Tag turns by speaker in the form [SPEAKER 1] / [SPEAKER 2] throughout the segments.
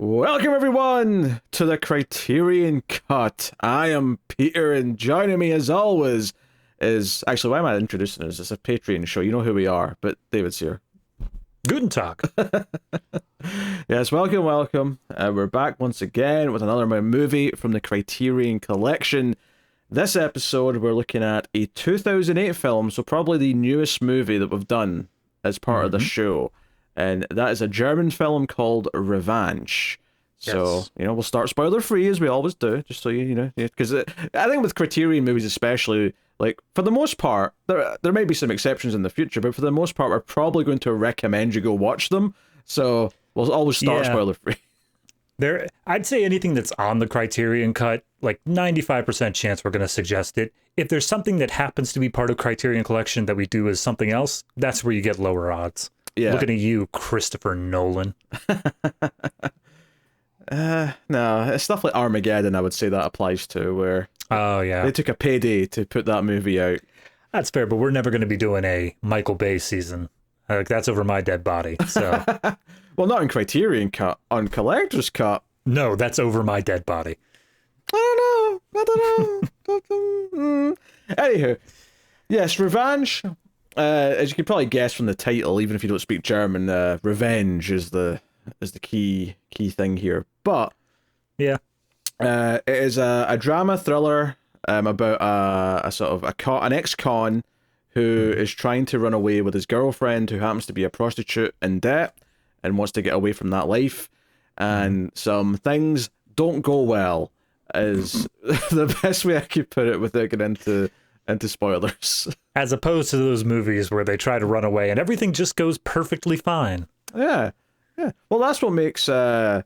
[SPEAKER 1] Welcome everyone to the Criterion Cut. I am Peter, and joining me as always is... Actually, why am I introducing this? It's a Patreon show. You know who we are, but David's here.
[SPEAKER 2] Guten Tag.
[SPEAKER 1] Yes, welcome. We're back once again with another movie from the Criterion Collection. This episode, we're looking at a 2008 film, so probably the newest movie that we've done as part of the show. And that is a German film called Revanche. So,
[SPEAKER 2] Yes.
[SPEAKER 1] we'll start spoiler free as we always do, just so you know, because I think with Criterion movies especially, like, for the most part, there may be some exceptions in the future, but for the most part, we're probably going to recommend you go watch them. So we'll always start spoiler free.
[SPEAKER 2] I'd say anything that's on the Criterion Cut, like 95% chance we're going to suggest it. If there's something that happens to be part of Criterion Collection that we do as something else, that's where you get lower odds.
[SPEAKER 1] Yeah.
[SPEAKER 2] Looking at you, Christopher Nolan.
[SPEAKER 1] No, stuff like Armageddon, I would say that applies to, where
[SPEAKER 2] Oh, yeah.
[SPEAKER 1] they took a payday to put that movie out.
[SPEAKER 2] That's fair, but we're never going to be doing a Michael Bay season. That's over my dead body. So
[SPEAKER 1] Well, not in Criterion Cut, on Collector's Cut.
[SPEAKER 2] no, that's over my dead body.
[SPEAKER 1] I don't know. Anywho, yes, Revenge. As you can probably guess from the title, even if you don't speak German, revenge is the key thing here. But
[SPEAKER 2] Yeah.
[SPEAKER 1] it is a drama thriller about a sort of an ex-con who is trying to run away with his girlfriend, who happens to be a prostitute in debt and wants to get away from that life. And some things don't go well, is the best way I could put it without getting into spoilers.
[SPEAKER 2] As opposed to those movies where they try to run away and everything just goes perfectly fine.
[SPEAKER 1] Yeah. Well, that's what makes the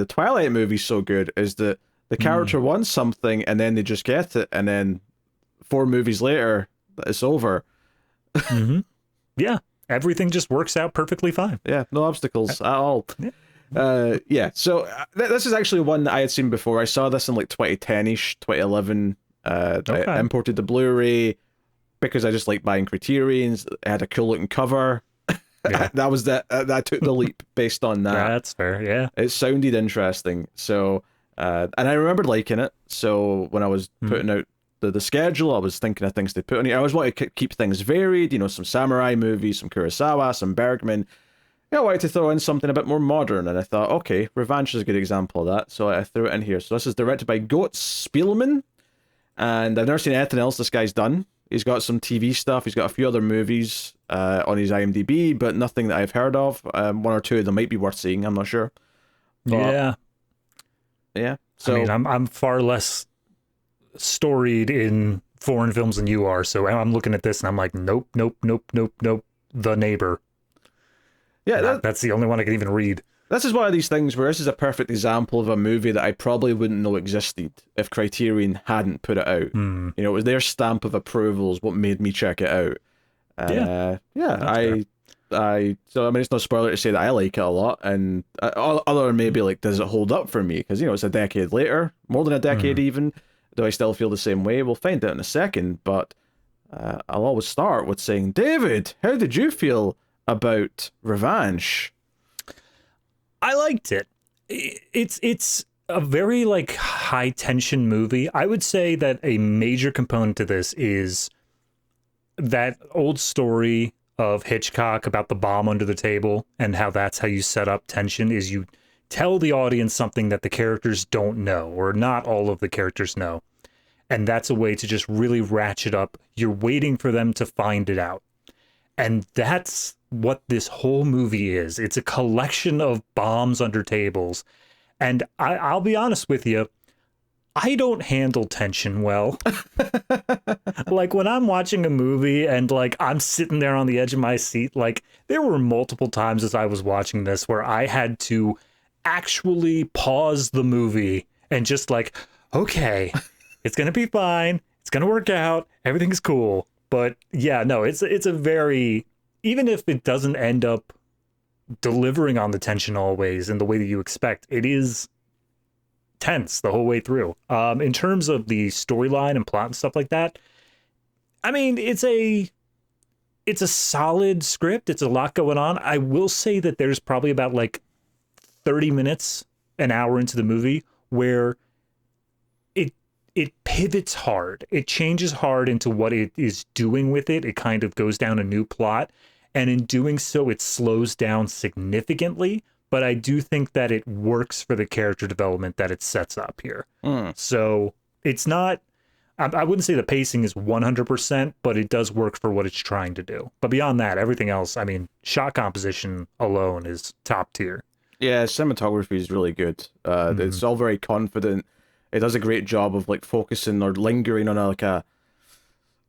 [SPEAKER 1] Twilight movies so good, is that the character wants something and then they just get it, and then 4 movies later, it's over.
[SPEAKER 2] Yeah. Everything just works out perfectly fine.
[SPEAKER 1] Yeah, no obstacles at all. So this is actually one that I had seen before. I saw this in like 2010-ish, 2011. I imported the Blu-ray because I just like buying Criterions. It had a cool looking cover.
[SPEAKER 2] Yeah.
[SPEAKER 1] That was that. I took the leap based on that.
[SPEAKER 2] Yeah, that's fair. Yeah.
[SPEAKER 1] It sounded interesting. So, and I remembered liking it. So when I was putting out the schedule, I was thinking of things to put on here. I always wanted to keep things varied. Some samurai movies, some Kurosawa, some Bergman. I wanted to throw in something a bit more modern, and I thought, okay, Revanche is a good example of that. So I threw it in here. So this is directed by Götz Spielmann, and I've never seen anything else this guy's done. He's got some TV stuff. He's got a few other movies on his IMDb, but nothing that I've heard of. 1 or 2 of them might be worth seeing. I'm not sure. But, yeah. So
[SPEAKER 2] I mean, I'm far less storied in foreign films than you are, so I'm looking at this and I'm like, nope. The Neighbor.
[SPEAKER 1] Yeah,
[SPEAKER 2] That's the only one I can even read.
[SPEAKER 1] this is one of these things where this is a perfect example of a movie that I probably wouldn't know existed if Criterion hadn't put it out. It was their stamp of approval is what made me check it out. So I mean, it's no spoiler to say that I like it a lot, and other than maybe like, does it hold up for me? Because it's a decade later, more than a decade even. Do I still feel the same way? We'll find out in a second, but I'll always start with saying, David, how did you feel about Revanche?
[SPEAKER 2] I liked it. It's a very like high tension movie. I would say that a major component to this is that old story of Hitchcock about the bomb under the table, and how that's how you set up tension, is you tell the audience something that the characters don't know, or not all of the characters know. And that's a way to just really ratchet up. You're waiting for them to find it out. And that's what this whole movie is. It's a collection of bombs under tables. And I'll be honest with you, I don't handle tension well. Like, when I'm watching a movie and like I'm sitting there on the edge of my seat, like there were multiple times as I was watching this where I had to actually pause the movie and just like, okay, it's gonna be fine, it's gonna work out, everything's cool. But yeah, no, it's a very, even if it doesn't end up delivering on the tension always in the way that you expect, it is tense the whole way through. In terms of the storyline and plot and stuff like that, I mean, it's a solid script. It's a lot going on. I will say that there's probably about like 30 minutes an hour into the movie where it pivots hard. It changes hard into what it is doing with it. It kind of goes down a new plot. And in doing so, it slows down significantly. But I do think that it works for the character development that it sets up here. So it's not, I wouldn't say the pacing is 100%, but it does work for what it's trying to do. But beyond that, everything else, I mean, shot composition alone is top tier.
[SPEAKER 1] Yeah, cinematography is really good. It's all very confident. It does a great job of like focusing or lingering on a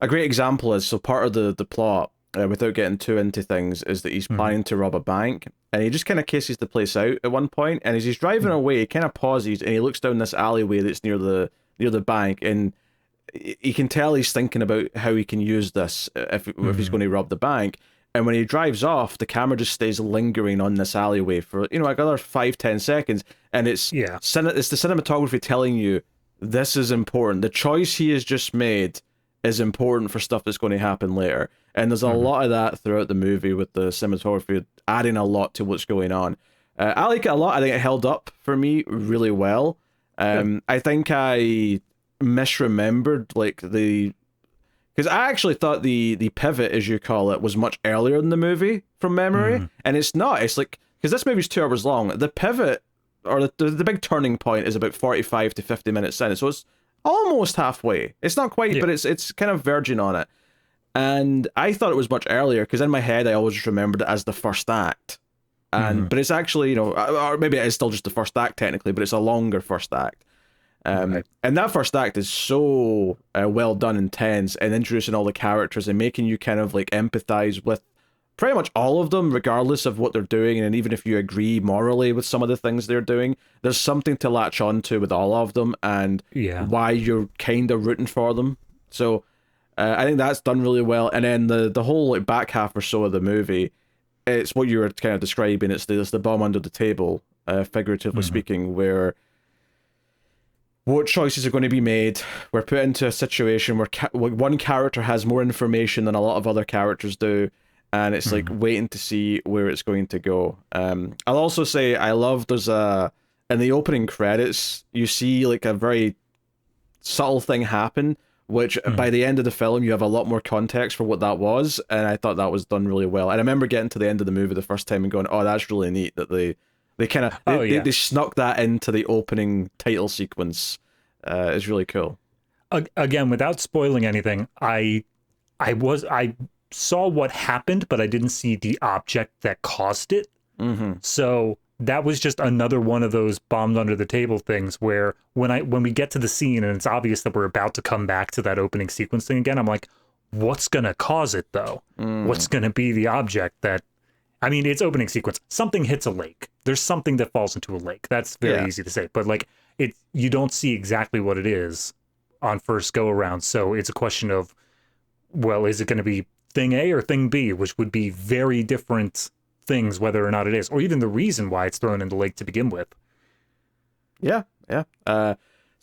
[SPEAKER 1] great example is, so part of the plot, without getting too into things, is that he's planning to rob a bank, and he just kind of cases the place out at one point, and as he's driving away, he kind of pauses and he looks down this alleyway that's near the bank, and you can tell he's thinking about how he can use this if he's going to rob the bank. And when he drives off, the camera just stays lingering on this alleyway for, like another 5-10 seconds. And it's the cinematography telling you this is important. The choice he has just made is important for stuff that's going to happen later. And there's a lot of that throughout the movie with the cinematography adding a lot to what's going on. I like it a lot. I think it held up for me really well. I think I misremembered because I actually thought the pivot, as you call it, was much earlier in the movie from memory, and it's not. It's like, because this movie's 2 hours long, the pivot or the big turning point is about 45 to 50 minutes in, so it's almost halfway. It's not quite, but it's kind of verging on it. And I thought it was much earlier because in my head I always just remembered it as the first act, and but it's actually, or maybe it is still just the first act technically, but it's a longer first act. And that first act is so well done and tense, and introducing all the characters and making you kind of like empathize with pretty much all of them, regardless of what they're doing. And even if you agree morally with some of the things they're doing, there's something to latch on to with all of them, and why you're kind of rooting for them. So I think that's done really well. And then the whole like back half or so of the movie, it's what you were kind of describing. It's the bomb under the table, figuratively speaking, where what choices are going to be made. We're put into a situation where one character has more information than a lot of other characters do, and it's like waiting to see where it's going to go. I'll also say I love in the opening credits, you see like a very subtle thing happen, which by the end of the film you have a lot more context for what that was, and I thought that was done really well. And I remember getting to the end of the movie the first time and going, oh, that's really neat that they kind of they snuck that into the opening title sequence. It's really cool.
[SPEAKER 2] Again, without spoiling anything, I saw what happened, but I didn't see the object that caused it. So that was just another one of those bombs under the table things where when we get to the scene and it's obvious that we're about to come back to that opening sequence thing again, I'm like, what's gonna cause it though? What's gonna be the object that? I mean, it's opening sequence. Something hits a lake. There's something that falls into a lake. That's very easy to say. But like, you don't see exactly what it is on first go around. So it's a question of, well, is it going to be thing A or thing B, which would be very different things, whether or not it is, or even the reason why it's thrown in the lake to begin with.
[SPEAKER 1] Yeah. So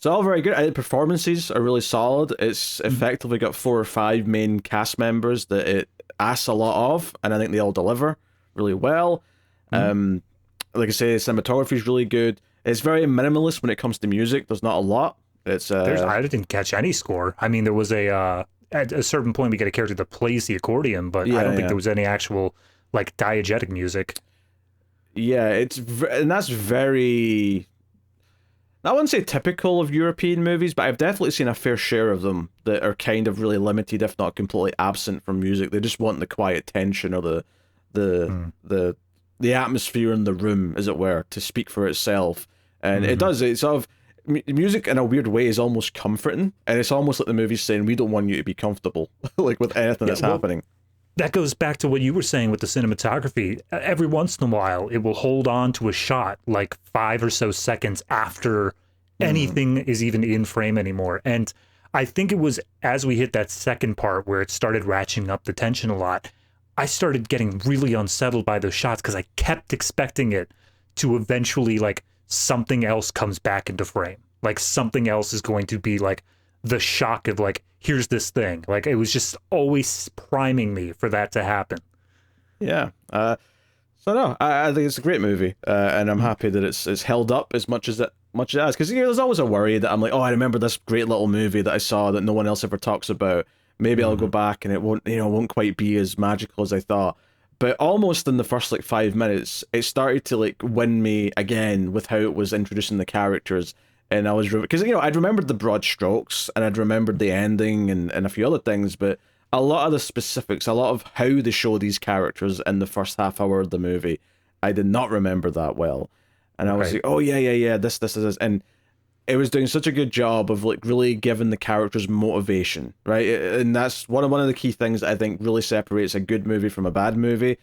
[SPEAKER 1] all very good. I think performances are really solid. It's effectively got 4 or 5 main cast members that it asks a lot of, and I think they all deliver really well. Like I say, cinematography is really good. It's very minimalist when it comes to music. There's not a lot. It's
[SPEAKER 2] I didn't catch any score. I mean, there was at a certain point we get a character that plays the accordion, but I don't think there was any actual like diegetic music.
[SPEAKER 1] Yeah, and that's very, I wouldn't say typical of European movies, but I've definitely seen a fair share of them that are kind of really limited, if not completely absent from music. They just want the quiet tension or the atmosphere in the room, as it were, to speak for itself. And it does. It's sort of, music in a weird way is almost comforting, and it's almost like the movie's saying, we don't want you to be comfortable like with anything that's happening.
[SPEAKER 2] That goes back to what you were saying with the cinematography. Every once in a while, it will hold on to a shot like 5 or so seconds after anything is even in frame anymore. And I think it was as we hit that second part where it started ratcheting up the tension a lot, I started getting really unsettled by those shots because I kept expecting it to eventually, like, something else comes back into frame. Like, something else is going to be, like, the shock of, like, here's this thing. Like, it was just always priming me for that to happen.
[SPEAKER 1] Yeah. So So no, I think it's a great movie, and I'm happy that it's held up as much as it has. Because there's always a worry that I'm like, oh, I remember this great little movie that I saw that no one else ever talks about. Maybe I'll go back and it won't quite be as magical as I thought. But almost in the first 5 minutes, it started to win me again with how it was introducing the characters, and I was because I'd remembered the broad strokes and I'd remembered the ending and a few other things, but a lot of the specifics, a lot of how they show these characters in the first half hour of the movie, I did not remember that well. And I was like, oh yeah, this is, and it was doing such a good job of really giving the characters motivation, right? And that's one of the key things that I think really separates a good movie from a bad movie,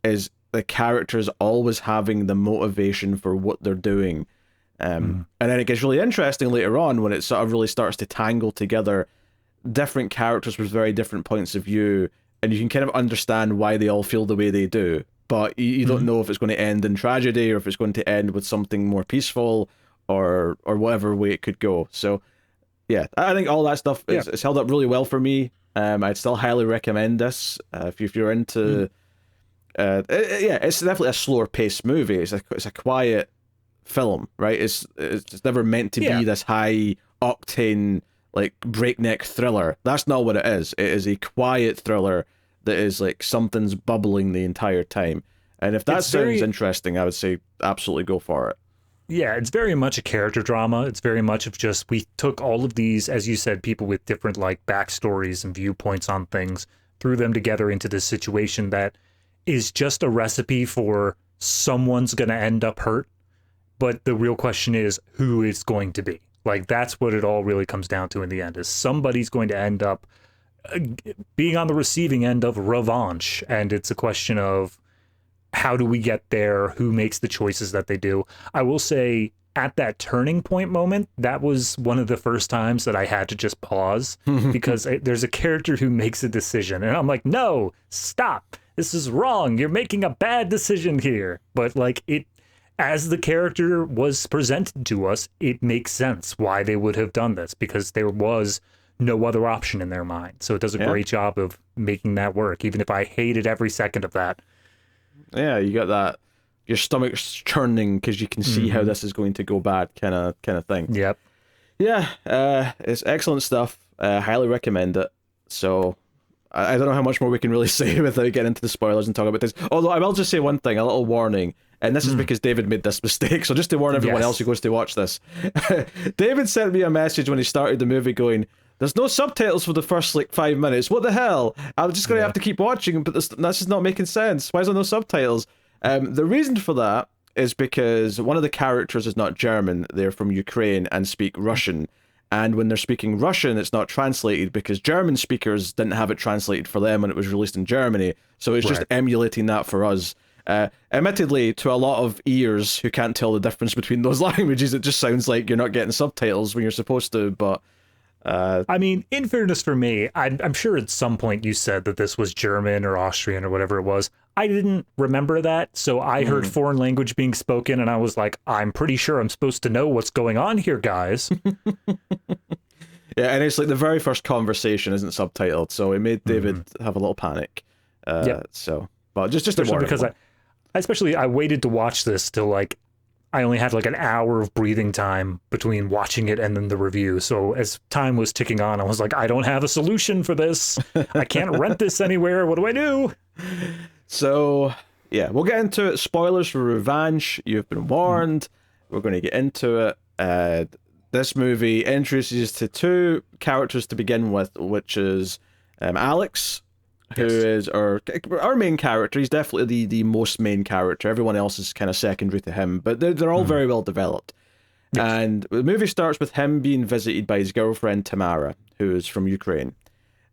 [SPEAKER 1] is the characters always having the motivation for what they're doing. And then it gets really interesting later on when it sort of really starts to tangle together different characters with very different points of view, and you can kind of understand why they all feel the way they do, but you don't know if it's going to end in tragedy or if it's going to end with something more peaceful or whatever way it could go. So yeah, I think all that stuff is held up really well for me. I'd still highly recommend this if you're into it's definitely a slower paced movie. It's a quiet film, right? It's never meant to be this high octane breakneck thriller. That's not what it is. It is a quiet thriller that is something's bubbling the entire time. And if that sounds interesting, I would say absolutely go for it.
[SPEAKER 2] Yeah, it's very much a character drama. It's very much of just, we took all of these, as you said, people with different backstories and viewpoints on things, threw them together into this situation that is just a recipe for someone's going to end up hurt. But the real question is, who is going to be? That's what it all really comes down to in the end, is somebody's going to end up being on the receiving end of revanche. And it's a question of, how do we get there? Who makes the choices that they do? I will say, at that turning point moment, that was one of the first times that I had to just pause, because there's a character who makes a decision. And I'm like, no, stop. This is wrong. You're making a bad decision here. But as the character was presented to us, it makes sense why they would have done this, because there was no other option in their mind. So it does a great job of making that work, even if I hated every second of that.
[SPEAKER 1] Yeah, you got that, your stomach's churning because you can see how this is going to go bad kind of thing.
[SPEAKER 2] Yep.
[SPEAKER 1] Yeah, it's excellent stuff. Highly recommend it. So I don't know how much more we can really say without getting into the spoilers and talk about this. Although I will just say one thing, a little warning. And this is because David made this mistake. So just to warn everyone else who goes to watch this. David sent me a message when he started the movie going, there's no subtitles for the first 5 minutes. What the hell? I'm just going to have to keep watching, but that's just not making sense. Why is there no subtitles? The reason for that is because one of the characters is not German. They're from Ukraine and speak Russian. And when they're speaking Russian, it's not translated because German speakers didn't have it translated for them when it was released in Germany. So it's just emulating that for us. Admittedly, to a lot of ears who can't tell the difference between those languages, it just sounds like you're not getting subtitles when you're supposed to, but...
[SPEAKER 2] I mean, in fairness for me, I'm sure at some point you said that this was German or Austrian or whatever it was. I didn't remember that, so I heard foreign language being spoken, and I was like, I'm pretty sure I'm supposed to know what's going on here, guys.
[SPEAKER 1] Yeah, and it's the very first conversation isn't subtitled, so it made David have a little panic. So, but just
[SPEAKER 2] especially because I waited to watch this till I only had an hour of breathing time between watching it and then the review. So as time was ticking on, I was like, I don't have a solution for this. I can't rent this anywhere. What do I do?
[SPEAKER 1] So, yeah, we'll get into it. Spoilers for Revanche. You've been warned. We're going to get into it. This movie introduces to two characters to begin with, which is Alex, who is our main character. He's definitely the most main character. Everyone else is kind of secondary to him, but they're all very well developed. Yes. And the movie starts with him being visited by his girlfriend Tamara, who is from Ukraine.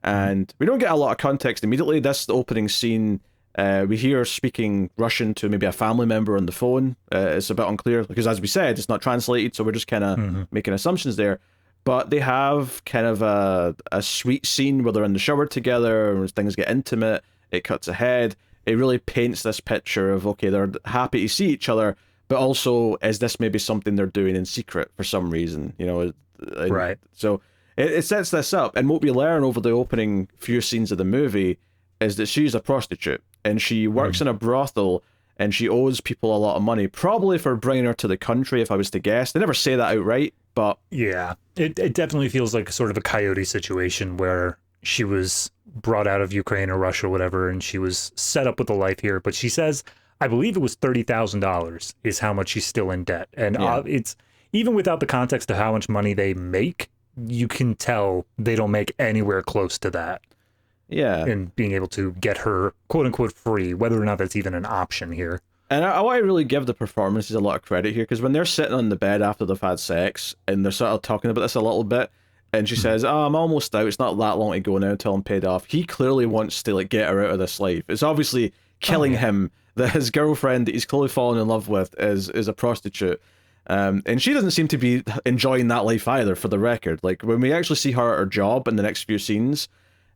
[SPEAKER 1] And we don't get a lot of context immediately. This opening scene, we hear her speaking Russian to maybe a family member on the phone. It's a bit unclear because, as we said, it's not translated, so we're just kind of making assumptions there. But they have kind of a sweet scene where they're in the shower together, and things get intimate. It cuts ahead. It really paints this picture of, okay, they're happy to see each other, but also, is this maybe something they're doing in secret for some reason? Right. So it sets this up. And what we learn over the opening few scenes of the movie is that she's a prostitute, and she works in a brothel, and she owes people a lot of money, probably for bringing her to the country, if I was to guess. They never say that outright, but...
[SPEAKER 2] Yeah, it definitely feels like sort of a Coyote situation where she was brought out of Ukraine or Russia or whatever, and she was set up with a life here. But she says, I believe it was $30,000 is how much she's still in debt. And it's, even without the context of how much money they make, you can tell they don't make anywhere close to that.
[SPEAKER 1] Yeah.
[SPEAKER 2] And being able to get her, quote unquote, free, whether or not that's even an option here.
[SPEAKER 1] And I want to really give the performances a lot of credit here, because when they're sitting on the bed after they've had sex, and they're sort of talking about this a little bit, and she says, oh, I'm almost out, it's not that long to go now until I'm paid off. He clearly wants to like get her out of this life. It's obviously killing him that his girlfriend that he's clearly fallen in love with is a prostitute. And she doesn't seem to be enjoying that life either, for the record. Like, when we actually see her at her job in the next few scenes,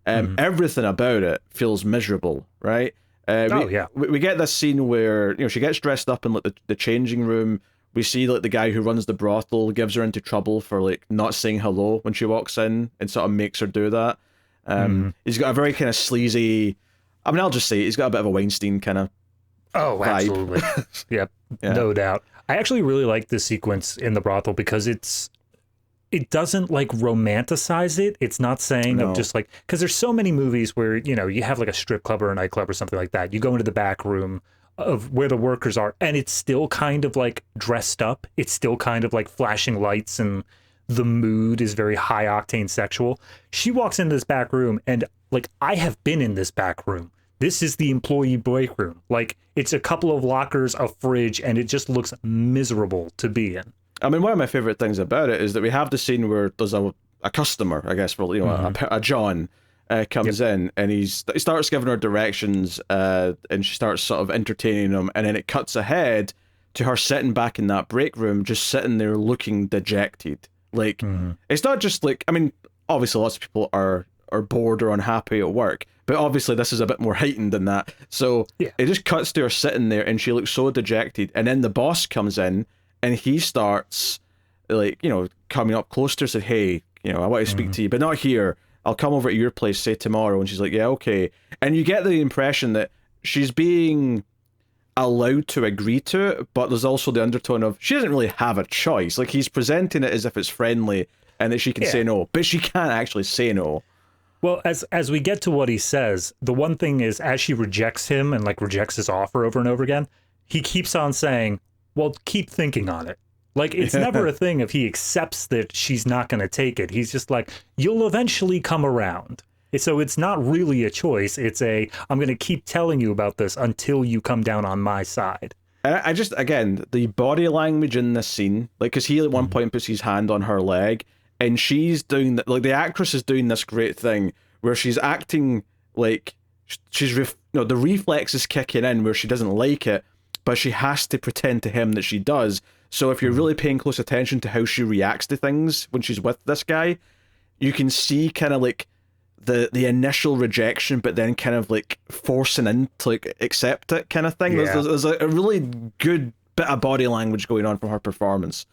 [SPEAKER 1] everything about it feels miserable, right? We get this scene where, you know, she gets dressed up in like the changing room. We see like the guy who runs the brothel gives her into trouble for like not saying hello when she walks in, and sort of makes her do that. He's got a very kind of sleazy, I mean, I'll just say it, he's got a bit of a Weinstein kind of vibe.
[SPEAKER 2] Absolutely. Yep,
[SPEAKER 1] Yeah.
[SPEAKER 2] No doubt. I actually really like this sequence in the brothel because it doesn't like romanticize it. It's not saying of just like, because there's so many movies where, you know, you have like a strip club or a nightclub or something like that. You go into the back room of where the workers are, and it's still kind of like dressed up. It's still kind of like flashing lights, and the mood is very high octane sexual. She walks into this back room, and like, I have been in this back room. This is the employee break room. Like, it's a couple of lockers, a fridge, and it just looks miserable to be in. I
[SPEAKER 1] mean, one of my favorite things about it is that we have the scene where there's a customer, I guess, for, you know, a John comes in, and he starts giving her directions, and she starts sort of entertaining him, and then it cuts ahead to her sitting back in that break room, just sitting there looking dejected. Like, it's not just like, I mean, obviously lots of people are bored or unhappy at work, but obviously this is a bit more heightened than that. So it just cuts to her sitting there, and she looks so dejected, and then the boss comes in, and he starts, like, you know, coming up close to her, said, hey, you know, I want to speak to you, but not here. I'll come over to your place, say tomorrow. And she's like, yeah, okay. And you get the impression that she's being allowed to agree to it, but there's also the undertone of she doesn't really have a choice. Like, he's presenting it as if it's friendly and that she can say no, but she can't actually say no.
[SPEAKER 2] Well, as we get to what he says, the one thing is, as she rejects him and like rejects his offer over and over again, he keeps on saying, well, keep thinking on it. Like, it's never a thing if he accepts that she's not going to take it. He's just like, you'll eventually come around. So it's not really a choice. It's I'm going to keep telling you about this until you come down on my side.
[SPEAKER 1] I just, again, the body language in this scene, like, because he at one point puts his hand on her leg, and she's doing that, like, the actress is doing this great thing where she's acting like she's, the reflex is kicking in where she doesn't like it, but she has to pretend to him that she does. So if you're really paying close attention to how she reacts to things when she's with this guy, you can see kind of like the initial rejection, but then kind of like forcing in to like accept it kind of thing.
[SPEAKER 2] Yeah.
[SPEAKER 1] There's a really good bit of body language going on from her performance.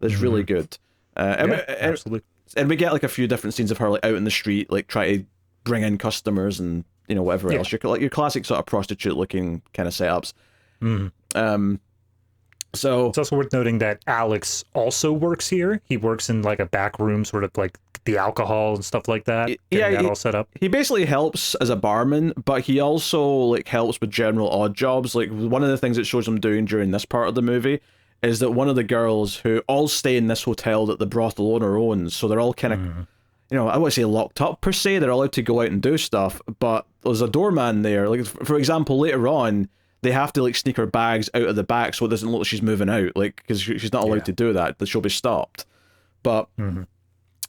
[SPEAKER 1] That's really good.
[SPEAKER 2] Absolutely.
[SPEAKER 1] And we get like a few different scenes of her like out in the street, like try to bring in customers and, you know, whatever else. Your classic sort of prostitute looking kind of setups. So
[SPEAKER 2] it's also worth noting that Alex also works here. He works in like a back room, sort of like the alcohol and stuff like that. That all set up.
[SPEAKER 1] He basically helps as a barman, but he also like helps with general odd jobs. Like, one of the things it shows him doing during this part of the movie is that one of the girls who all stay in this hotel that the brothel owner owns, so they're all kind of, you know, I wouldn't say locked up per se. They're allowed to go out and do stuff, but there's a doorman there. Like, for example, later on, they have to like sneak her bags out of the back so it doesn't look like she's moving out, like, because she's not allowed to do that. That she'll be stopped. But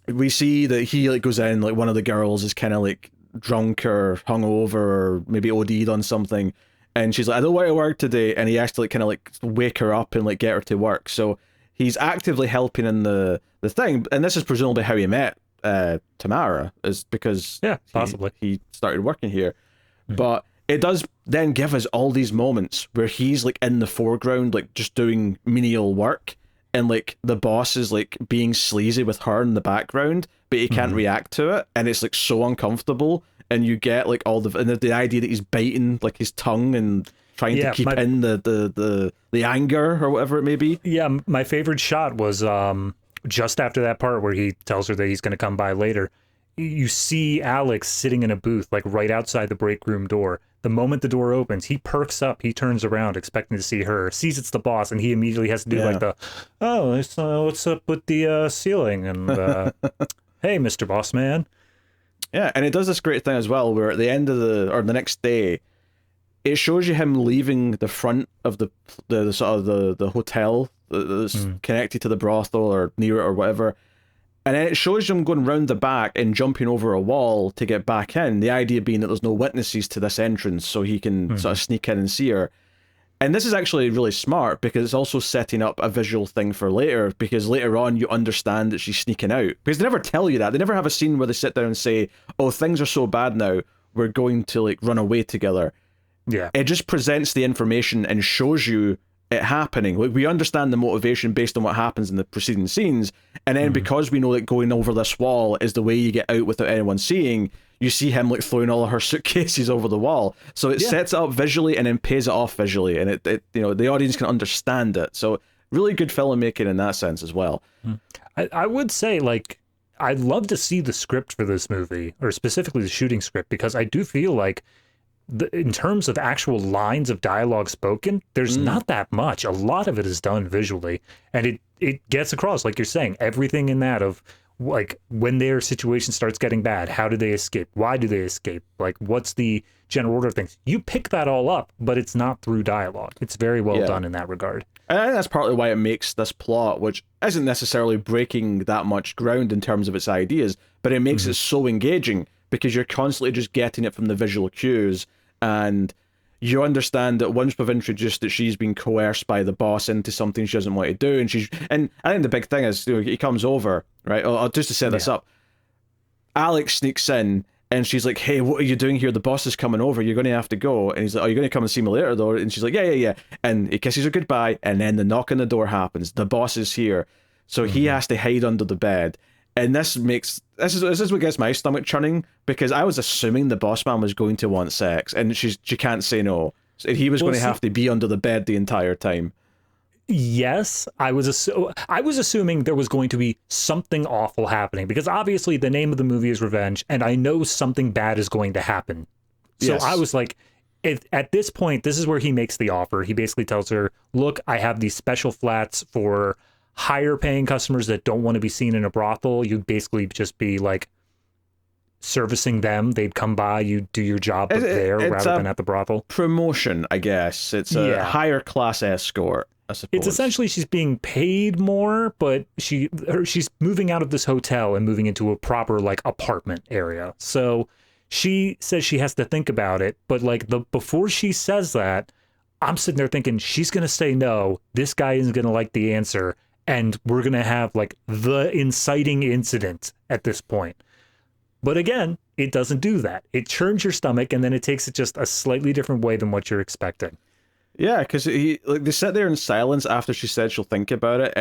[SPEAKER 1] we see that he like goes in, like, one of the girls is kind of like drunk or hungover or maybe OD'd on something, and she's like, I don't want to work today, and he has to like kind of like wake her up and like get her to work. So he's actively helping in the thing, and this is presumably how he met Tamara, is because
[SPEAKER 2] possibly
[SPEAKER 1] he started working here. But it does then give us all these moments where he's like in the foreground, like just doing menial work, and like the boss is like being sleazy with her in the background, but he can't react to it, and it's like so uncomfortable. And you get like all the idea that he's biting like his tongue, and trying to keep in the anger or whatever it may be.
[SPEAKER 2] Yeah, my favorite shot was just after that part where he tells her that he's going to come by later. You see Alex sitting in a booth, like right outside the break room door. The moment the door opens, he perks up, he turns around expecting to see her, sees it's the boss, and he immediately has to do like what's up with the ceiling? And hey, Mr. Boss Man.
[SPEAKER 1] Yeah, and it does this great thing as well, where at the end of the next day, it shows you him leaving the front of the sort of the hotel that's connected to the brothel or near it or whatever. And then it shows him going round the back and jumping over a wall to get back in. The idea being that there's no witnesses to this entrance, so he can sort of sneak in and see her. And this is actually really smart because it's also setting up a visual thing for later, because later on you understand that she's sneaking out. Because they never tell you that. They never have a scene where they sit down and say, oh, things are so bad now, we're going to like run away together.
[SPEAKER 2] Yeah.
[SPEAKER 1] It just presents the information and shows you it happening. Like, we understand the motivation based on what happens in the preceding scenes, and then because we know that going over this wall is the way you get out without anyone seeing, you see him like throwing all of her suitcases over the wall. So it sets it up visually and then pays it off visually, and it the audience can understand it. So really good filmmaking in that sense as well.
[SPEAKER 2] I would say, like, I'd love to see the script for this movie, or specifically the shooting script, because I do feel like in terms of actual lines of dialogue spoken, there's not that much. A lot of it is done visually, and it gets across, like you're saying, everything in that of, like, when their situation starts getting bad, how do they escape? Why do they escape? Like, what's the general order of things? You pick that all up, but it's not through dialogue. It's very well done in that regard.
[SPEAKER 1] And I think that's partly why it makes this plot, which isn't necessarily breaking that much ground in terms of its ideas, but it makes it so engaging because you're constantly just getting it from the visual cues, and you understand that once we've introduced that she's been coerced by the boss into something she doesn't want to do, and I think the big thing is, he comes over, right? Just to set this up, Alex sneaks in, and she's like, hey, what are you doing here? The boss is coming over. You're going to have to go. And he's like, oh, you're going to come and see me later, though? And she's like, yeah. And he kisses her goodbye, and then the knock on the door happens. The boss is here. So he has to hide under the bed. And this is what gets my stomach churning, because I was assuming the boss man was going to want sex, and she can't say no. So he was going to have to be under the bed the entire time.
[SPEAKER 2] Yes, I was assuming there was going to be something awful happening, because obviously the name of the movie is Revenge, and I know something bad is going to happen. So I was like, at this point, this is where he makes the offer. He basically tells her, look, I have these special flats for higher paying customers that don't want to be seen in a brothel. You'd basically just be like servicing them. They'd come by, you do your job there rather than at the brothel.
[SPEAKER 1] Promotion, I guess. It's a higher class escort, I suppose. It's
[SPEAKER 2] essentially she's being paid more, but she's moving out of this hotel and moving into a proper like apartment area. So she says she has to think about it, but like before she says that, I'm sitting there thinking she's gonna say no. This guy isn't gonna like the answer, and we're gonna have like the inciting incident at this point. But again, it doesn't do that. It churns your stomach, and then it takes it just a slightly different way than what you're expecting.
[SPEAKER 1] Yeah, because they sit there in silence after she said she'll think about it,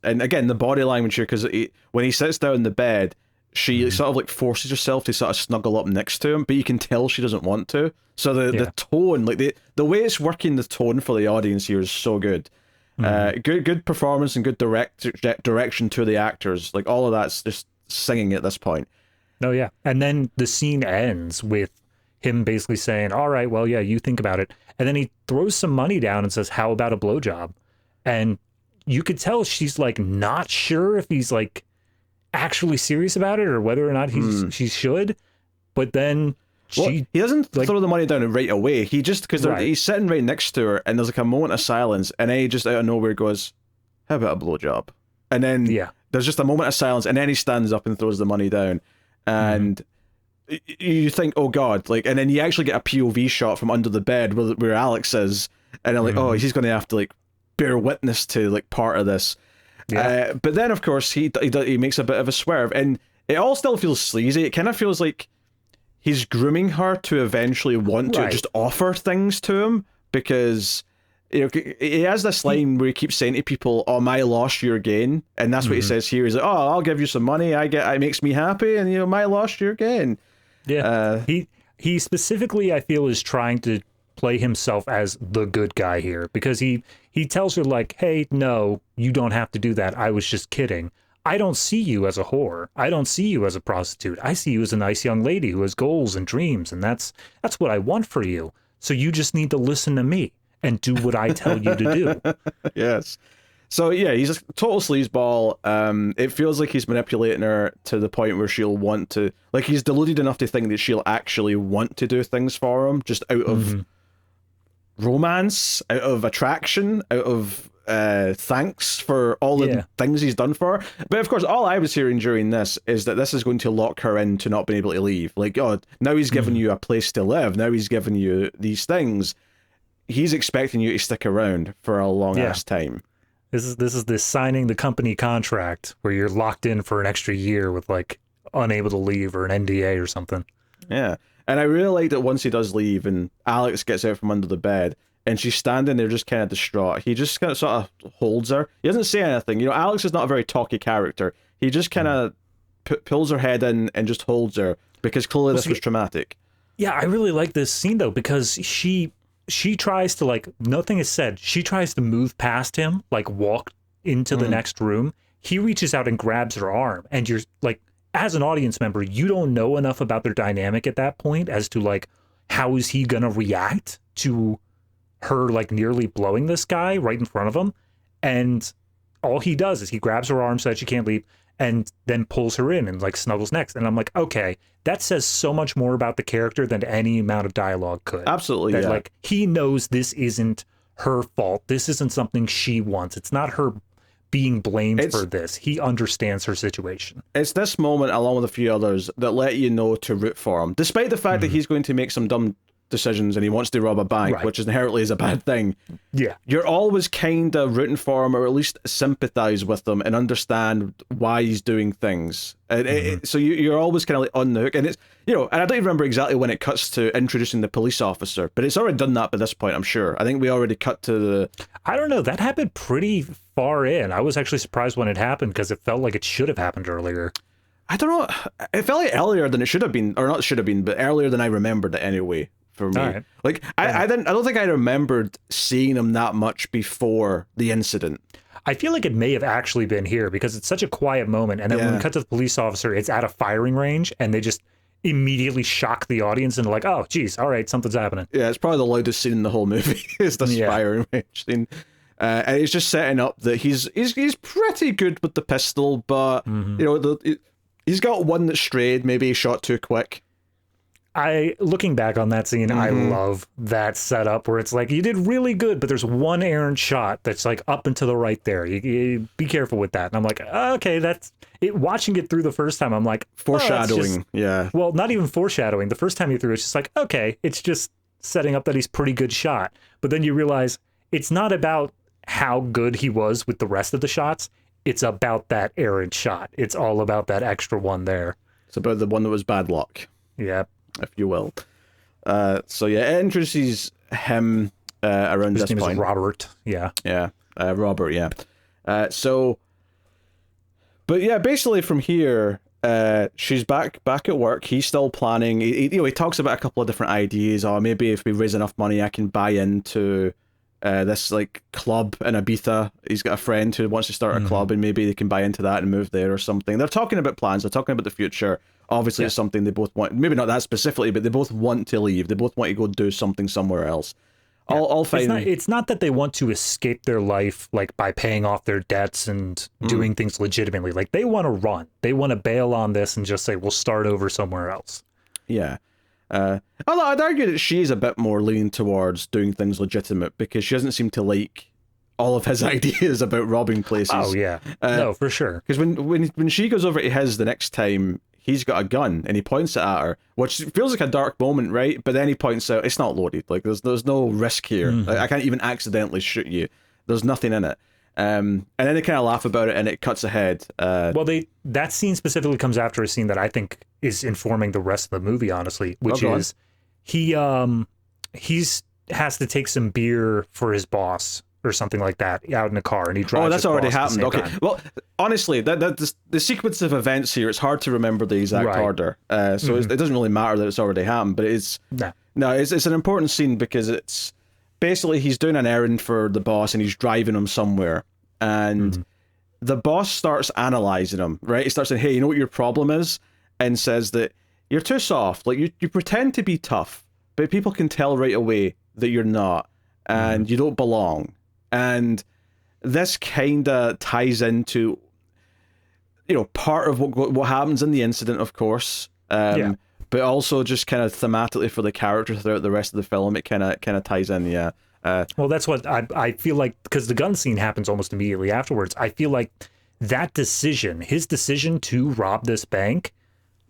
[SPEAKER 1] and again the body language here, because when he sits down in the bed, she sort of like forces herself to sort of snuggle up next to him, but you can tell she doesn't want to. So the tone, like the way it's working, the tone for the audience here is so good. Good performance and good direction to the actors. Like all of that's just singing at this point.
[SPEAKER 2] Oh yeah, and then the scene ends with him basically saying, all right, well, yeah, you think about it. And then he throws some money down and says, how about a blowjob? And you could tell she's like not sure if he's like actually serious about it or whether or not she should. But then he
[SPEAKER 1] doesn't throw the money down right away. He just, because he's sitting right next to her, and there's like a moment of silence, and then he just out of nowhere goes, how about a blowjob? And then there's just a moment of silence, and then he stands up and throws the money down. And you think, oh God, like, and then you actually get a POV shot from under the bed where Alex is, and I'm like, oh, he's going to have to like bear witness to like part of this. But then of course he makes a bit of a swerve, and it all still feels sleazy. It kind of feels like he's grooming her to eventually want to just offer things to him, because he has this line where he keeps saying to people, oh, my loss, your gain. And that's what he says here. He's like, oh, I'll give you some money. It makes me happy. And, my loss, your gain.
[SPEAKER 2] Yeah. He specifically, I feel, is trying to play himself as the good guy here, because he tells her like, hey, no, you don't have to do that. I was just kidding. I don't see you as a whore. I don't see you as a prostitute. I see you as a nice young lady who has goals and dreams, and that's what I want for you. So you just need to listen to me and do what I tell you to do.
[SPEAKER 1] Yes. So yeah, he's a total sleazeball. It feels like he's manipulating her to the point where she'll want to, like, he's deluded enough to think that she'll actually want to do things for him, just out of romance, out of attraction, out of thanks for all the things he's done for her. But of course, all I was hearing during this is that this is going to lock her into not being able to leave. Like, oh, now he's given you a place to live. Now he's given you these things. He's expecting you to stick around for a long ass time.
[SPEAKER 2] This is the signing the company contract where you're locked in for an extra year with like unable to leave or an NDA or something.
[SPEAKER 1] Yeah. And I really like that once he does leave and Alex gets out from under the bed and she's standing there just kind of distraught. He just kind of sort of holds her. He doesn't say anything. You know, Alex is not a very talky character. He just kind of pulls her head in and just holds her because clearly this was traumatic.
[SPEAKER 2] Yeah, I really like this scene though, because she tries to, like, nothing is said. She tries to move past him, like walk into the next room. He reaches out and grabs her arm. And you're like, as an audience member, you don't know enough about their dynamic at that point as to like, how is he going to react to her like nearly blowing this guy right in front of him? And all he does is he grabs her arm so that she can't leave and then pulls her in and like snuggles next. And I'm like, okay, that says so much more about the character than any amount of dialogue could.
[SPEAKER 1] Absolutely.
[SPEAKER 2] That,
[SPEAKER 1] yeah.
[SPEAKER 2] like, he knows this isn't her fault. This isn't something she wants. It's not her being blamed for this. He understands her situation.
[SPEAKER 1] It's this moment, along with a few others, that let you know to root for him. Despite the fact that he's going to make some dumb decisions and he wants to rob a bank, which inherently is a bad thing.
[SPEAKER 2] Yeah.
[SPEAKER 1] You're always kind of rooting for him, or at least sympathize with him and understand why he's doing things. So you're always kind of like on the hook. And it's, you know, and I don't even remember exactly when it cuts to introducing the police officer, but it's already done that by this point, I'm sure. I think we already cut to the...
[SPEAKER 2] I don't know. That happened pretty far in. I was actually surprised when it happened because it felt like it should have happened earlier.
[SPEAKER 1] I don't know. It felt like earlier than it should have been, or not should have been, but earlier than I remembered it anyway. For me,
[SPEAKER 2] right.
[SPEAKER 1] Like I don't think I remembered seeing him that much before the incident.
[SPEAKER 2] I feel like it may have actually been here because it's such a quiet moment, and then when we cut to the police officer, it's at a firing range, and they just immediately shock the audience and like, oh, geez, all right, something's happening.
[SPEAKER 1] Yeah, it's probably the loudest scene in the whole movie. Is this firing range scene, and he's just setting up that he's pretty good with the pistol, but you know he's got one that strayed, maybe he shot too quick.
[SPEAKER 2] Looking back on that scene, I love that setup where it's like, you did really good, but there's one errant shot that's like up and to the right there. You be careful with that. And I'm like, okay, that's it. Watching it through the first time, I'm like,
[SPEAKER 1] foreshadowing.
[SPEAKER 2] Well, not even foreshadowing. The first time you threw it's just like, okay, it's just setting up that he's pretty good shot. But then you realize it's not about how good he was with the rest of the shots. It's about that errant shot. It's all about that extra one there.
[SPEAKER 1] It's about the one that was bad luck.
[SPEAKER 2] Yeah.
[SPEAKER 1] If you will. So yeah, it introduces him around this point. His name
[SPEAKER 2] is Robert. Yeah.
[SPEAKER 1] Yeah. Robert, yeah. But yeah, basically from here, she's back at work. He's still planning. He talks about a couple of different ideas. Or maybe if we raise enough money, I can buy into this like club in Ibiza. He's got a friend who wants to start a club, and maybe they can buy into that and move there or something. They're talking about plans. They're talking about the future. Obviously, it's something they both want. Maybe not that specifically, but they both want to leave. They both want to go do something somewhere else. Yeah. All fine.
[SPEAKER 2] It's not that they want to escape their life like by paying off their debts and doing things legitimately. Like they want to run. They want to bail on this and just say, we'll start over somewhere else.
[SPEAKER 1] Yeah. Although I'd argue that she's a bit more leaning towards doing things legitimate because she doesn't seem to like all of his ideas about robbing places.
[SPEAKER 2] Oh, yeah. No, for sure.
[SPEAKER 1] Because when she goes over to his the next time, he's got a gun and he points it at her, which feels like a dark moment, right? But then he points out it's not loaded. Like there's no risk here. Like, I can't even accidentally shoot you. There's nothing in it. And then they kind of laugh about it and it cuts ahead.
[SPEAKER 2] Well, that scene specifically comes after a scene that I think is informing the rest of the movie, honestly, which is he has to take some beer for his boss or something like that out in a car, and he drives.
[SPEAKER 1] Oh, that's already happened. Okay.
[SPEAKER 2] Time.
[SPEAKER 1] Well, honestly, the sequence of events here, it's hard to remember the exact order. So it doesn't really matter that it's already happened, but it's an important scene because it's basically he's doing an errand for the boss and he's driving him somewhere, and the boss starts analyzing him. Right? He starts saying, "Hey, you know what your problem is?" and says that you're too soft. Like you pretend to be tough, but people can tell right away that you're not, and you don't belong. And this kind of ties into, part of what happens in the incident, of course. But also just kind of thematically for the character throughout the rest of the film, it kind of ties in. Yeah.
[SPEAKER 2] Well, that's what I feel like, because the gun scene happens almost immediately afterwards. I feel like that decision, his decision to rob this bank,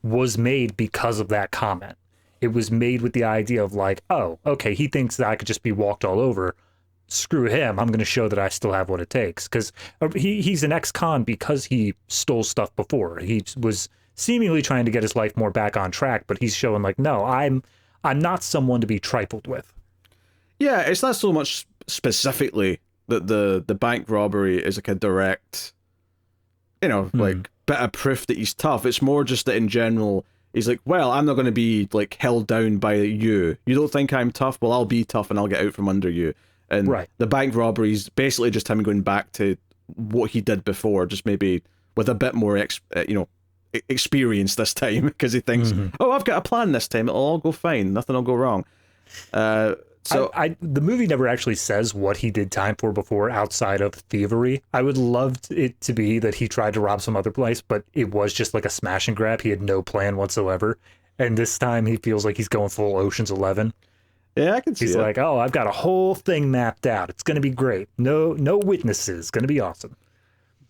[SPEAKER 2] was made because of that comment. It was made with the idea of like, oh, okay, he thinks that I could just be walked all over. Screw him. I'm going to show that I still have what it takes. Because he's an ex-con because he stole stuff before. He was seemingly trying to get his life more back on track, but he's showing like, no, I'm not someone to be trifled with.
[SPEAKER 1] Yeah, it's not so much specifically that the bank robbery is like a direct, like bit of proof that he's tough. It's more just that in general, he's like, well, I'm not going to be like held down by you. You don't think I'm tough? Well, I'll be tough and I'll get out from under you. And the bank robbery is basically just him going back to what he did before, just maybe with a bit more, experience this time, because he thinks, oh, I've got a plan this time. It'll all go fine. Nothing will go wrong. So
[SPEAKER 2] the movie never actually says what he did time for before outside of thievery. I would love it to be that he tried to rob some other place, but it was just like a smash and grab. He had no plan whatsoever. And this time he feels like he's going full Ocean's 11.
[SPEAKER 1] Yeah, I can see
[SPEAKER 2] He's
[SPEAKER 1] it.
[SPEAKER 2] like, oh, I've got a whole thing mapped out. It's going to be great. No witnesses. It's going to be awesome.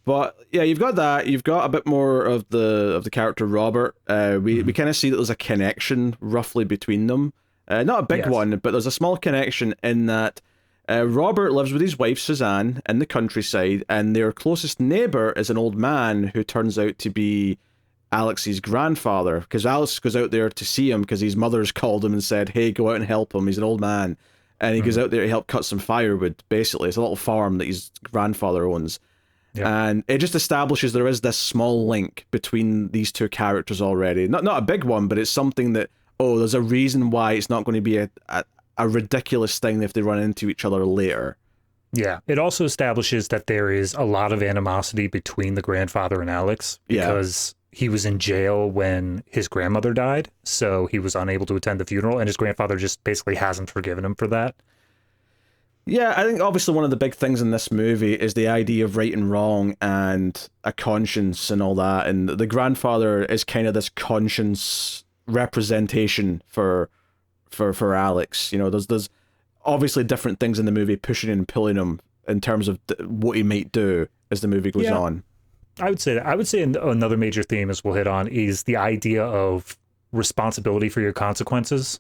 [SPEAKER 1] But yeah, you've got that. You've got a bit more of the character Robert. We kind of see that there's a connection roughly between them. Not a big one, but there's a small connection in that Robert lives with his wife Suzanne in the countryside, and their closest neighbor is an old man who turns out to be Alex's grandfather, because Alex goes out there to see him because his mother's called him and said, hey, go out and help him. He's an old man. And he goes out there to help cut some firewood, basically. It's a little farm that his grandfather owns. Yeah. And it just establishes there is this small link between these two characters already. Not a big one, but it's something that, there's a reason why it's not going to be a ridiculous thing if they run into each other later.
[SPEAKER 2] Yeah. It also establishes that there is a lot of animosity between the grandfather and Alex, because he was in jail when his grandmother died, so he was unable to attend the funeral, and his grandfather just basically hasn't forgiven him for that.
[SPEAKER 1] Yeah, I think obviously one of the big things in this movie is the idea of right and wrong and a conscience and all that, and the grandfather is kind of this conscience representation for Alex. There's obviously different things in the movie pushing and pulling him in terms of what he might do as the movie goes on.
[SPEAKER 2] I would say another major theme, as we'll hit on, is the idea of responsibility for your consequences.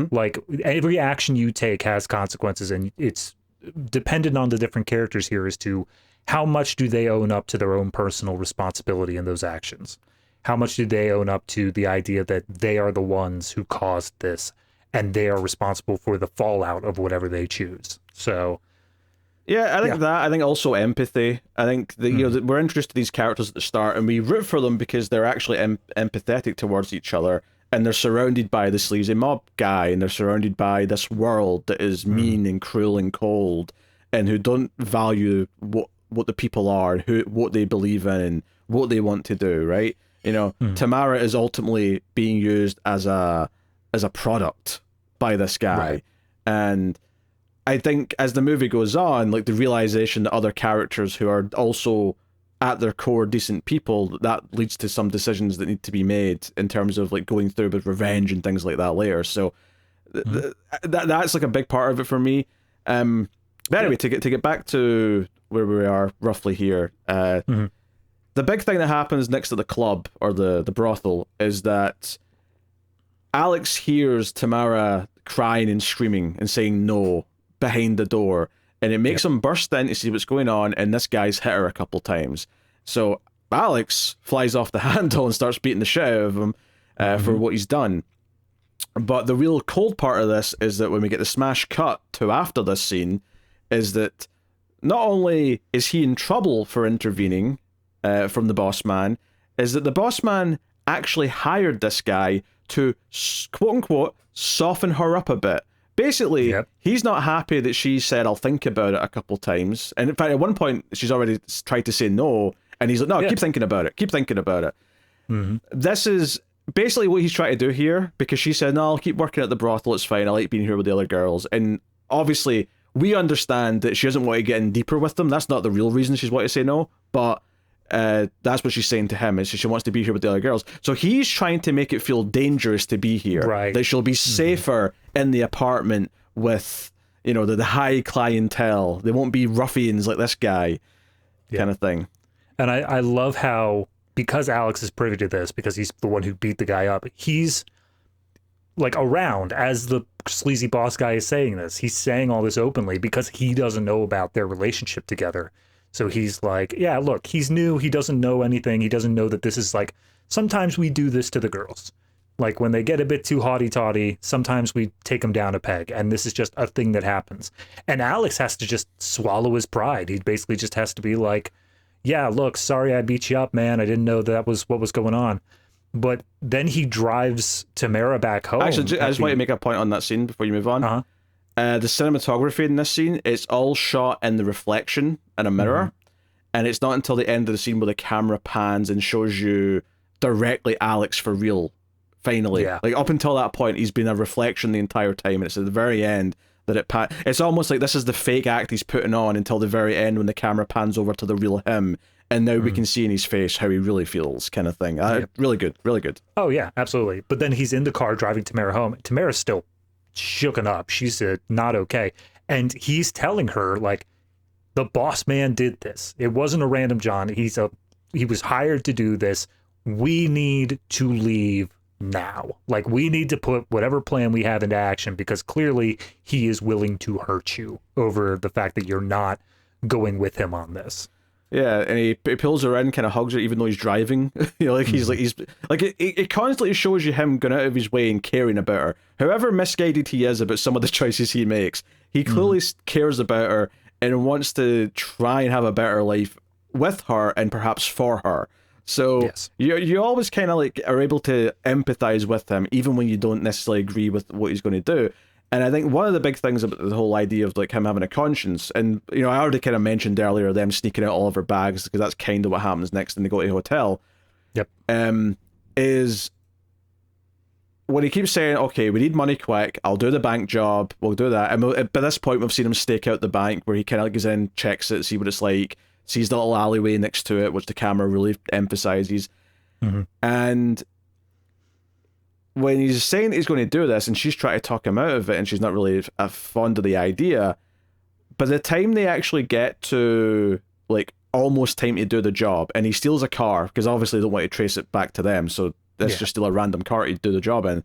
[SPEAKER 2] Like every action you take has consequences, and it's dependent on the different characters here as to how much do they own up to their own personal responsibility in those actions. How much do they own up to the idea that they are the ones who caused this, and they are responsible for the fallout of whatever they choose. So,
[SPEAKER 1] yeah, I think that. I think also empathy. I think that we're introduced to these characters at the start, and we root for them because they're actually empathetic towards each other, and they're surrounded by the sleazy mob guy, and they're surrounded by this world that is mean and cruel and cold, and who don't value what the people are, what they believe in, and what they want to do. Right? Tamara is ultimately being used as a product by this guy, and I think as the movie goes on, like the realization that other characters who are also at their core decent people, that leads to some decisions that need to be made in terms of like going through with revenge and things like that later. So that's like a big part of it for me. But anyway, to get back to where we are roughly here, the big thing that happens next to the club or the brothel is that Alex hears Tamara crying and screaming and saying no behind the door, and it makes him burst in to see what's going on, and this guy's hit her a couple times. So Alex flies off the handle and starts beating the shit out of him for what he's done. But the real cold part of this is that when we get the smash cut to after this scene, is that not only is he in trouble for intervening from the boss man, is that the boss man actually hired this guy to, quote unquote, soften her up a bit. Basically, he's not happy that she said, I'll think about it a couple times. And in fact, at one point, she's already tried to say no. And he's like, no, keep thinking about it. Keep thinking about it. Mm-hmm. This is basically what he's trying to do here, because she said, no, I'll keep working at the brothel. It's fine. I like being here with the other girls. And obviously, we understand that she doesn't want to get in deeper with them. That's not the real reason she's wanting to say no. But that's what she's saying to him, is she wants to be here with the other girls. So he's trying to make it feel dangerous to be here.
[SPEAKER 2] Right.
[SPEAKER 1] That she'll be safer in the apartment with, the high clientele. They won't be ruffians like this guy, kind of thing.
[SPEAKER 2] And I love how, because Alex is privy to this, because he's the one who beat the guy up, he's like around as the sleazy boss guy is saying this. He's saying all this openly because he doesn't know about their relationship together. So he's like, yeah, look, he's new. He doesn't know anything. He doesn't know that this is like, sometimes we do this to the girls. Like when they get a bit too haughty-taughty, sometimes we take them down a peg. And this is just a thing that happens. And Alex has to just swallow his pride. He basically just has to be like, yeah, look, sorry I beat you up, man. I didn't know that was what was going on. But then he drives Tamara back home.
[SPEAKER 1] Actually, I just want to make a point on that scene before you move on.
[SPEAKER 2] Uh-huh.
[SPEAKER 1] The cinematography in this scene, it's all shot in the reflection in a mirror. And it's not until the end of the scene where the camera pans and shows you directly Alex for real, finally.
[SPEAKER 2] Yeah.
[SPEAKER 1] Like, up until that point, he's been a reflection the entire time. And it's at the very end that it's almost like this is the fake act he's putting on until the very end when the camera pans over to the real him. And now we can see in his face how he really feels, kind of thing. Really good, really good.
[SPEAKER 2] Oh, yeah, absolutely. But then he's in the car driving Tamara home. Tamara's still shooken up. She's not okay. And he's telling her, like, the boss man did this. It wasn't a random John. He was hired to do this. We need to leave now. Like, we need to put whatever plan we have into action, because clearly he is willing to hurt you over the fact that you're not going with him on this.
[SPEAKER 1] Yeah, and he pulls her in, kind of hugs her, even though he's driving. He's like it constantly shows you him going out of his way and caring about her. However misguided he is about some of the choices he makes, he clearly cares about her and wants to try and have a better life with her and perhaps for her. So you always kind of like are able to empathize with him, even when you don't necessarily agree with what he's going to do. And I think one of the big things about the whole idea of like him having a conscience, and I already kind of mentioned earlier them sneaking out all of her bags, because that's kind of what happens next when they go to a hotel.
[SPEAKER 2] Yep.
[SPEAKER 1] Is when he keeps saying, "Okay, we need money quick. I'll do the bank job. We'll do that." And by this point, we've seen him stake out the bank, where he kind of goes in, checks it, see what it's like, sees the little alleyway next to it, which the camera really emphasizes, and when he's saying he's going to do this, and she's trying to talk him out of it, and she's not really fond of the idea, by the time they actually get to, like, almost time to do the job, and he steals a car, because obviously they don't want to trace it back to them, so that's just still a random car to do the job in.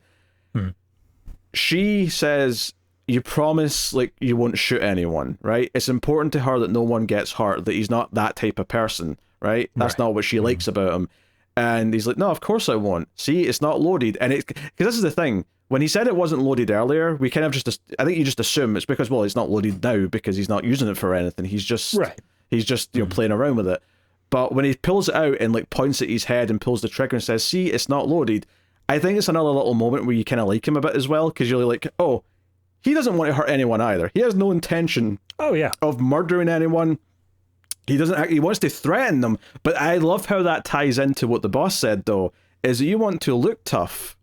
[SPEAKER 1] She says, you promise, like, you won't shoot anyone, right? It's important to her that no one gets hurt, that he's not that type of person, right? That's not what she likes about him. And he's like, no, of course I won't. See, it's not loaded. And it's because this is the thing. When he said it wasn't loaded earlier, we kind of I think you just assume it's because, well, it's not loaded now because he's not using it for anything. He's just, playing around with it. But when he pulls it out and like points at his head and pulls the trigger and says, see, it's not loaded, I think it's another little moment where you kind of like him a bit as well, because you're like, oh, he doesn't want to hurt anyone either. He has no intention of murdering anyone. He wants to threaten them, but I love how that ties into what the boss said, though, is that you want to look tough,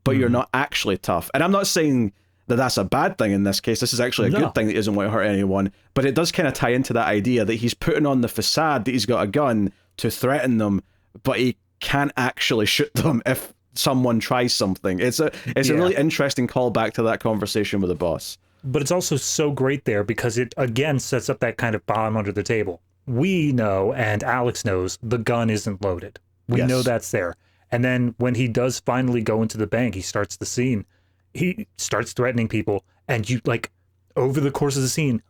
[SPEAKER 1] but you're not actually tough. And I'm not saying that that's a bad thing in this case. This is actually a good thing that he doesn't want to hurt anyone, but it does kind of tie into that idea that he's putting on the facade that he's got a gun to threaten them, but he can't actually shoot them if someone tries something. It's a really interesting callback to that conversation with the boss.
[SPEAKER 2] But it's also so great there because it, again, sets up that kind of bomb under the table. We know, and Alex knows, the gun isn't loaded. We know that's there. And then when he does finally go into the bank, he starts the scene. He starts threatening people, and you, like, over the course of the scene,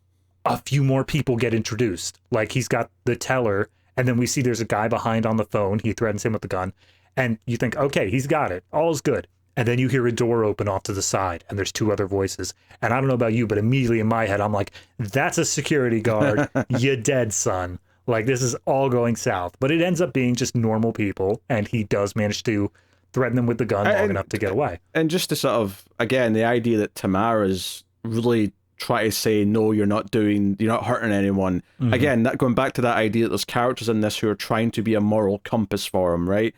[SPEAKER 2] a few more people get introduced. Like, he's got the teller, and then we see there's a guy behind on the phone. He threatens him with the gun, and you think, okay, he's got it. All's good. And then you hear a door open off to the side, and there's two other voices. And I don't know about you, but immediately in my head, I'm like, that's a security guard. You dead, son. Like, this is all going south. But it ends up being just normal people, and he does manage to threaten them with the gun long enough to get away.
[SPEAKER 1] And just to sort of, again, the idea that Tamara's really try to say, no, you're not hurting anyone. Again, that going back to that idea that there's characters in this who are trying to be a moral compass for him, right?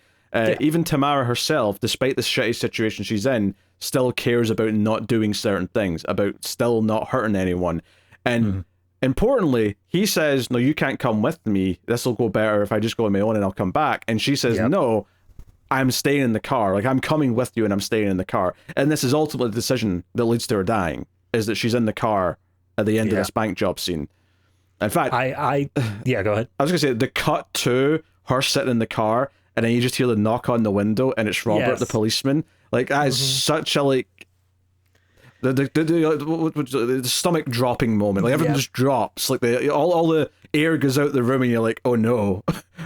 [SPEAKER 1] Even Tamara herself, despite the shitty situation she's in, still cares about not doing certain things, about still not hurting anyone. And importantly, he says, no, you can't come with me. This will go better if I just go on my own and I'll come back. And she says, no, I'm staying in the car. Like, I'm coming with you and I'm staying in the car. And this is ultimately the decision that leads to her dying, is that she's in the car at the end of this bank job scene. In fact,
[SPEAKER 2] yeah, go ahead.
[SPEAKER 1] I was going to say, the cut to her sitting in the car, and then you just hear the knock on the window, and it's Robert, the policeman. Like, that is such a, like, the stomach dropping moment. Like, everything just drops. Like, all the air goes out the room, and you're like, oh no.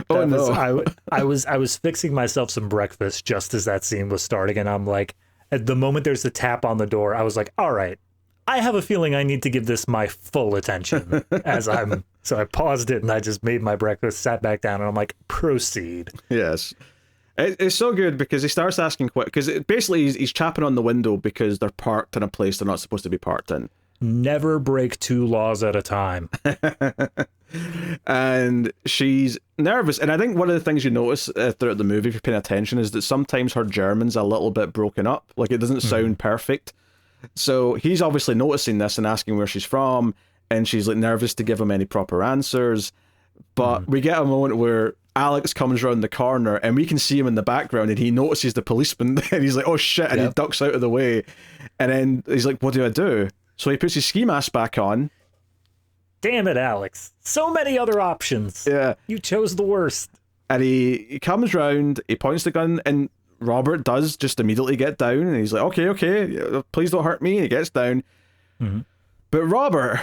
[SPEAKER 2] I was fixing myself some breakfast just as that scene was starting, and I'm like, at the moment there's the tap on the door, I was like, all right, I have a feeling I need to give this my full attention so I paused it and I just made my breakfast, sat back down, and I'm like, proceed.
[SPEAKER 1] Yes. It's so good because he starts asking because basically he's chapping on the window because they're parked in a place they're not supposed to be parked in.
[SPEAKER 2] Never break two laws at a time.
[SPEAKER 1] And she's nervous. And I think one of the things you notice throughout the movie, if you're paying attention, is that sometimes her German's a little bit broken up. Like, it doesn't sound perfect. So he's obviously noticing this and asking where she's from. And she's like nervous to give him any proper answers. But we get a moment where Alex comes around the corner and we can see him in the background and he notices the policeman and he's like, oh shit, and he ducks out of the way. And then he's like, what do I do? So he puts his ski mask back on.
[SPEAKER 2] Damn it, Alex. So many other options. Yeah. You chose the worst.
[SPEAKER 1] And he comes round, he points the gun, and Robert does just immediately get down. And he's like, okay, please don't hurt me. And he gets down. But Robert,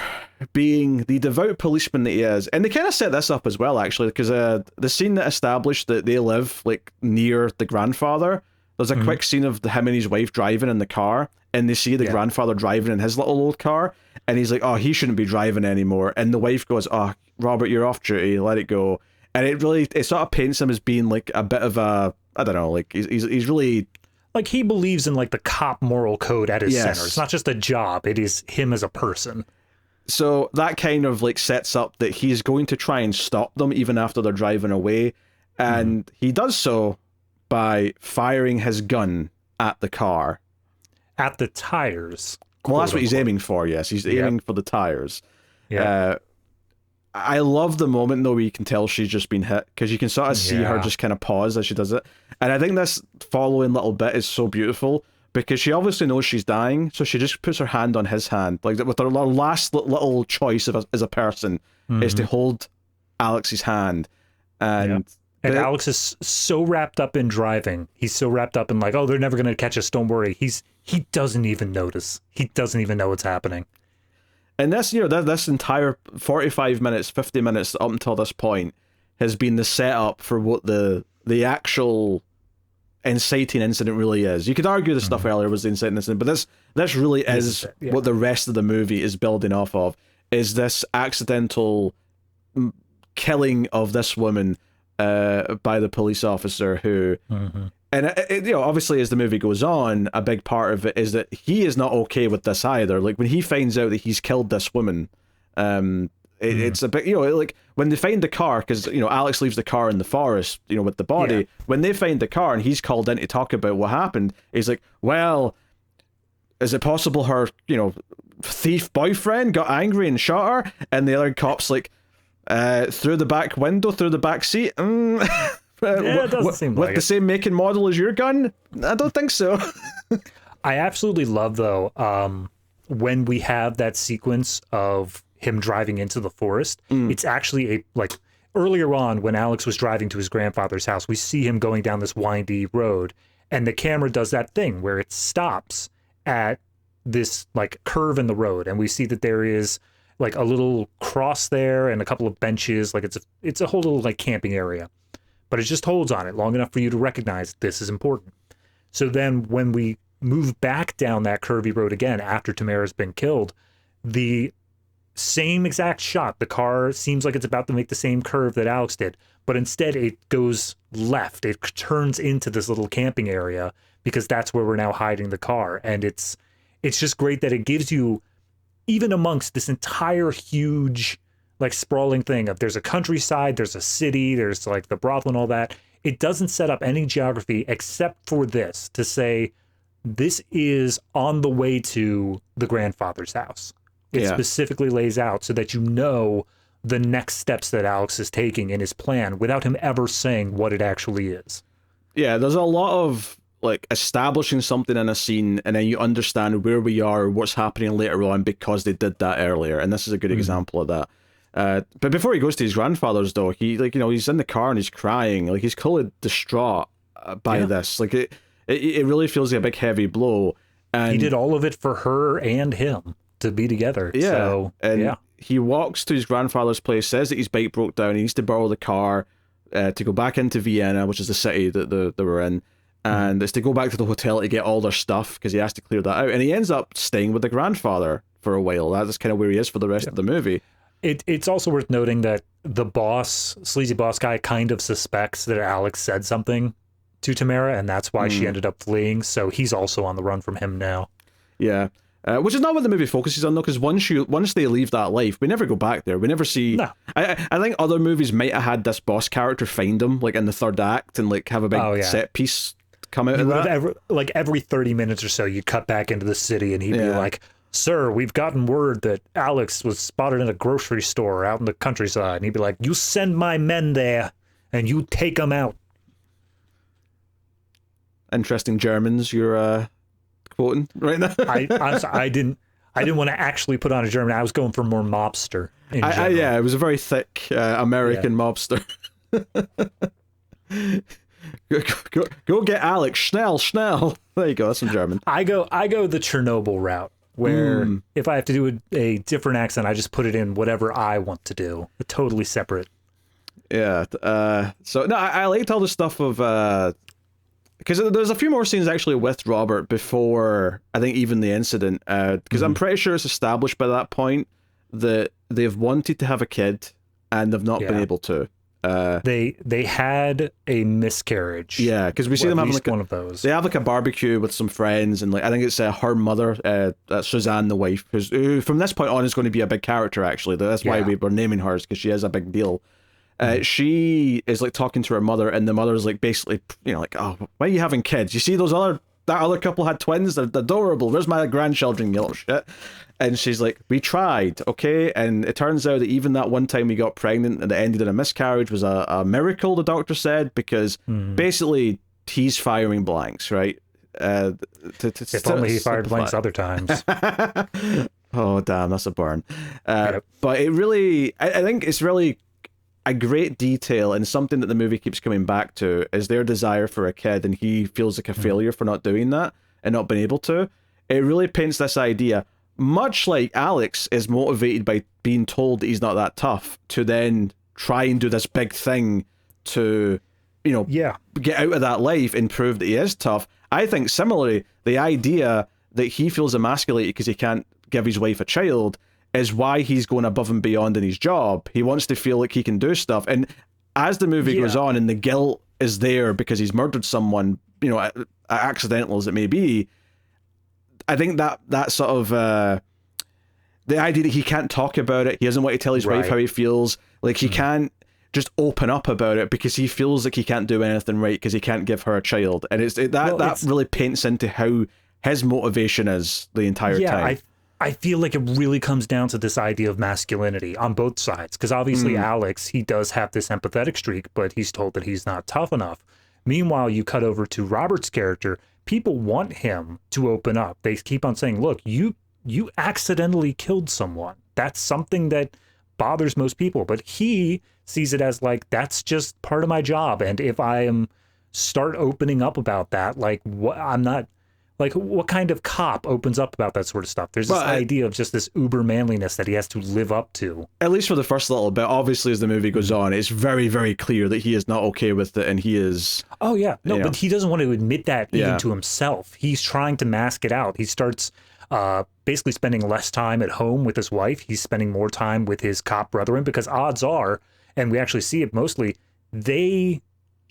[SPEAKER 1] being the devout policeman that he is, and they kind of set this up as well, actually, because the scene that established that they live like near the grandfather, there's a quick scene of him and his wife driving in the car, and they see the grandfather driving in his little old car, and he's like, oh, he shouldn't be driving anymore. And the wife goes, oh, Robert, you're off duty, let it go. And it sort of paints him as being like a bit of a, I don't know, like he's really...
[SPEAKER 2] Like, he believes in, like, the cop moral code at his center. It's not just a job, it is him as a person.
[SPEAKER 1] So that kind of, like, sets up that he's going to try and stop them even after they're driving away. And he does so by firing his gun at the car.
[SPEAKER 2] At the tires.
[SPEAKER 1] Well, that's what he's aiming for, yes. He's aiming for the tires.
[SPEAKER 2] Yeah.
[SPEAKER 1] I love the moment, though, where you can tell she's just been hit, because you can sort of see her just kind of pause as she does it. And I think this following little bit is so beautiful, because she obviously knows she's dying, so she just puts her hand on his hand. Like, with her last little choice as a person is to hold Alex's hand. And
[SPEAKER 2] Alex is so wrapped up in driving. He's so wrapped up in, like, oh, they're never going to catch us, don't worry. He doesn't even notice. He doesn't even know what's happening.
[SPEAKER 1] And this, this entire 45 minutes, 50 minutes up until this point has been the setup for what the actual inciting incident really is. You could argue the stuff earlier was the inciting incident, but this really is what the rest of the movie is building off of, is this accidental killing of this woman by the police officer who... And obviously, as the movie goes on, a big part of it is that he is not okay with this either. Like, when he finds out that he's killed this woman, it's a bit, like when they find the car, because Alex leaves the car in the forest, with the body. When they find the car and he's called in to talk about what happened, he's like, well, is it possible her, thief boyfriend got angry and shot her? And the other cop's like, through the back window, through the back seat.
[SPEAKER 2] It doesn't seem like
[SPEAKER 1] with the same make and model as your gun? I don't think so.
[SPEAKER 2] I absolutely love, though, when we have that sequence of him driving into the forest. It's actually earlier on when Alex was driving to his grandfather's house, we see him going down this windy road, and the camera does that thing where it stops at this like curve in the road, and we see that there is like a little cross there and a couple of benches. Like it's a whole little like camping area. But it just holds on it long enough for you to recognize this is important. So then when we move back down that curvy road again after Tamara's been killed, the same exact shot. The car seems like it's about to make the same curve that Alex did, but instead it goes left. It turns into this little camping area because that's where we're now hiding the car. And it's just great that it gives you, even amongst this entire huge, like, sprawling thing of there's a countryside, there's a city, there's like the brothel and all that. It doesn't set up any geography except for this to say this is on the way to the grandfather's house. It specifically lays out so that you know the next steps that Alex is taking in his plan without him ever saying what it actually is.
[SPEAKER 1] Yeah, there's a lot of like establishing something in a scene, and then you understand where we are, what's happening later on because they did that earlier, and this is a good example of that. But before he goes to his grandfather's, though, he he's in the car and he's crying, like he's clearly distraught by this. Like it really feels like a big heavy blow. And
[SPEAKER 2] he did all of it for her and him to be together.
[SPEAKER 1] Yeah,
[SPEAKER 2] so,
[SPEAKER 1] and he walks to his grandfather's place, says that his bike broke down, he needs to borrow the car to go back into Vienna, which is the city that they were in. And it's to go back to the hotel to get all their stuff because he has to clear that out. And he ends up staying with the grandfather for a while. That's kind of where he is for the rest of the movie.
[SPEAKER 2] It's also worth noting that the boss, sleazy boss guy, kind of suspects that Alex said something to Tamara, and that's why she ended up fleeing. So he's also on the run from him now. Yeah.
[SPEAKER 1] Which is not what the movie focuses on, though, because once they leave that life, we never go back there. We never see... No. I think other movies might have had this boss character find him, like, in the third act, and, like, have a big set piece come out of that.
[SPEAKER 2] Every 30 minutes or so, you'd cut back into the city, and he'd be like, "Sir, we've gotten word that Alex was spotted in a grocery store out in the countryside." And he'd be like, "You send my men there, and you take them out."
[SPEAKER 1] Interesting Germans you're quoting right now.
[SPEAKER 2] I'm sorry, I didn't want to actually put on a German. I was going for more mobster.
[SPEAKER 1] Yeah, it was a very thick American mobster. Go get Alex, schnell. There you go, that's some German.
[SPEAKER 2] I go the Chernobyl route, where if I have to do a different accent, I just put it in whatever I want to do. Totally separate.
[SPEAKER 1] Yeah. So no, I liked all the stuff of because there's a few more scenes actually with Robert before I think even the incident. Because I'm pretty sure it's established by that point that they've wanted to have a kid and they've not been able to.
[SPEAKER 2] They had a miscarriage.
[SPEAKER 1] Yeah, because we see them having like
[SPEAKER 2] one of those.
[SPEAKER 1] They have like a barbecue with some friends, and like I think it's her mother, Suzanne, the wife, who from this point on is going to be a big character. Actually, that's why we were naming her, because she is a big deal. She is like talking to her mother, and the mother's like basically, like, "Oh, why are you having kids? You see that other couple had twins. They're adorable. Where's my grandchildren, you little shit?" And she's like, "We tried, okay?" And it turns out that even that one time we got pregnant and it ended in a miscarriage was a miracle, the doctor said, because basically he's firing blanks, right?
[SPEAKER 2] If only he fired blanks other times.
[SPEAKER 1] Oh, damn, that's a burn. But it really, I think it's really a great detail, and something that the movie keeps coming back to is their desire for a kid, and he feels like a failure for not doing that and not being able to. It really paints this idea, much like Alex is motivated by being told that he's not that tough, to then try and do this big thing to, get out of that life and prove that he is tough. I think similarly, the idea that he feels emasculated because he can't give his wife a child is why he's going above and beyond in his job. He wants to feel like he can do stuff. And as the movie goes on and the guilt is there because he's murdered someone, accidental as it may be, I think that sort of the idea that he can't talk about it, he doesn't want to tell his wife how he feels, like he can't just open up about it because he feels like he can't do anything right because he can't give her a child, and that really paints into how his motivation is the entire time.
[SPEAKER 2] I feel like it really comes down to this idea of masculinity on both sides, because obviously Alex, he does have this empathetic streak, but he's told that he's not tough enough. Meanwhile, you cut over to Robert's character. People want him to open up. They keep on saying, "Look, you accidentally killed someone. That's something that bothers most people." But he sees it as like, that's just part of my job. And if I start opening up about that, like, what, I'm not Like, what kind of cop opens up about that sort of stuff? There's this idea of just this uber manliness that he has to live up to.
[SPEAKER 1] At least for the first little bit, obviously, as the movie goes on, it's very, very clear that he is not okay with it, and he is...
[SPEAKER 2] Oh, yeah. No, but he doesn't want to admit that even to himself. He's trying to mask it out. He starts basically spending less time at home with his wife. He's spending more time with his cop brethren, because odds are, and we actually see it mostly, they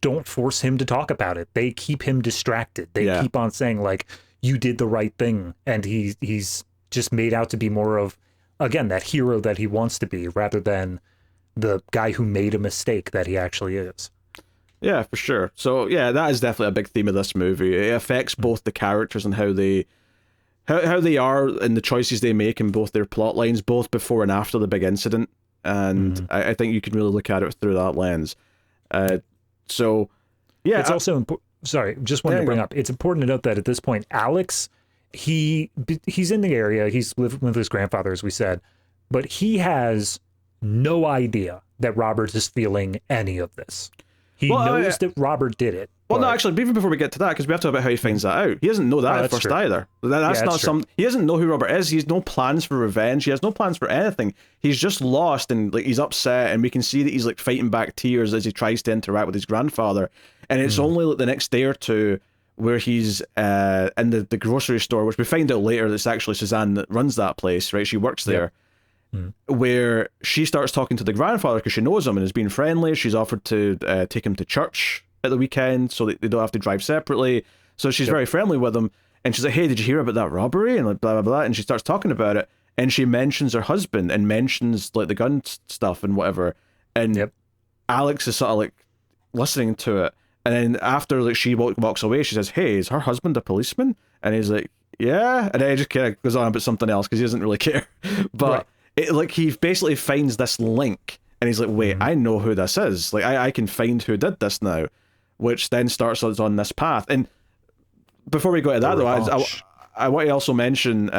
[SPEAKER 2] don't force him to talk about it. They keep him distracted. They keep on saying, like, you did the right thing. And he's just made out to be more of, again, that hero that he wants to be, rather than the guy who made a mistake that he actually is.
[SPEAKER 1] Yeah, for sure. So, yeah, that is definitely a big theme of this movie. It affects both the characters and how they are and the choices they make in both their plot lines, both before and after the big incident. And I think you can really look at it through that lens. So, yeah.
[SPEAKER 2] It's also important. Sorry, just wanted to bring up. It's important to note that at this point, Alex, he's in the area. He's living with his grandfather, as we said, but he has no idea that Robert is feeling any of this. He knows that Robert did it.
[SPEAKER 1] Well, no, actually, even before we get to that, because we have to talk about how he finds that out. He doesn't know that at first either. That's not some. He doesn't know who Robert is. He has no plans for revenge. He has no plans for anything. He's just lost, and like he's upset, and we can see that he's like fighting back tears as he tries to interact with his grandfather. And it's only like the next day or two where he's in the grocery store, which we find out later that's actually Suzanne that runs that place, right? She works there. Where she starts talking to the grandfather because she knows him and is being friendly. She's offered to take him to church at the weekend so that they don't have to drive separately. So she's very friendly with him. And she's like, hey, did you hear about that robbery? And like, blah, blah, blah. And she starts talking about it. And she mentions her husband and mentions like the gun stuff and whatever. And Alex is sort of like listening to it. And then after like she walks away, she says, hey, is her husband a policeman? And he's like, yeah. And then he just kind of goes on about something else because he doesn't really care. But he basically finds this link. And he's like, wait, I know who this is. Like, I can find who did this now. Which then starts us on this path. And before we go to that, though, I want to also mention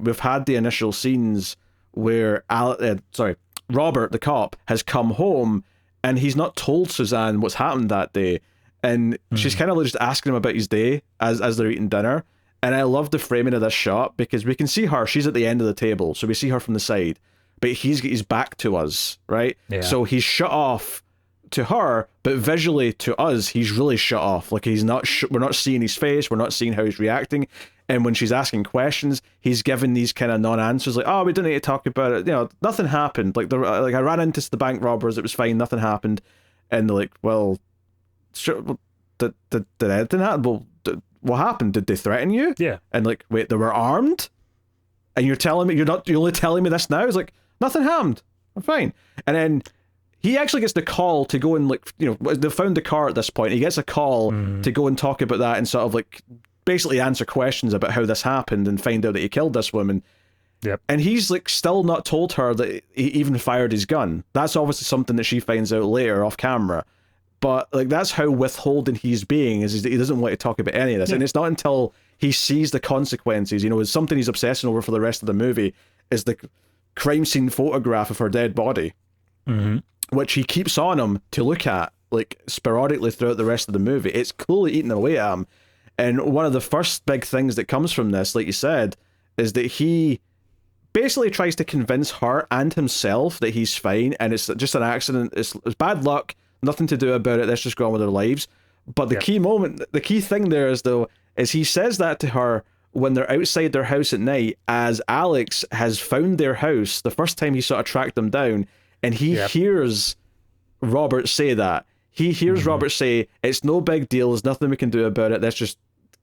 [SPEAKER 1] we've had the initial scenes where Robert, the cop, has come home and he's not told Suzanne what's happened that day. And she's kind of just asking him about his day as they're eating dinner. And I love the framing of this shot because we can see her. She's at the end of the table, so we see her from the side. But he's got his back to us, right? Yeah. So he's shut off to her, but visually to us, he's really shut off. Like he's not. We're not seeing his face. We're not seeing how he's reacting. And when she's asking questions, he's giving these kind of non-answers, like, "Oh, we didn't need to talk about it. You know, nothing happened. Like, I ran into the bank robbers. It was fine. Nothing happened." And they're like, "Well, sure, did anything happen? Well, what happened? Did they threaten you?"
[SPEAKER 2] Yeah.
[SPEAKER 1] And like, wait, they were armed, and you're telling me you're only telling me this now? It's like nothing happened. I'm fine. And then he actually gets the call to go and like, you know, they found the car at this point. He gets a call to go and talk about that and sort of like basically answer questions about how this happened and find out that he killed this woman.
[SPEAKER 2] Yep.
[SPEAKER 1] And he's like still not told her that he even fired his gun. That's obviously something that she finds out later off camera. But like that's how withholding he's being is that he doesn't want to talk about any of this. Yeah. And it's not until he sees the consequences, you know, it's something he's obsessing over for the rest of the movie is the crime scene photograph of her dead body. Which he keeps on him to look at, like, sporadically throughout the rest of the movie. It's clearly eating away at him. And one of the first big things that comes from this, like you said, is that he basically tries to convince her and himself that he's fine, and it's just an accident, it's bad luck, nothing to do about it, let's just go on with our lives. But the key moment, the key thing there is, though, is he says that to her when they're outside their house at night, as Alex has found their house, the first time he sort of tracked them down, and he hears Robert say that. He hears Robert say, it's no big deal, there's nothing we can do about it, let's just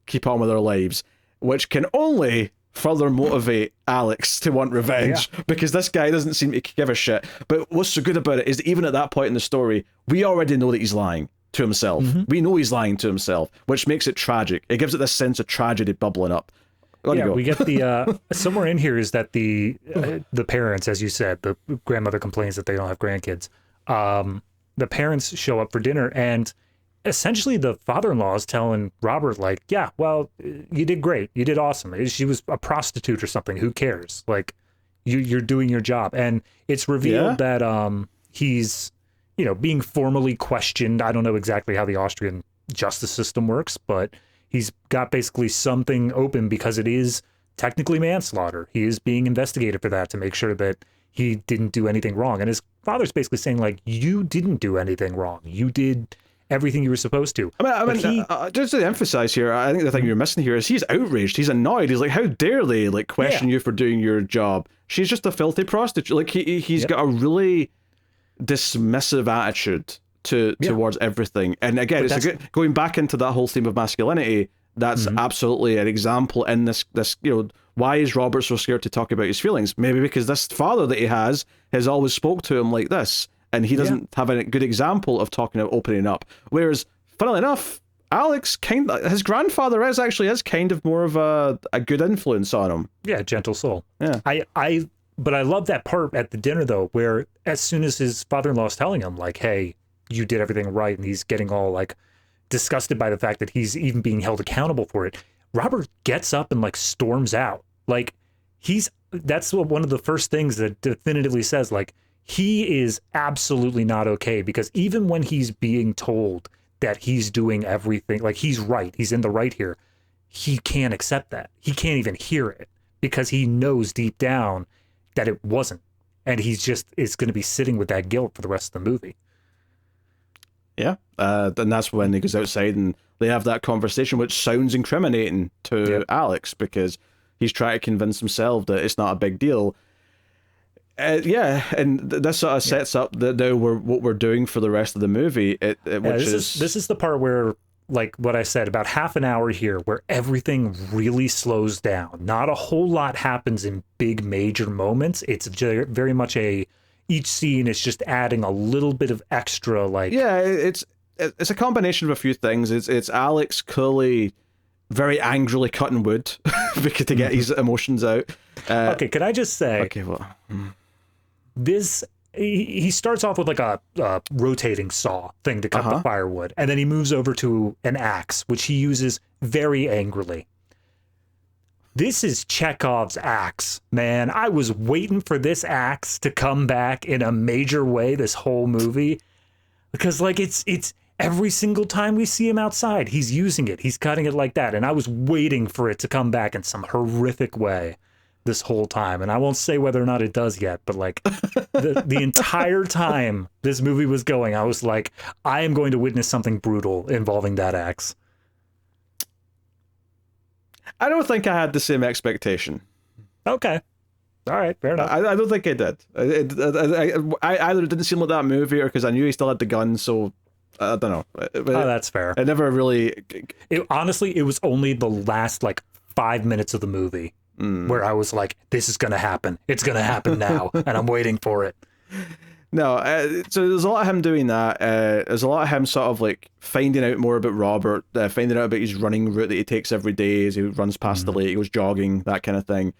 [SPEAKER 1] keep on with our lives. Which can only further motivate Alex to want revenge, because this guy doesn't seem to give a shit. But what's so good about it is that even at that point in the story, we already know that he's lying to himself. We know he's lying to himself, which makes it tragic. It gives it this sense of tragedy bubbling up.
[SPEAKER 2] We get the somewhere in here is that the parents, as you said, the grandmother complains that they don't have grandkids. The parents show up for dinner, and essentially the father-in-law is telling Robert, like, yeah, well, you did great, you did awesome. She was a prostitute or something. Who cares? Like, you're doing your job. And it's revealed that he's, you know, being formally questioned. I don't know exactly how the Austrian justice system works, but He's got basically something open because it is technically manslaughter. He is being investigated for that to make sure that he didn't do anything wrong. And his father's basically saying, like, you didn't do anything wrong. You did everything you were supposed to.
[SPEAKER 1] Just to emphasize here, I think the thing you're missing here is he's outraged. He's annoyed. He's like, how dare they like question you for doing your job? She's just a filthy prostitute. Like he's got a really dismissive attitude towards everything. And again, going back into that whole theme of masculinity. That's absolutely an example in this. Why is Robert so scared to talk about his feelings? Maybe because this father that he has always spoke to him like this, and he doesn't have a good example of opening up. Whereas, funnily enough, Alex his grandfather is kind of more of a good influence on him.
[SPEAKER 2] Yeah, gentle soul.
[SPEAKER 1] Yeah.
[SPEAKER 2] But I love that part at the dinner though, where as soon as his father-in-law's telling him like, "Hey, you did everything right," and he's getting all like disgusted by the fact that he's even being held accountable for it, Robert gets up and like storms out. Like that's one of the first things that definitively says like he is absolutely not okay, because even when he's being told that he's doing everything, like he's right, he's in the right here, he can't accept that. He can't even hear it because he knows deep down that it wasn't. And he's just is going to be sitting with that guilt for the rest of the movie.
[SPEAKER 1] Yeah, and that's when he goes outside and they have that conversation, which sounds incriminating to Alex because he's trying to convince himself that it's not a big deal. And this sort of sets up what we're doing for the rest of the movie. This
[SPEAKER 2] is the part where, like what I said, about half an hour here, where everything really slows down. Not a whole lot happens in big major moments. It's very much each scene is just adding a little bit of extra, like...
[SPEAKER 1] Yeah, it's a combination of a few things. It's Alex clearly very angrily cutting wood because to get his emotions out.
[SPEAKER 2] Okay, can I just say...
[SPEAKER 1] Okay, well...
[SPEAKER 2] This... He starts off with like a rotating saw thing to cut the firewood, and then he moves over to an axe, which he uses very angrily. This is Chekhov's axe, man. I was waiting for this axe to come back in a major way this whole movie, because like it's every single time we see him outside, he's using it. He's cutting it like that, and I was waiting for it to come back in some horrific way this whole time. And I won't say whether or not it does yet, but like the entire time this movie was going, I was like, I am going to witness something brutal involving that axe.
[SPEAKER 1] I don't think I had the same expectation.
[SPEAKER 2] Okay. All right, fair enough.
[SPEAKER 1] I don't think I did. I either didn't seem like that movie or because I knew he still had the gun, so I don't know.
[SPEAKER 2] That's fair.
[SPEAKER 1] I never really...
[SPEAKER 2] Honestly, it was only the last like 5 minutes of the movie where I was like, this is going to happen. It's going to happen now, and I'm waiting for it.
[SPEAKER 1] No, so there's a lot of him doing that. There's a lot of him sort of like finding out more about Robert, finding out about his running route that he takes every day as he runs past the lake, he goes jogging, that kind of thing.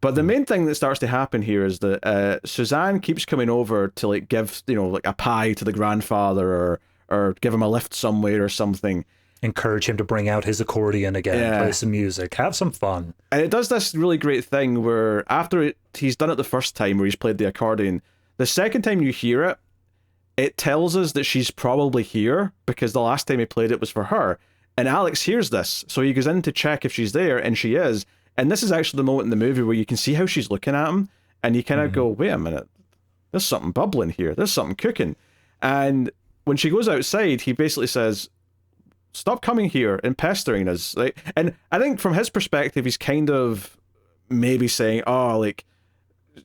[SPEAKER 1] But the main thing that starts to happen here is that Suzanne keeps coming over to like give, like a pie to the grandfather or give him a lift somewhere or something.
[SPEAKER 2] Encourage him to bring out his accordion again, play some music, have some fun. And
[SPEAKER 1] it does this really great thing where after he's done it the first time where he's played the accordion, the second time you hear it, it tells us that she's probably here because the last time he played it was for her. And Alex hears this, so he goes in to check if she's there, and she is. And this is actually the moment in the movie where you can see how she's looking at him, and you kind of go, wait a minute, there's something bubbling here, there's something cooking. And when she goes outside, he basically says, stop coming here and pestering us. Like, and I think from his perspective, he's kind of maybe saying, oh, like,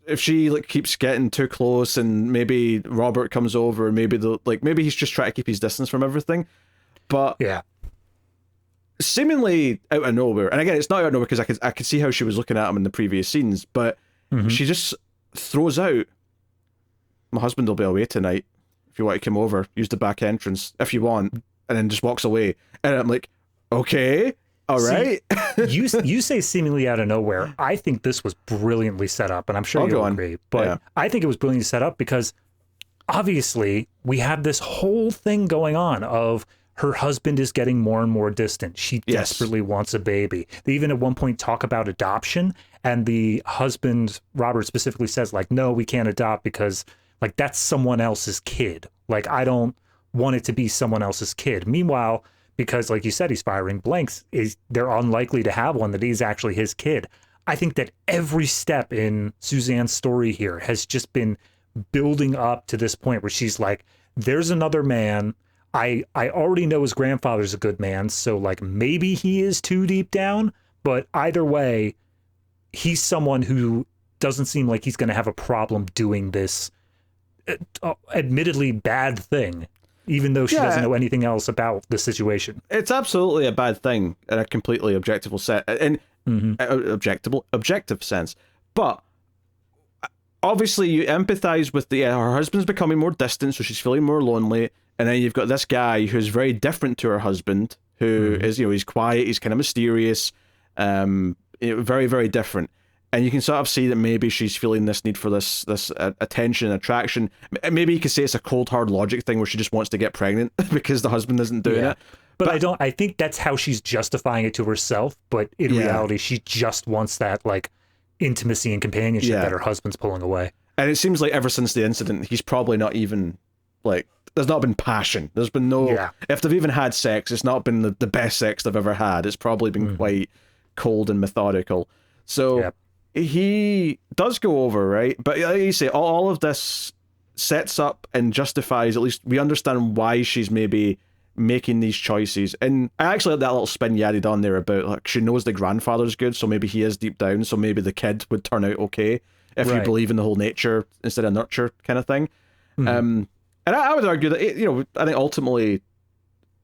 [SPEAKER 1] if she like keeps getting too close and maybe Robert comes over, maybe maybe he's just trying to keep his distance from everything. But
[SPEAKER 2] yeah,
[SPEAKER 1] seemingly out of nowhere, and again, it's not out of nowhere because I could see how she was looking at him in the previous scenes, but she just throws out, my husband will be away tonight. If you want to come over, use the back entrance if you want, and then just walks away. And I'm like, okay, all right.
[SPEAKER 2] you say seemingly out of nowhere. I think this was brilliantly set up, and I'm sure you'll agree. But I think it was brilliantly set up because obviously we have this whole thing going on of her husband is getting more and more distant. She desperately wants a baby. They even at one point talk about adoption, and the husband, Robert, specifically says, like, no, we can't adopt because, like, that's someone else's kid. Like, I don't want it to be someone else's kid. Meanwhile, because, like you said, he's firing blanks. They're unlikely to have one that is actually his kid. I think that every step in Suzanne's story here has just been building up to this point where she's like, there's another man. I already know his grandfather's a good man, so like maybe he is too deep down, but either way, he's someone who doesn't seem like he's going to have a problem doing this admittedly bad thing, even though she doesn't know anything else about the situation.
[SPEAKER 1] It's absolutely a bad thing in a completely objective sense. But obviously you empathize with her husband's becoming more distant, so she's feeling more lonely. And then you've got this guy who's very different to her husband, who is, he's quiet, he's kind of mysterious, very, very different. And you can sort of see that maybe she's feeling this need for this attention and attraction. Maybe you could say it's a cold, hard logic thing where she just wants to get pregnant because the husband isn't doing it.
[SPEAKER 2] But I think that's how she's justifying it to herself. But in reality, she just wants that like intimacy and companionship that her husband's pulling away. And
[SPEAKER 1] it seems like ever since the incident, he's probably not even like, there's not been passion. There's been no, if they've even had sex, it's not been the best sex they've ever had. It's probably been quite cold and methodical. So he does go over, right? But like you say, all of this sets up and justifies, at least we understand why she's maybe making these choices. And I actually like that little spin you added on there about like she knows the grandfather's good, so maybe he is deep down, so maybe the kid would turn out okay if you believe in the whole nature instead of nurture kind of thing. And I would argue that, I think ultimately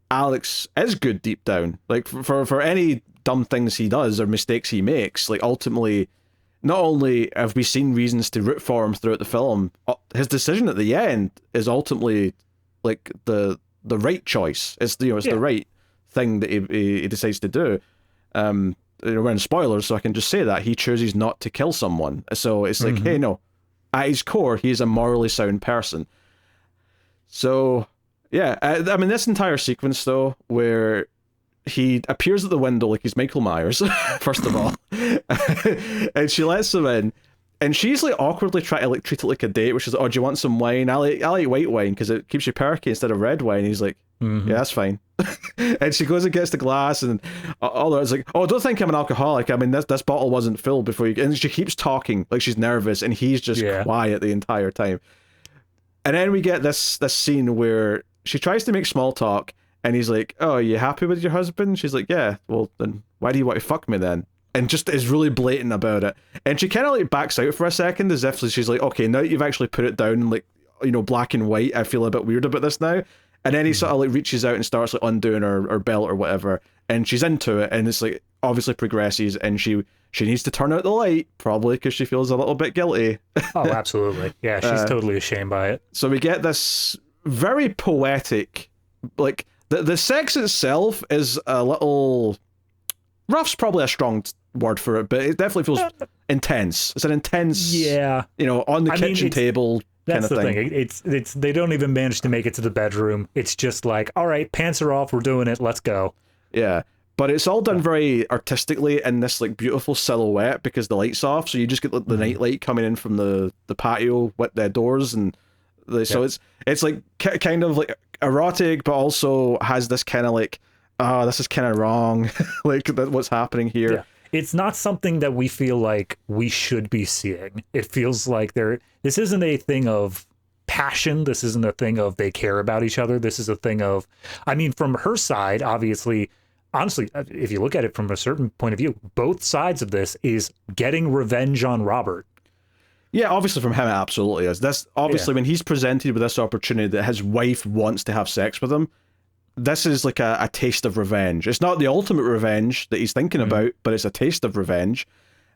[SPEAKER 1] Alex is good deep down. Like for any dumb things he does or mistakes he makes, like ultimately, not only have we seen reasons to root for him throughout the film, his decision at the end is ultimately like the right choice. It's the right thing that he decides to do. We're in spoilers, so I can just say that he chooses not to kill someone. So it's like, hey, no, at his core, he is a morally sound person. So, yeah, I mean, this entire sequence, though, where he appears at the window like he's Michael Myers, first of all, and she lets him in, and she's like awkwardly trying to like treat it like a date, which is, oh, do you want some wine? I like white wine because it keeps you perky instead of red wine. He's like, yeah, that's fine. And she goes and gets the glass, and all that is like, oh, don't think I'm an alcoholic. I mean, this bottle wasn't filled before you. And she keeps talking like she's nervous, and he's just quiet the entire time. And then we get this scene where she tries to make small talk, and he's like, oh, are you happy with your husband? She's like, yeah. Well, then why do you want to fuck me then? And just is really blatant about it. And she kind of like backs out for a second as if she's like, okay, now that you've actually put it down, like, black and white, I feel a bit weird about this now. And then he sort of like reaches out and starts like undoing her belt or whatever. And she's into it, and it's like obviously progresses, and she needs to turn out the light, probably because she feels a little bit guilty.
[SPEAKER 2] Oh, absolutely. Yeah, she's totally ashamed by it.
[SPEAKER 1] So we get this very poetic, like, the sex itself is a little... Rough's probably a strong word for it, but it definitely feels intense. It's an intense, on the kitchen table kind of thing.
[SPEAKER 2] That's the thing. It's they don't even manage to make it to the bedroom. It's just like, all right, pants are off, we're doing it, let's go.
[SPEAKER 1] Yeah. But it's all done very artistically in this like beautiful silhouette because the light's off, so you just get the night light coming in from the patio with the doors, and so it's like kind of like erotic, but also has this kind of like, oh, this is kind of wrong, like what's happening here. Yeah.
[SPEAKER 2] It's not something that we feel like we should be seeing. It feels like this isn't a thing of passion. This isn't a thing of they care about each other. This is a thing of, I mean, from her side, obviously. Honestly, if you look at it from a certain point of view, both sides of this is getting revenge on Robert.
[SPEAKER 1] Yeah, obviously from him, it absolutely is. This obviously when he's presented with this opportunity that his wife wants to have sex with him, this is like a taste of revenge. It's not the ultimate revenge that he's thinking about, but it's a taste of revenge.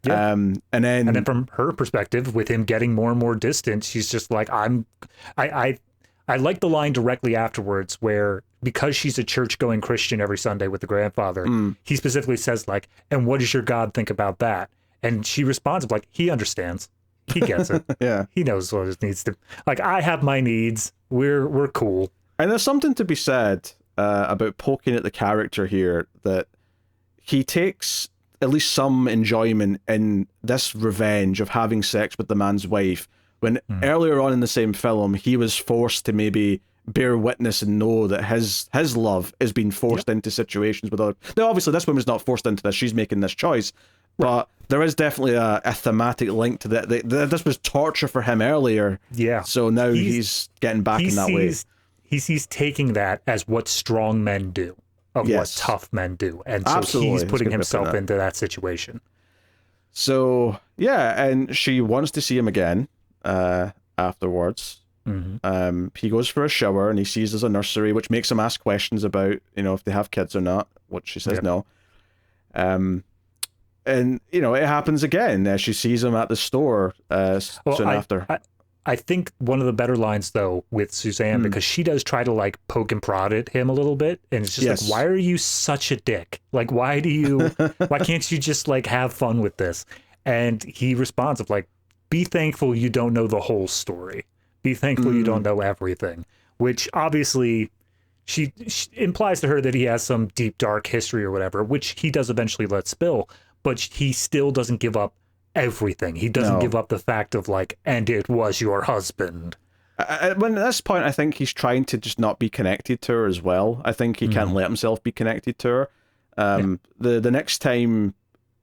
[SPEAKER 1] Yeah. And then
[SPEAKER 2] from her perspective, with him getting more and more distant, she's just like, I like the line directly afterwards where, because she's a church-going Christian every Sunday with the grandfather, he specifically says, like, and what does your God think about that? And she responds like, he understands. He gets it.
[SPEAKER 1] Yeah.
[SPEAKER 2] He knows what it needs to... Like, I have my needs. We're cool.
[SPEAKER 1] And there's something to be said about poking at the character here, that he takes at least some enjoyment in this revenge of having sex with the man's wife, when earlier on in the same film, he was forced to maybe bear witness and know that his love is being forced into situations with other. Now, obviously, this woman's not forced into this; she's making this choice. But there is definitely a thematic link to that. This was torture for him earlier.
[SPEAKER 2] Yeah.
[SPEAKER 1] So now he's getting back in that way.
[SPEAKER 2] He sees taking that as what strong men do, of what tough men do, and so
[SPEAKER 1] Absolutely.
[SPEAKER 2] he's putting himself into that situation.
[SPEAKER 1] So yeah, and she wants to see him again afterwards. He goes for a shower and he sees there's a nursery, which makes him ask questions about, if they have kids or not, which she says no. And it happens again. She sees him at the store soon after.
[SPEAKER 2] I think one of the better lines though with Suzanne, because she does try to like poke and prod at him a little bit, and it's just like, why are you such a dick? Like, why can't you just like have fun with this? And he responds of like, be thankful you don't know the whole story. Be thankful you don't know everything, which obviously she implies to her that he has some deep, dark history or whatever, which he does eventually let spill, but he still doesn't give up everything. He doesn't give up the fact of like, and it was your husband.
[SPEAKER 1] When at this point, I think he's trying to just not be connected to her as well. I think he can't let himself be connected to her. The next time,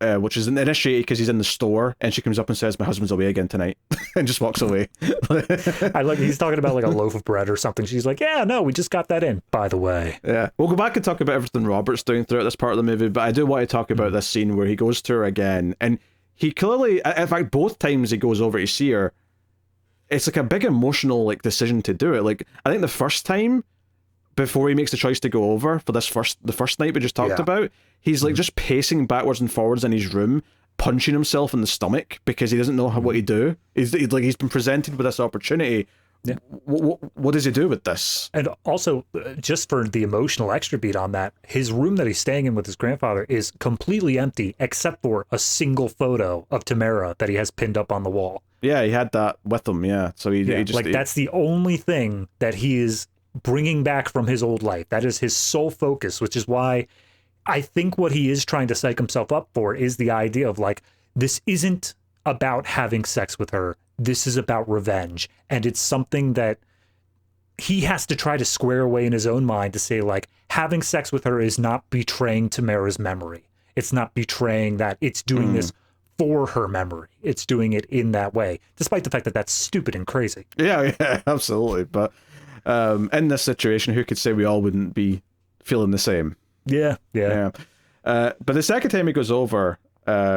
[SPEAKER 1] which is initiated because he's in the store, and she comes up and says, "My husband's away again tonight," and just walks away.
[SPEAKER 2] I like he's talking about like a loaf of bread or something. She's like, "Yeah, no, we just got that in, by the way."
[SPEAKER 1] Yeah, we'll go back and talk about everything Robert's doing throughout this part of the movie, but I do want to talk about this scene where he goes to her again, and he clearly, in fact, both times he goes over to see her, it's like a big emotional like decision to do it. Like, I think the first time, before he makes the choice to go over for the first night we just talked about, he's like just pacing backwards and forwards in his room, punching himself in the stomach because he doesn't know what to do. He's been presented with this opportunity. Yeah. What does he do with this?
[SPEAKER 2] And also, just for the emotional extra beat on that, his room that he's staying in with his grandfather is completely empty except for a single photo of Tamara that he has pinned up on the wall.
[SPEAKER 1] Yeah, he had that with him. Yeah, so he just
[SPEAKER 2] that's the only thing that he is bringing back from his old life. That is his sole focus, which is why I think what he is trying to psych himself up for is the idea of like, this isn't about having sex with her. This is about revenge. And it's something that he has to try to square away in his own mind to say like, having sex with her is not betraying Tamara's memory. It's not betraying that it's doing this for her memory. It's doing it in that way, despite the fact that that's stupid and crazy.
[SPEAKER 1] Yeah, absolutely. But in this situation, who could say we all wouldn't be feeling the same?
[SPEAKER 2] Yeah.
[SPEAKER 1] But the second time he goes over,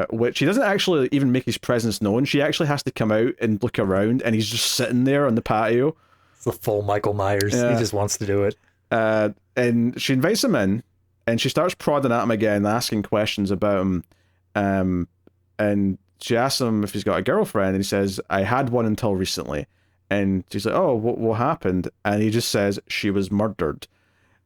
[SPEAKER 1] which he doesn't actually even make his presence known. She actually has to come out and look around, and he's just sitting there on the patio.
[SPEAKER 2] It's the full Michael Myers. He just wants to do it.
[SPEAKER 1] And she invites him in, and she starts prodding at him again, asking questions about him. And she asks him if he's got a girlfriend, and he says, "I had one until recently." And she's like, "Oh, what happened?" And he just says, "She was murdered."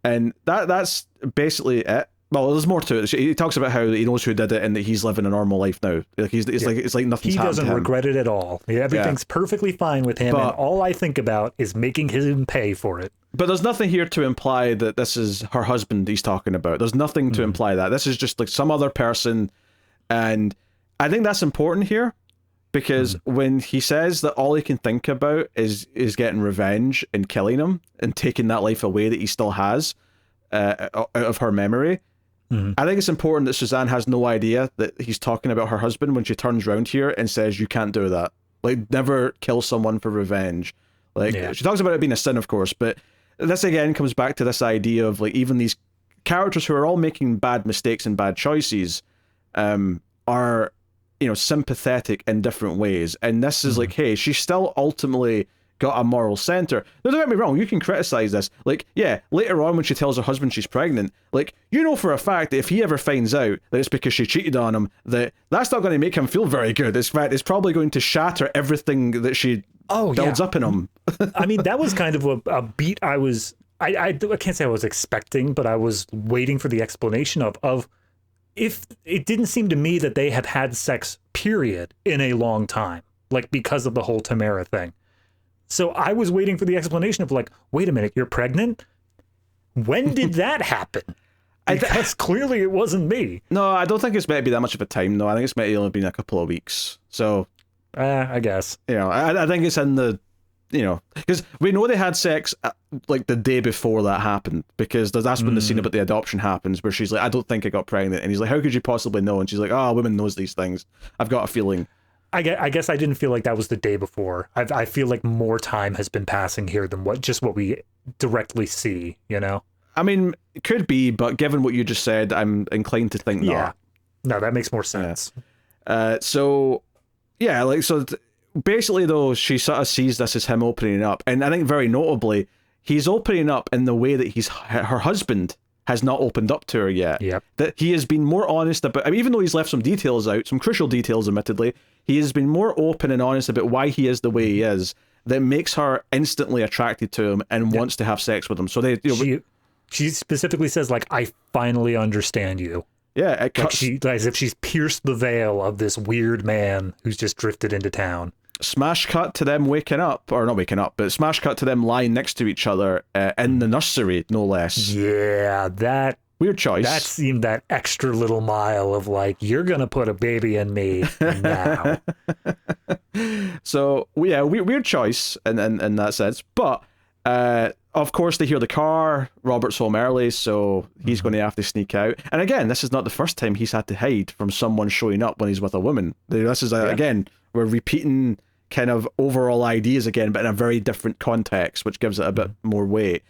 [SPEAKER 1] And that's basically it. Well, there's more to it. He talks about how he knows who did it and that he's living a normal life now. Like it's like nothing's happened to him. He doesn't
[SPEAKER 2] regret it at all. Everything's perfectly fine with him, and all I think about is making him pay for it.
[SPEAKER 1] But there's nothing here to imply that this is her husband he's talking about. There's nothing to imply that. This is just like some other person, and I think that's important here because when he says that all he can think about is getting revenge and killing him and taking that life away that he still has out of her memory. I think it's important that Suzanne has no idea that he's talking about her husband when she turns around here and says, "You can't do that. Like, never kill someone for revenge." Like, she talks about it being a sin, of course, but this again comes back to this idea of like, even these characters who are all making bad mistakes and bad choices are, sympathetic in different ways. And this is like, hey, she's still ultimately got a moral center. Now, don't get me wrong, you can criticize this. Like, yeah, later on when she tells her husband she's pregnant, like, for a fact that if he ever finds out that it's because she cheated on him, that's not going to make him feel very good. In fact, it's probably going to shatter everything that she builds up in him.
[SPEAKER 2] I mean, that was kind of a beat I can't say I was expecting, but I was waiting for the explanation of if it didn't seem to me that they have had sex, period, in a long time, like because of the whole Tamara thing. So I was waiting for the explanation of like, wait a minute, you're pregnant? When did that happen? Because clearly it wasn't me.
[SPEAKER 1] No, I don't think it's meant to be that much of a time, though. I think it's meant to only been a couple of weeks. So,
[SPEAKER 2] I guess.
[SPEAKER 1] I think it's in the because we know they had sex like the day before that happened, because that's when the scene about the adoption happens, where she's like, I don't think I got pregnant, and he's like, how could you possibly know? And she's like, oh, women knows these things. I've got a feeling.
[SPEAKER 2] I guess I didn't feel like that was the day before. I feel like more time has been passing here than what we directly see,
[SPEAKER 1] I mean, it could be, but given what you just said, I'm inclined to think not.
[SPEAKER 2] No, that makes more sense.
[SPEAKER 1] Basically, though, she sort of sees this as him opening up, and I think very notably, he's opening up in the way that her husband has not opened up to her yet.
[SPEAKER 2] Yep.
[SPEAKER 1] That he has been more honest about, I mean, even though he's left some details out, some crucial details, admittedly, he has been more open and honest about why he is the way he is, that makes her instantly attracted to him and wants to have sex with him. So
[SPEAKER 2] she specifically says, like, I finally understand you.
[SPEAKER 1] Yeah,
[SPEAKER 2] as if she's pierced the veil of this weird man who's just drifted into town.
[SPEAKER 1] Smash cut to them waking up, or not waking up, but smash cut to them lying next to each other in the nursery, no less.
[SPEAKER 2] Yeah, that
[SPEAKER 1] weird choice.
[SPEAKER 2] That seemed that extra little mile of like, you're gonna put a baby in me now.
[SPEAKER 1] So weird choice in that sense, but of course they hear the car. Robert's home early, so he's going to have to sneak out. And again, this is not the first time he's had to hide from someone showing up when he's with a woman. This is again, we're repeating kind of overall ideas again, but in a very different context, which gives it a bit more weight.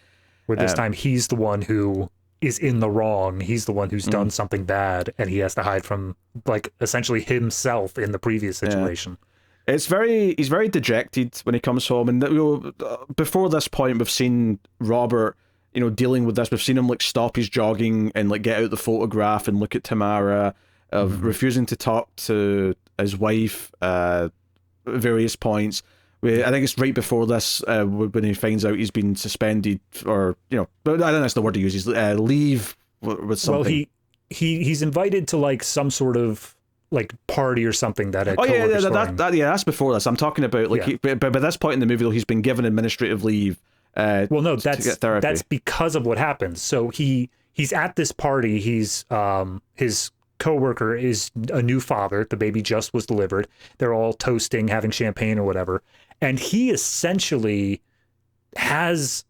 [SPEAKER 2] Where this time he's the one who is in the wrong. He's the one who's done something bad, and he has to hide from, like, essentially himself in the previous situation.
[SPEAKER 1] He's very dejected when he comes home, and before this point we've seen Robert, dealing with this. We've seen him like stop his jogging and like get out the photograph and look at Tamara, of refusing to talk to his wife at various points. I think it's right before this when he finds out he's been suspended, or I don't know, that's the word he uses, leave with something.
[SPEAKER 2] Well, he's invited to like some sort of like party or something that
[SPEAKER 1] that's before this. I'm talking about like but by this point in the movie, though, he's been given administrative leave. To get therapy.
[SPEAKER 2] That's because of what happens. So he's at this party. He's his coworker is a new father. The baby just was delivered. They're all toasting, having champagne or whatever, and he essentially has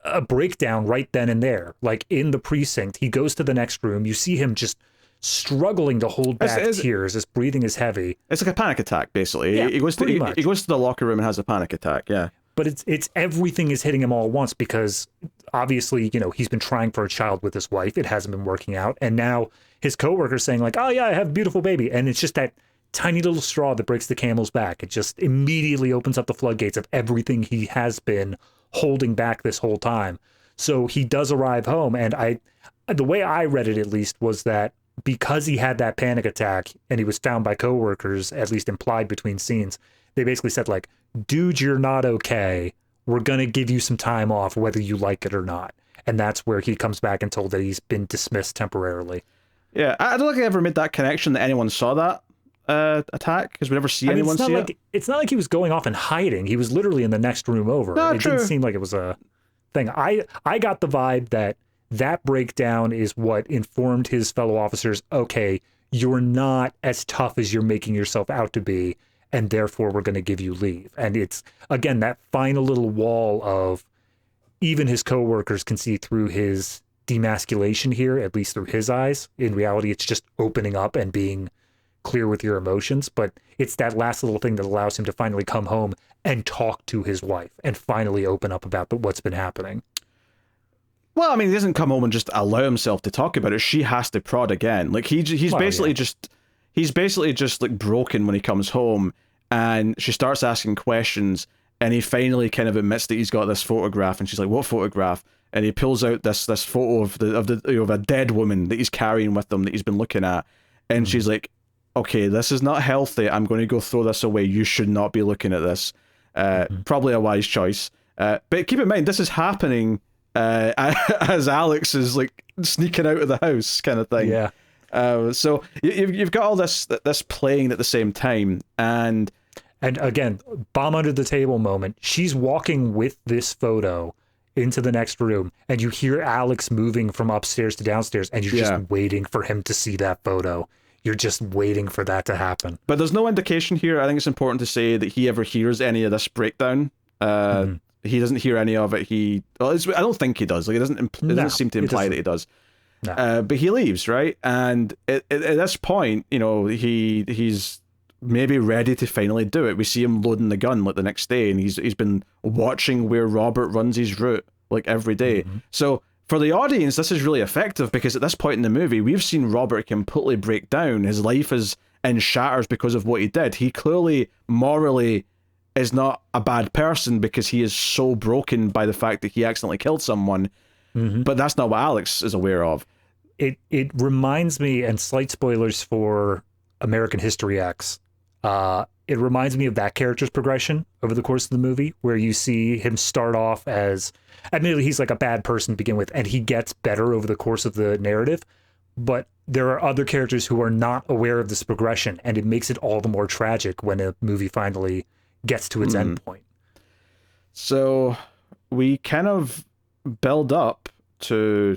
[SPEAKER 2] a breakdown right then and there. Like in the precinct, he goes to the next room. You see him just struggling to hold back tears. His breathing is heavy.
[SPEAKER 1] It's like a panic attack, basically.
[SPEAKER 2] Yeah,
[SPEAKER 1] he goes to the locker room and has a panic attack. Yeah,
[SPEAKER 2] but it's everything is hitting him all at once, because obviously he's been trying for a child with his wife. It hasn't been working out, and now his coworker's saying like, "Oh yeah, I have a beautiful baby," and it's just that tiny little straw that breaks the camel's back. It just immediately opens up the floodgates of everything he has been holding back this whole time. So he does arrive home, and the way I read it at least was that because he had that panic attack and he was found by coworkers, at least implied between scenes, they basically said like, dude, you're not okay. We're going to give you some time off, whether you like it or not. And that's where he comes back and told that he's been dismissed temporarily.
[SPEAKER 1] Yeah, I don't think I ever made that connection that anyone saw that attack, because we never see anyone see it.
[SPEAKER 2] It's not like he was going off and hiding. He was literally in the next room over. It didn't seem like it was a thing. I got the vibe that breakdown is what informed his fellow officers, okay, you're not as tough as you're making yourself out to be, and therefore we're going to give you leave. And it's, again, that final little wall of even his coworkers can see through his demasculation here, at least through his eyes. In reality, it's just opening up and being clear with your emotions, but it's that last little thing that allows him to finally come home and talk to his wife and finally open up about what's been happening.
[SPEAKER 1] Well, I mean, he doesn't come home and just allow himself to talk about it. She has to prod again. Like he's basically just like broken when he comes home, and she starts asking questions, and he finally kind of admits that he's got this photograph, and she's like, "What photograph?" And he pulls out this photo of a dead woman that he's carrying with him that he's been looking at, and she's like, "Okay, this is not healthy. I'm going to go throw this away. You should not be looking at this." Probably a wise choice, but keep in mind this is happening as Alex is like sneaking out of the house, kind of thing.
[SPEAKER 2] Yeah.
[SPEAKER 1] So you've got all this playing at the same time, and
[SPEAKER 2] again, bomb under the table moment. She's walking with this photo into the next room, and you hear Alex moving from upstairs to downstairs, and you're just waiting for him to see that photo. You're just waiting for that to happen.
[SPEAKER 1] But there's no indication here. I think it's important to say that he ever hears any of this breakdown, He doesn't hear any of it. I don't think he does. Like, it doesn't seem to imply that he does.
[SPEAKER 2] No.
[SPEAKER 1] But he leaves, right? And at this point, he's maybe ready to finally do it. We see him loading the gun like the next day, and he's been watching where Robert runs his route like every day. So for the audience, this is really effective, because at this point in the movie, we've seen Robert completely break down. His life is in shatters because of what he did. He clearly morally is not a bad person, because he is so broken by the fact that he accidentally killed someone. But that's not what Alex is aware of.
[SPEAKER 2] It reminds me, and slight spoilers for American History X, it reminds me of that character's progression over the course of the movie, where you see him start off as, admittedly, he's like a bad person to begin with, and he gets better over the course of the narrative. But there are other characters who are not aware of this progression, and it makes it all the more tragic when a movie finally gets to its end point. So
[SPEAKER 1] we kind of build up to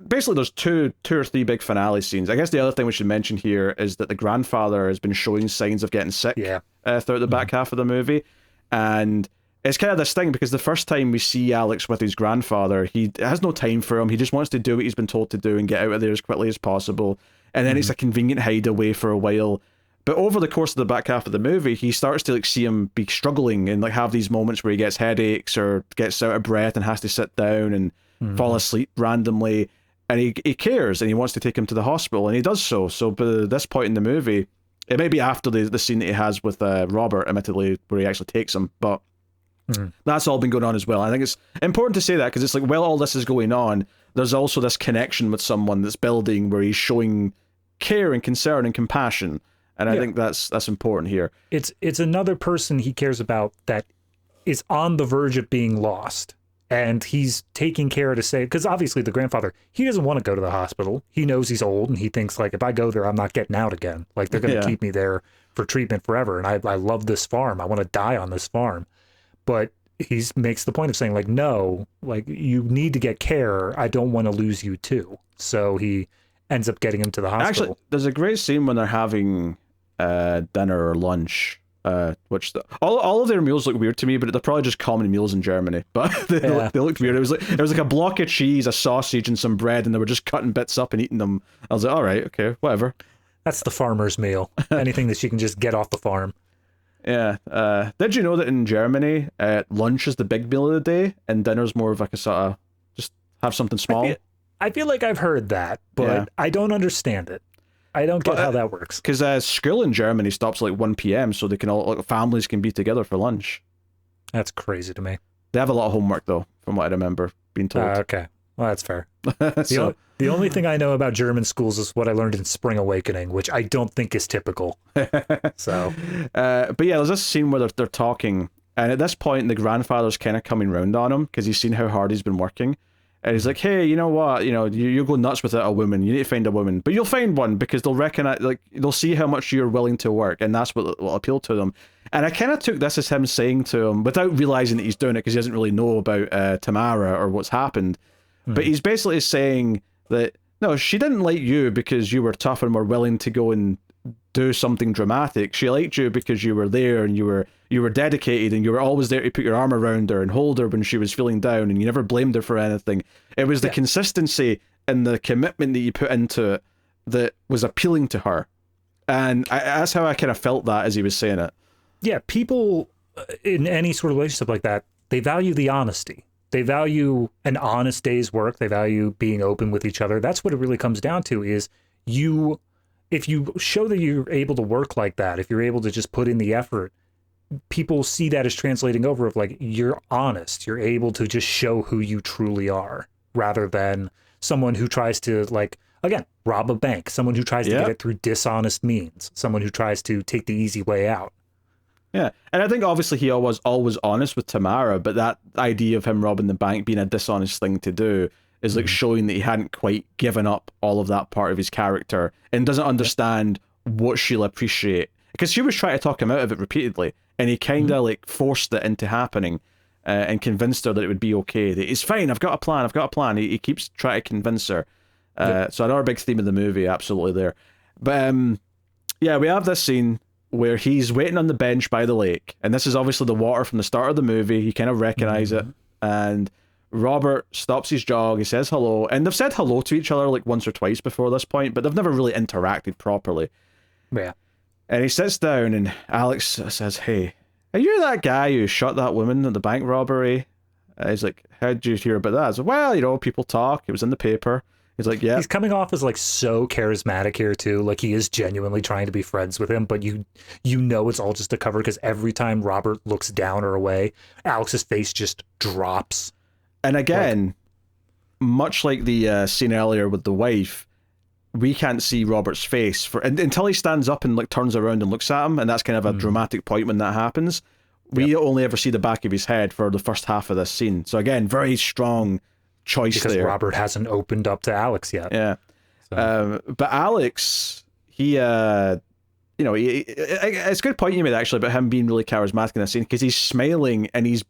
[SPEAKER 1] basically there's two or three big finale scenes. I guess the other thing we should mention here is that the grandfather has been showing signs of getting sick throughout the back half of the movie, and it's kind of this thing, because the first time we see Alex with his grandfather, he has no time for him. He just wants to do what he's been told to do and get out of there as quickly as possible, and then it's a convenient hideaway for a while. But over the course of the back half of the movie, he starts to see him be struggling and have these moments where he gets headaches or gets out of breath and has to sit down and fall asleep randomly. And he cares, and he wants to take him to the hospital, and he does so. So by this point in the movie, it may be after the scene that he has with Robert, admittedly, where he actually takes him, but that's all been going on as well. I think it's important to say that, because it's like, while all this is going on, there's also this connection with someone that's building, where he's showing care and concern and compassion. And I think that's important here.
[SPEAKER 2] It's another person he cares about that is on the verge of being lost. And he's taking care to save, because obviously the grandfather, he doesn't want to go to the hospital. He knows he's old, and he thinks, like, if I go there, I'm not getting out again. Like, they're going to keep me there for treatment forever. And I love this farm. I want to die on this farm. But he makes the point of saying, like, no, like, you need to get care. I don't want to lose you too. So he ends up getting him to the hospital.
[SPEAKER 1] Actually, there's a great scene when they're having dinner or lunch, which all of their meals look weird to me, but they're probably just common meals in Germany. But they looked weird. It was like a block of cheese, a sausage, and some bread, and they were just cutting bits up and eating them. I was like, all right, okay, whatever.
[SPEAKER 2] That's the farmer's meal. Anything that you can just get off the farm.
[SPEAKER 1] Yeah. Did you know that in Germany, lunch is the big meal of the day, and dinner's more of like a sort of just have something small?
[SPEAKER 2] I feel like I've heard that, but I don't understand it. I don't get how that works.
[SPEAKER 1] Because school in Germany stops at like 1 p.m, so they can families can be together for lunch.
[SPEAKER 2] That's crazy to me.
[SPEAKER 1] They have a lot of homework, though, from what I remember being told.
[SPEAKER 2] Okay. Well, that's fair. The only thing I know about German schools is what I learned in Spring Awakening, which I don't think is typical. So,
[SPEAKER 1] but yeah, there's this scene where they're talking, and at this point, the grandfather's kind of coming round on him, because he's seen how hard he's been working. And he's like, hey, you know what? You go nuts without a woman. You need to find a woman. But you'll find one, because they'll recognize, like, they'll see how much you're willing to work, and that's what will appeal to them. And I kind of took this as him saying to him, without realizing that he's doing it, because he doesn't really know about Tamara or what's happened. But he's basically saying that, no, she didn't like you because you were tough and were willing to go and do something dramatic. She liked you because you were there, and you were dedicated, and you were always there to put your arm around her and hold her when she was feeling down, and you never blamed her for anything. It was the consistency and the commitment that you put into it that was appealing to her. And that's how I kind of felt that as he was saying it.
[SPEAKER 2] Yeah, people in any sort of relationship like that, they value the honesty. They value an honest day's work. They value being open with each other. That's what it really comes down to, is if you show that you're able to work like that, if you're able to just put in the effort, people see that as translating over of, like, you're honest. You're able to just show who you truly are, rather than someone who tries to, like, again, rob a bank, someone who tries to get it through dishonest means, someone who tries to take the easy way out.
[SPEAKER 1] Yeah, and I think obviously he was always honest with Tamara, but that idea of him robbing the bank being a dishonest thing to do is like showing that he hadn't quite given up all of that part of his character and doesn't understand what she'll appreciate. Because she was trying to talk him out of it repeatedly, and he kind of like forced it into happening and convinced her that it would be okay. That it's fine, I've got a plan. He keeps trying to convince her. So another big theme of the movie, absolutely there. But yeah, we have this scene where he's waiting on the bench by the lake, and this is obviously the water from the start of the movie. You kind of recognize it, and Robert stops his jog. He says hello, and they've said hello to each other like once or twice before this point, but they've never really interacted properly.
[SPEAKER 2] Yeah.
[SPEAKER 1] And he sits down, and Alex says, "Hey, are you that guy who shot that woman at the bank robbery?" He's like, "How did you hear about that?" I said, "Well, people talk. It was in the paper." He's like, "Yeah."
[SPEAKER 2] He's coming off as like so charismatic here too. Like he is genuinely trying to be friends with him, but you know it's all just a cover, because every time Robert looks down or away, Alex's face just drops.
[SPEAKER 1] And again, much like the scene earlier with the wife, we can't see Robert's face until he stands up and like turns around and looks at him, and that's kind of a dramatic point when that happens. We only ever see the back of his head for the first half of this scene. So again, very strong choice
[SPEAKER 2] because
[SPEAKER 1] there.
[SPEAKER 2] Robert hasn't opened up to Alex yet.
[SPEAKER 1] Yeah.
[SPEAKER 2] So.
[SPEAKER 1] But Alex, it's a good point you made actually about him being really charismatic in this scene, because he's smiling and he's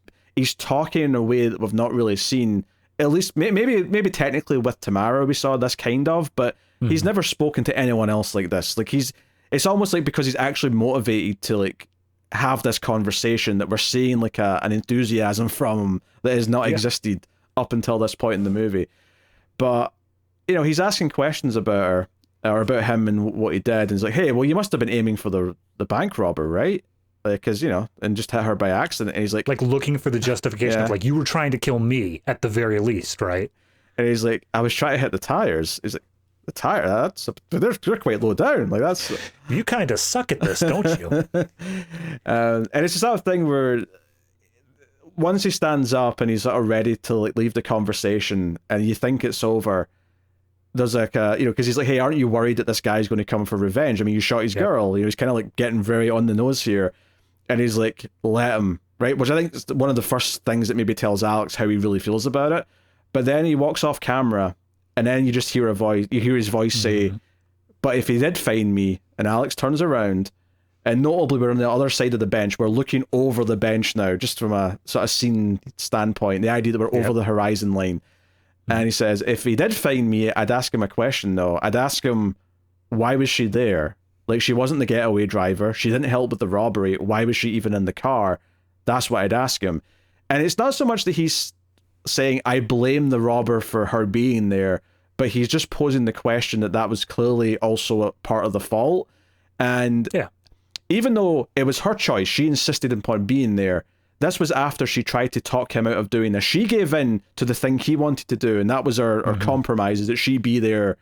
[SPEAKER 1] talking in a way that we've not really seen. At least maybe technically with Tamara we saw this kind of, but he's never spoken to anyone else like this. Like it's almost like because he's actually motivated to like have this conversation that we're seeing like an enthusiasm from him that has not existed up until this point in the movie. But he's asking questions about her or about him and what he did, and he's like, "Hey, well, you must have been aiming for the bank robber, right? Because and just hit her by accident." And he's like
[SPEAKER 2] looking for the justification of like, you were trying to kill me at the very least, right?
[SPEAKER 1] And he's like, "I was trying to hit the tires." He's like, "The tire? They're quite low down. Like that's
[SPEAKER 2] you kind of suck at this, don't you?"
[SPEAKER 1] And it's just that thing where once he stands up and he's sort of ready to like leave the conversation, and you think it's over, there's like because he's like, "Hey, aren't you worried that this guy's going to come for revenge? I mean, you shot his girl." He's kind of like getting very on the nose here, and he's like, "Let him," right? Which I think is one of the first things that maybe tells Alex how he really feels about it. But then he walks off camera, and then you just hear his voice say, "But if he did find me," and Alex turns around, and notably we're on the other side of the bench. We're looking over the bench now, just from a sort of scene standpoint, the idea that we're over the horizon line. And he says, "If he did find me, I'd ask him a question though. I'd ask him, why was she there? Like, she wasn't the getaway driver. She didn't help with the robbery. Why was she even in the car? That's what I'd ask him." And it's not so much that he's saying, "I blame the robber for her being there," but he's just posing the question that was clearly also a part of the fault. And even though it was her choice, she insisted upon being there. This was after she tried to talk him out of doing this. She gave in to the thing he wanted to do, and that was her compromise, is that she be there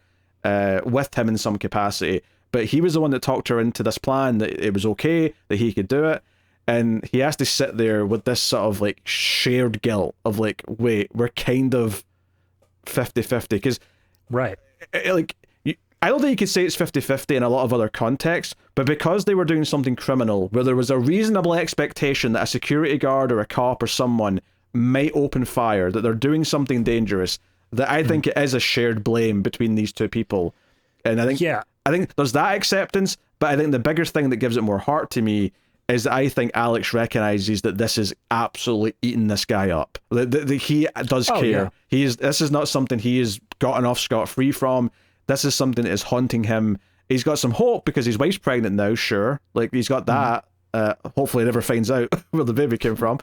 [SPEAKER 1] with him in some capacity. But he was the one that talked her into this plan, that it was okay, that he could do it. And he has to sit there with this sort of like shared guilt of like, wait, we're kind of 50-50. Because I don't think you could say it's 50-50 in a lot of other contexts, but because they were doing something criminal, where there was a reasonable expectation that a security guard or a cop or someone might open fire, that they're doing something dangerous, that I think it is a shared blame between these two people. And I think there's that acceptance, but I think the bigger thing that gives it more heart to me is that I think Alex recognizes that this is absolutely eating this guy up. That he does care. Yeah. This is not something he has gotten off scot-free from. This is something that is haunting him. He's got some hope because his wife's pregnant now, sure. Like, he's got that. Hopefully he never finds out where the baby came from.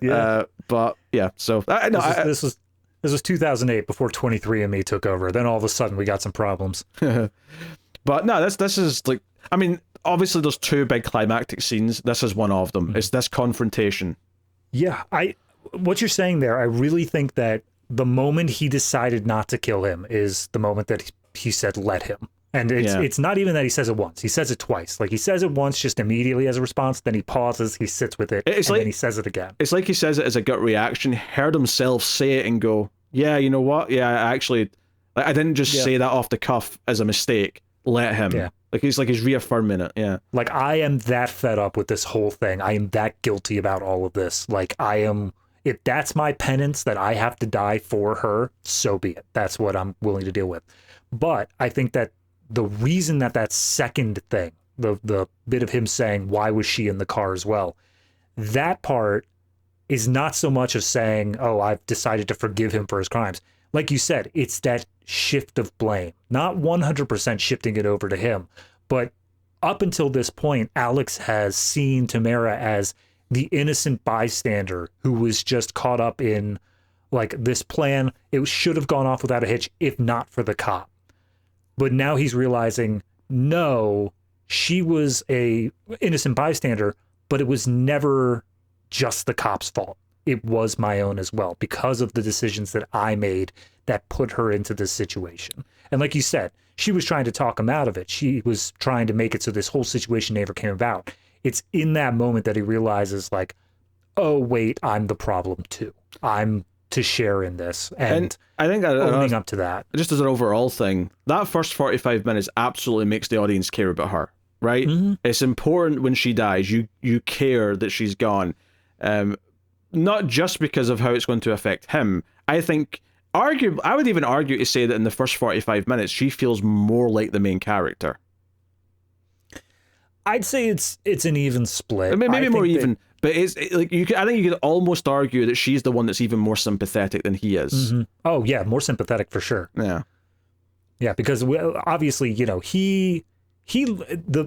[SPEAKER 1] But yeah, so...
[SPEAKER 2] This was 2008, before 23andMe took over. Then all of a sudden we got some problems.
[SPEAKER 1] But no, this is like... I mean, obviously there's two big climactic scenes. This is one of them. It's this confrontation.
[SPEAKER 2] Yeah, what you're saying there, I really think that the moment he decided not to kill him is the moment that he said, "Let him." And it's not even that he says it once. He says it twice. Like, he says it once just immediately as a response, then he pauses, he sits with it, and then he says it again.
[SPEAKER 1] It's like he says it as a gut reaction, heard himself say it and go, "Yeah, you know what? Yeah, I didn't just say that off the cuff as a mistake. Let him." Yeah. He's reaffirming it. Yeah.
[SPEAKER 2] Like, I am that fed up with this whole thing. I am that guilty about all of this. Like, if that's my penance, that I have to die for her, so be it. That's what I'm willing to deal with. But I think that the reason that second thing, the bit of him saying, "Why was she in the car as well?" that part is not so much of saying, "Oh, I've decided to forgive him for his crimes." Like you said, it's that shift of blame. Not 100% shifting it over to him, but up until this point, Alex has seen Tamara as the innocent bystander who was just caught up in like this plan. It should have gone off without a hitch if not for the cop. But now he's realizing, no, she was a innocent bystander, but it was never just the cop's fault. It was my own as well, because of the decisions that I made that put her into this situation. And like you said, she was trying to talk him out of it. She was trying to make it so this whole situation never came about. It's in that moment that he realizes, like, oh, wait, I'm the problem too. I'm to share in this. And
[SPEAKER 1] I think
[SPEAKER 2] owning up to that.
[SPEAKER 1] Just as an overall thing, that first 45 minutes absolutely makes the audience care about her, right? Mm-hmm. It's important when she dies. You care that she's gone. Not just because of how it's going to affect him. I would even argue to say that in the first 45 minutes, she feels more like the main character.
[SPEAKER 2] I'd say it's an even split.
[SPEAKER 1] I mean, maybe more even, but I think you could almost argue that she's the one that's even more sympathetic than he is.
[SPEAKER 2] Mm-hmm. Oh yeah, more sympathetic for sure. Yeah, because obviously, you know, the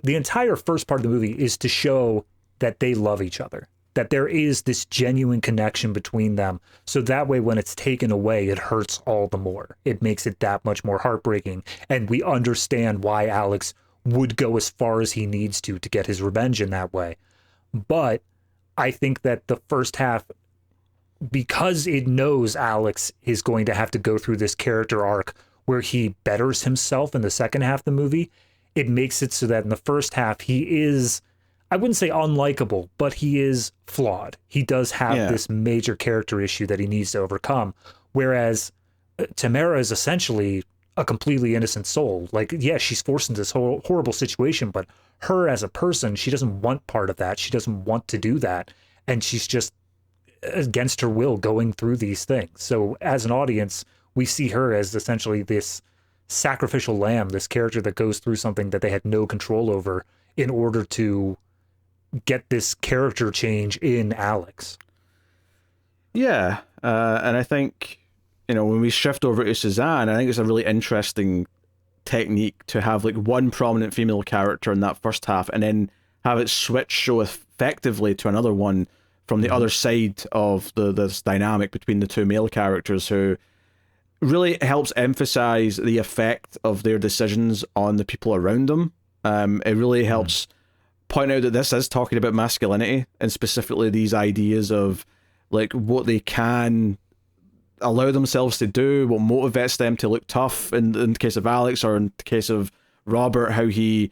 [SPEAKER 2] entire first part of the movie is to show that they love each other, that there is this genuine connection between them. So that way, when it's taken away, it hurts all the more. It makes it that much more heartbreaking, and we understand why Alex would go as far as he needs to get his revenge in that way. But I think that the first half, because it knows Alex is going to have to go through this character arc where he betters himself in the second half of the movie, it makes it so that in the first half he is, I wouldn't say unlikable, but he is flawed. He does have this major character issue that he needs to overcome. Whereas Tamara is essentially a completely innocent soul. Like, yeah, she's forced into this whole horrible situation, but her as a person, she doesn't want part of that. She doesn't want to do that. And she's just against her will going through these things. So as an audience, we see her as essentially this sacrificial lamb, this character that goes through something that they had no control over in order to get this character change in Alex.
[SPEAKER 1] Yeah. And I think, you know, when we shift over to Suzanne, I think it's a really interesting technique to have like one prominent female character in that first half and then have it switch so effectively to another one from the other side of this dynamic between the two male characters, who really helps emphasize the effect of their decisions on the people around them. It really helps point out that this is talking about masculinity, and specifically these ideas of like what they can allow themselves to do, what motivates them to look tough in the case of Alex, or in the case of Robert, how he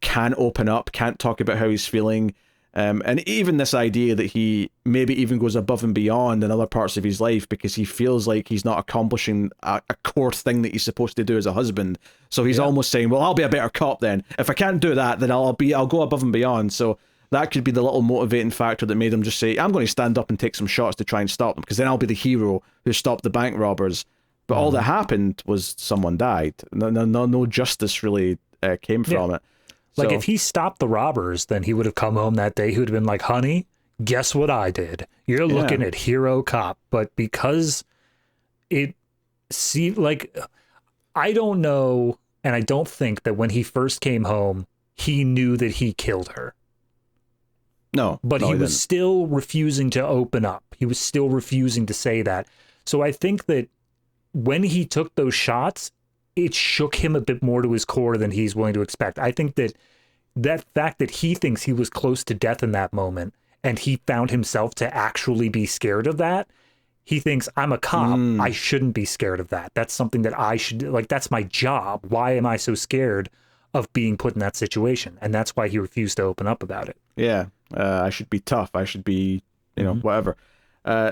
[SPEAKER 1] can't open up, can't talk about how he's feeling. And even this idea that he maybe even goes above and beyond in other parts of his life because he feels like he's not accomplishing a core thing that he's supposed to do as a husband. So he's almost saying, well, I'll be a better cop then. If I can't do that, then I'll go above and beyond. So that could be the little motivating factor that made him just say, I'm going to stand up and take some shots to try and stop them, because then I'll be the hero who stopped the bank robbers. But all that happened was someone died. No justice really came from it.
[SPEAKER 2] Like, if he stopped the robbers, then he would have come home that day. He would have been like, honey, guess what I did? You're looking at hero cop. But because it seemed like, I don't know, and I don't think that when he first came home, he knew that he killed her.
[SPEAKER 1] No.
[SPEAKER 2] But he was still refusing to open up. He was still refusing to say that. So I think that when he took those shots, it shook him a bit more to his core than he's willing to expect. I think that fact that he thinks he was close to death in that moment, and he found himself to actually be scared of that, he thinks, I'm a cop. I shouldn't be scared of that. That's something that I should, like, that's my job. Why am I so scared of being put in that situation? And that's why he refused to open up about it.
[SPEAKER 1] Yeah. I should be tough. I should be, whatever.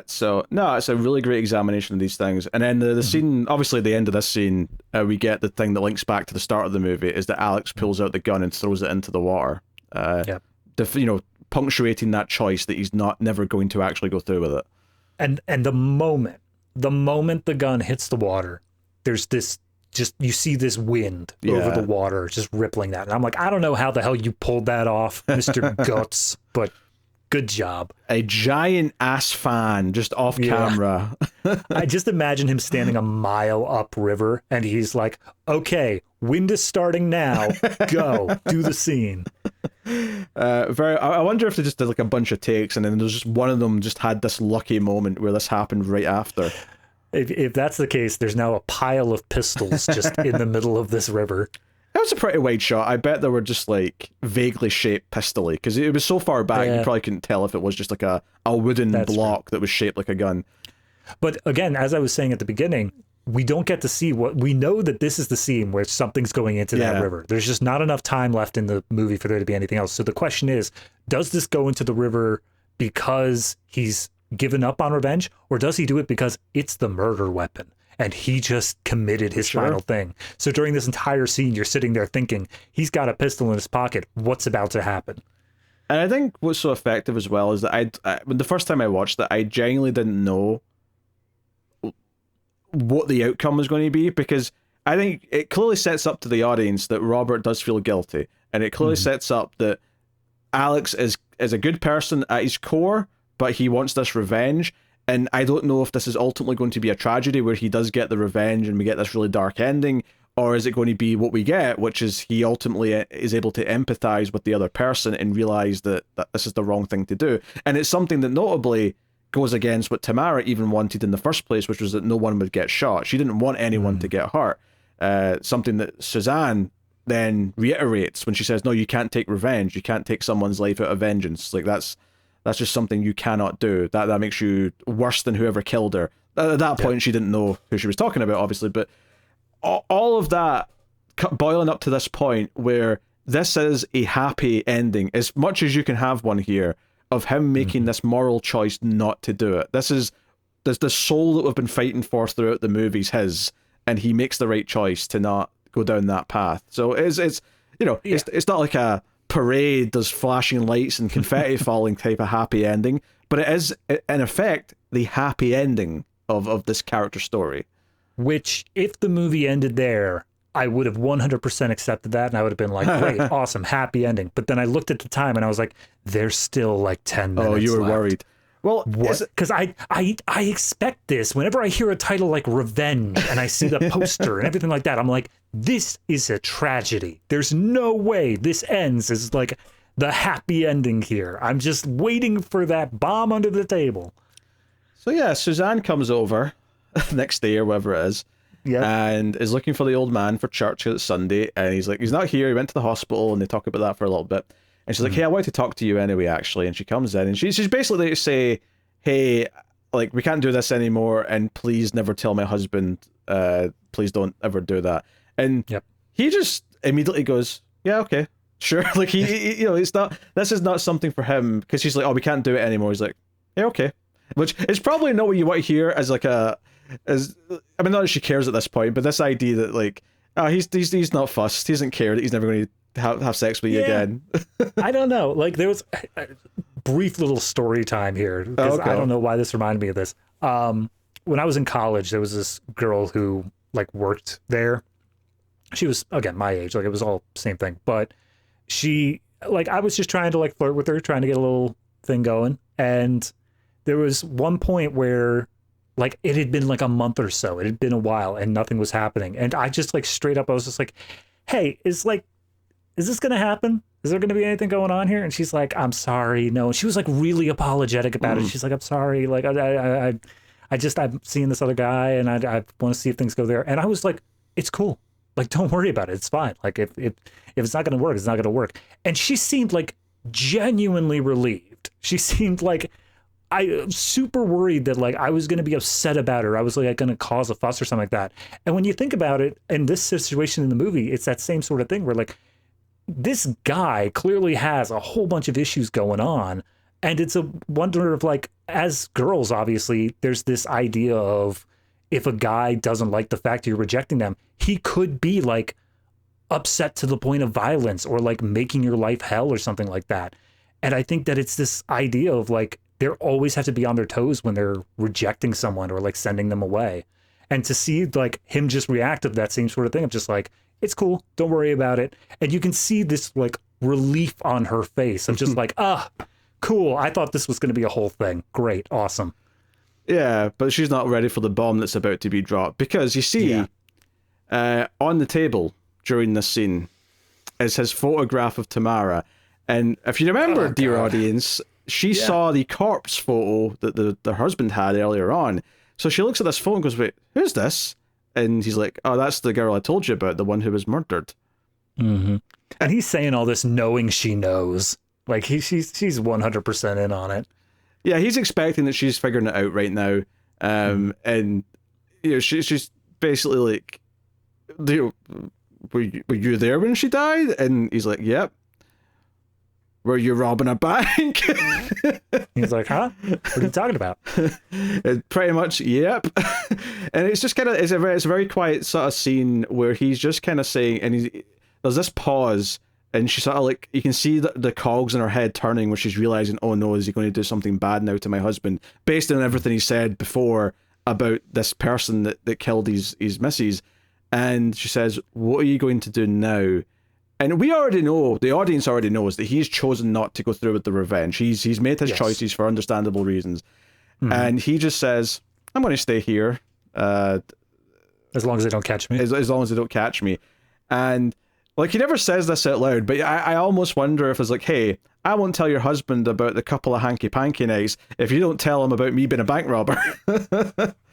[SPEAKER 1] So no, it's a really great examination of these things. And then the scene, obviously at the end of this scene, we get the thing that links back to the start of the movie, is that Alex pulls out the gun and throws it into the water. Punctuating that choice that he's never going to actually go through with it.
[SPEAKER 2] And the moment the gun hits the water, there's this, just, you see this wind over the water just rippling that. And I'm like, I don't know how the hell you pulled that off, Mr. Götz, but Good job.
[SPEAKER 1] A giant ass fan just off camera.
[SPEAKER 2] I just imagine him standing a mile upriver, and he's like, okay, wind is starting now. Go. Do the scene.
[SPEAKER 1] I wonder if they just did like a bunch of takes, and then there's just one of them just had this lucky moment where this happened right after.
[SPEAKER 2] If that's the case, there's now a pile of pistols just in the middle of this river.
[SPEAKER 1] That was a pretty wide shot. I bet they were just like vaguely shaped pistol-y, because it was so far back you probably couldn't tell if it was just like a wooden block that was shaped like a gun.
[SPEAKER 2] But again, as I was saying at the beginning, we don't get to see what we know that this is the scene where something's going into that river. There's just not enough time left in the movie for there to be anything else. So the question is, does this go into the river because he's given up on revenge, or does he do it because it's the murder weapon and he just committed his final thing? So during this entire scene, you're sitting there thinking, he's got a pistol in his pocket. What's about to happen?
[SPEAKER 1] And I think what's so effective as well is that when the first time I watched it, I genuinely didn't know what the outcome was going to be, because I think it clearly sets up to the audience that Robert does feel guilty, and it clearly sets up that Alex is a good person at his core, but he wants this revenge. And I don't know if this is ultimately going to be a tragedy where he does get the revenge and we get this really dark ending, or is it going to be what we get, which is he ultimately is able to empathize with the other person and realize that this is the wrong thing to do. And it's something that notably goes against what Tamara even wanted in the first place, which was that no one would get shot. She didn't want anyone to get hurt. Something that Suzanne then reiterates when she says, no, you can't take revenge. You can't take someone's life out of vengeance. Like that's just something you cannot do. That makes you worse than whoever killed her. At that point, she didn't know who she was talking about, obviously, but all of that boiling up to this point where this is a happy ending, as much as you can have one here, of him making this moral choice not to do it. This is the soul that we've been fighting for throughout the movies, his, and he makes the right choice to not go down that path. So it's it's not like a parade, there's flashing lights and confetti falling type of happy ending, but it is in effect the happy ending of this character story. Which,
[SPEAKER 2] if the movie ended there, I would have 100% accepted that, and I would have been like, great, awesome, happy ending. But then I looked at the time and I was like, there's still like 10 minutes.
[SPEAKER 1] Oh, you were
[SPEAKER 2] left.
[SPEAKER 1] worried. Well,
[SPEAKER 2] what? Because I expect this whenever I hear a title like Revenge and I see the poster and everything like that. I'm like, this is a tragedy. There's no way this ends as like the happy ending here. I'm just waiting for that bomb under the table.
[SPEAKER 1] So yeah, Suzanne comes over next day or whatever it is. Yep. And is looking for the old man for church because it's Sunday, and he's like, he's not here, he went to the hospital, and they talk about that for a little bit. And she's like, hey, I wanted to talk to you anyway, actually. And she comes in, and she's basically there to say, hey, like, we can't do this anymore, and please never tell my husband, please don't ever do that. And he just immediately goes, yeah, okay, sure. Like, he it's not, this is not something for him, because she's like, oh, we can't do it anymore. He's like, yeah, okay. Which is probably not what you want to hear as like I mean, not that she cares at this point, but this idea that like, oh, he's not fussed. He doesn't care that he's never going to have sex with you again.
[SPEAKER 2] I don't know. Like, there was a brief little story time here, because I don't know why this reminded me of this. When I was in college, there was this girl who like worked there. She was, again, my age. Like, it was all same thing. But she, like, I was just trying to like flirt with her, trying to get a little thing going. And there was one point where like it had been like a month or so. It had been a while and nothing was happening. And I just like straight up, I was just like, hey, is this going to happen? Is there going to be anything going on here? And she's like, I'm sorry. No. And she was like really apologetic about it. She's like, I'm sorry. Like, I'm seeing this other guy and I want to see if things go there. And I was like, it's cool. Like, don't worry about it. It's fine. Like, if it's not going to work, it's not going to work. And she seemed like genuinely relieved. She seemed like, I was super worried that like I was going to be upset about her. I was like going to cause a fuss or something like that. And when you think about it, in this situation in the movie, it's that same sort of thing where like this guy clearly has a whole bunch of issues going on. And it's a wonder of like, as girls, obviously, there's this idea of if a guy doesn't like the fact you're rejecting them, he could be like upset to the point of violence or like making your life hell or something like that. And I think that it's this idea of like, they always have to be on their toes when they're rejecting someone or like sending them away. And to see like him just react to that same sort of thing of just like, it's cool, don't worry about it. And you can see this like relief on her face of just like, cool. I thought this was going to be a whole thing. Great. Awesome.
[SPEAKER 1] Yeah, but she's not ready for the bomb that's about to be dropped. Because you see, on the table during this scene is his photograph of Tamara. And if you remember, dear audience, she saw the corpse photo that the husband had earlier on. So she looks at this photo and goes, wait, who's this? And he's like, oh, that's the girl I told you about, the one who was murdered.
[SPEAKER 2] Mm-hmm. And he's saying all this knowing she knows. Like, she's 100% in on it. Yeah,
[SPEAKER 1] he's expecting that she's figuring it out right now. And, you know, she's basically like, were you there when she died? And he's like, yep. Were you robbing a bank?
[SPEAKER 2] He's like, huh? What are you talking about?
[SPEAKER 1] Pretty much, yep. And it's just kind of, it's a very quiet sort of scene where he's just kind of saying, and there's this pause, and she sort of like, you can see the cogs in her head turning where she's realizing, oh no, is he going to do something bad now to my husband? Based on everything he said before about this person that killed his missus. And she says, what are you going to do now? And we already know, the audience already knows that he's chosen not to go through with the revenge. He's made his choices for understandable reasons. And he just says, I'm going to stay here.
[SPEAKER 2] As long as they don't catch me.
[SPEAKER 1] As long as they don't catch me. And like, he never says this out loud, but I almost wonder if it's like, hey, I won't tell your husband about the couple of hanky-panky nights if you don't tell him about me being a bank robber.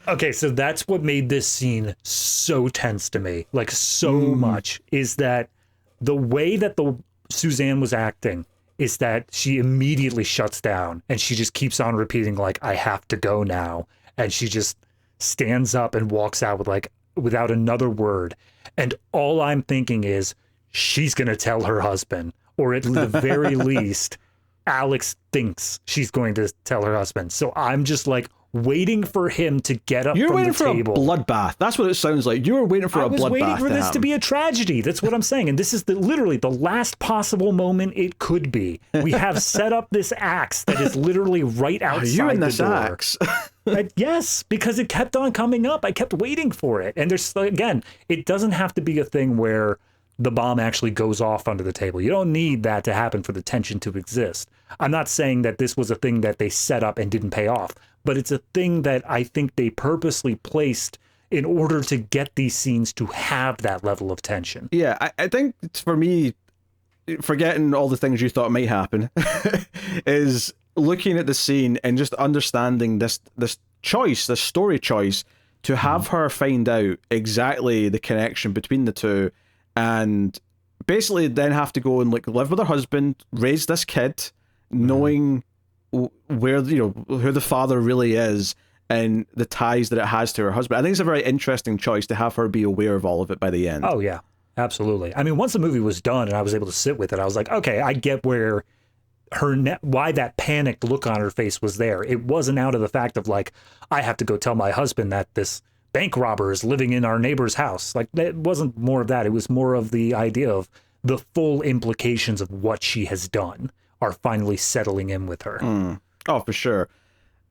[SPEAKER 2] Okay, so that's what made this scene so tense to me. Like, so much, is that the way that Suzanne was acting is that she immediately shuts down and she just keeps on repeating, like, I have to go now. And she just stands up and walks out with, like, without another word. And all I'm thinking is, she's going to tell her husband, or at the very least, Alex thinks she's going to tell her husband. So I'm just like waiting for him to get up from the table.
[SPEAKER 1] You're waiting for a bloodbath. That's what it sounds like. You were waiting for a bloodbath. I was waiting for this
[SPEAKER 2] to be a tragedy. That's what I'm saying. And this is literally the last possible moment it could be. We have set up this axe that is literally right outside the door. Are you in this axe? Yes, because it kept on coming up. I kept waiting for it. And there's, again, it doesn't have to be a thing where the bomb actually goes off under the table. You don't need that to happen for the tension to exist. I'm not saying that this was a thing that they set up and didn't pay off, but it's a thing that I think they purposely placed in order to get these scenes to have that level of tension.
[SPEAKER 1] Yeah, I think for me, forgetting all the things you thought might happen, is looking at the scene and just understanding this choice, this story choice, to have her find out exactly the connection between the two, and basically then have to go and like live with her husband, raise this kid, knowing where, you know, who the father really is and the ties that it has to her husband. I think it's a very interesting choice to have her be aware of all of it by the end.
[SPEAKER 2] Oh yeah, absolutely. I mean, once the movie was done and I was able to sit with it, I was like, okay, I get where why that panicked look on her face was there. It wasn't out of the fact of like, I have to go tell my husband that this bank robber is living in our neighbor's house. Like, it wasn't more of that. It was more of the idea of the full implications of what she has done are finally settling in with her.
[SPEAKER 1] Oh, for sure.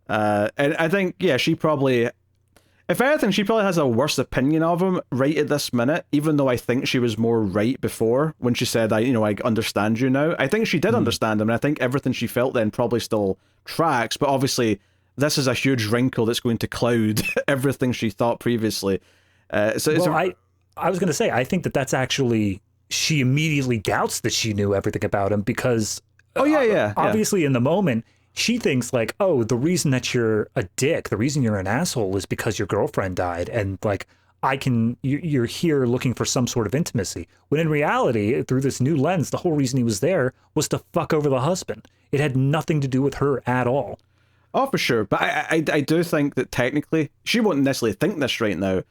[SPEAKER 1] And I think, yeah, she probably, if anything, she probably has a worse opinion of him right at this minute, even though I think she was more right before when she said, I understand you now. I think she did understand him, and I think everything she felt then probably still tracks, but obviously this is a huge wrinkle that's going to cloud everything she thought previously. I was
[SPEAKER 2] going to say, I think that's actually, she immediately doubts that she knew everything about him because obviously in the moment, she thinks like, oh, the reason that you're a dick, the reason you're an asshole is because your girlfriend died. And like, you're here looking for some sort of intimacy. When in reality, through this new lens, the whole reason he was there was to fuck over the husband. It had nothing to do with her at all.
[SPEAKER 1] Oh, for sure. But I do think that technically, she won't necessarily think this right now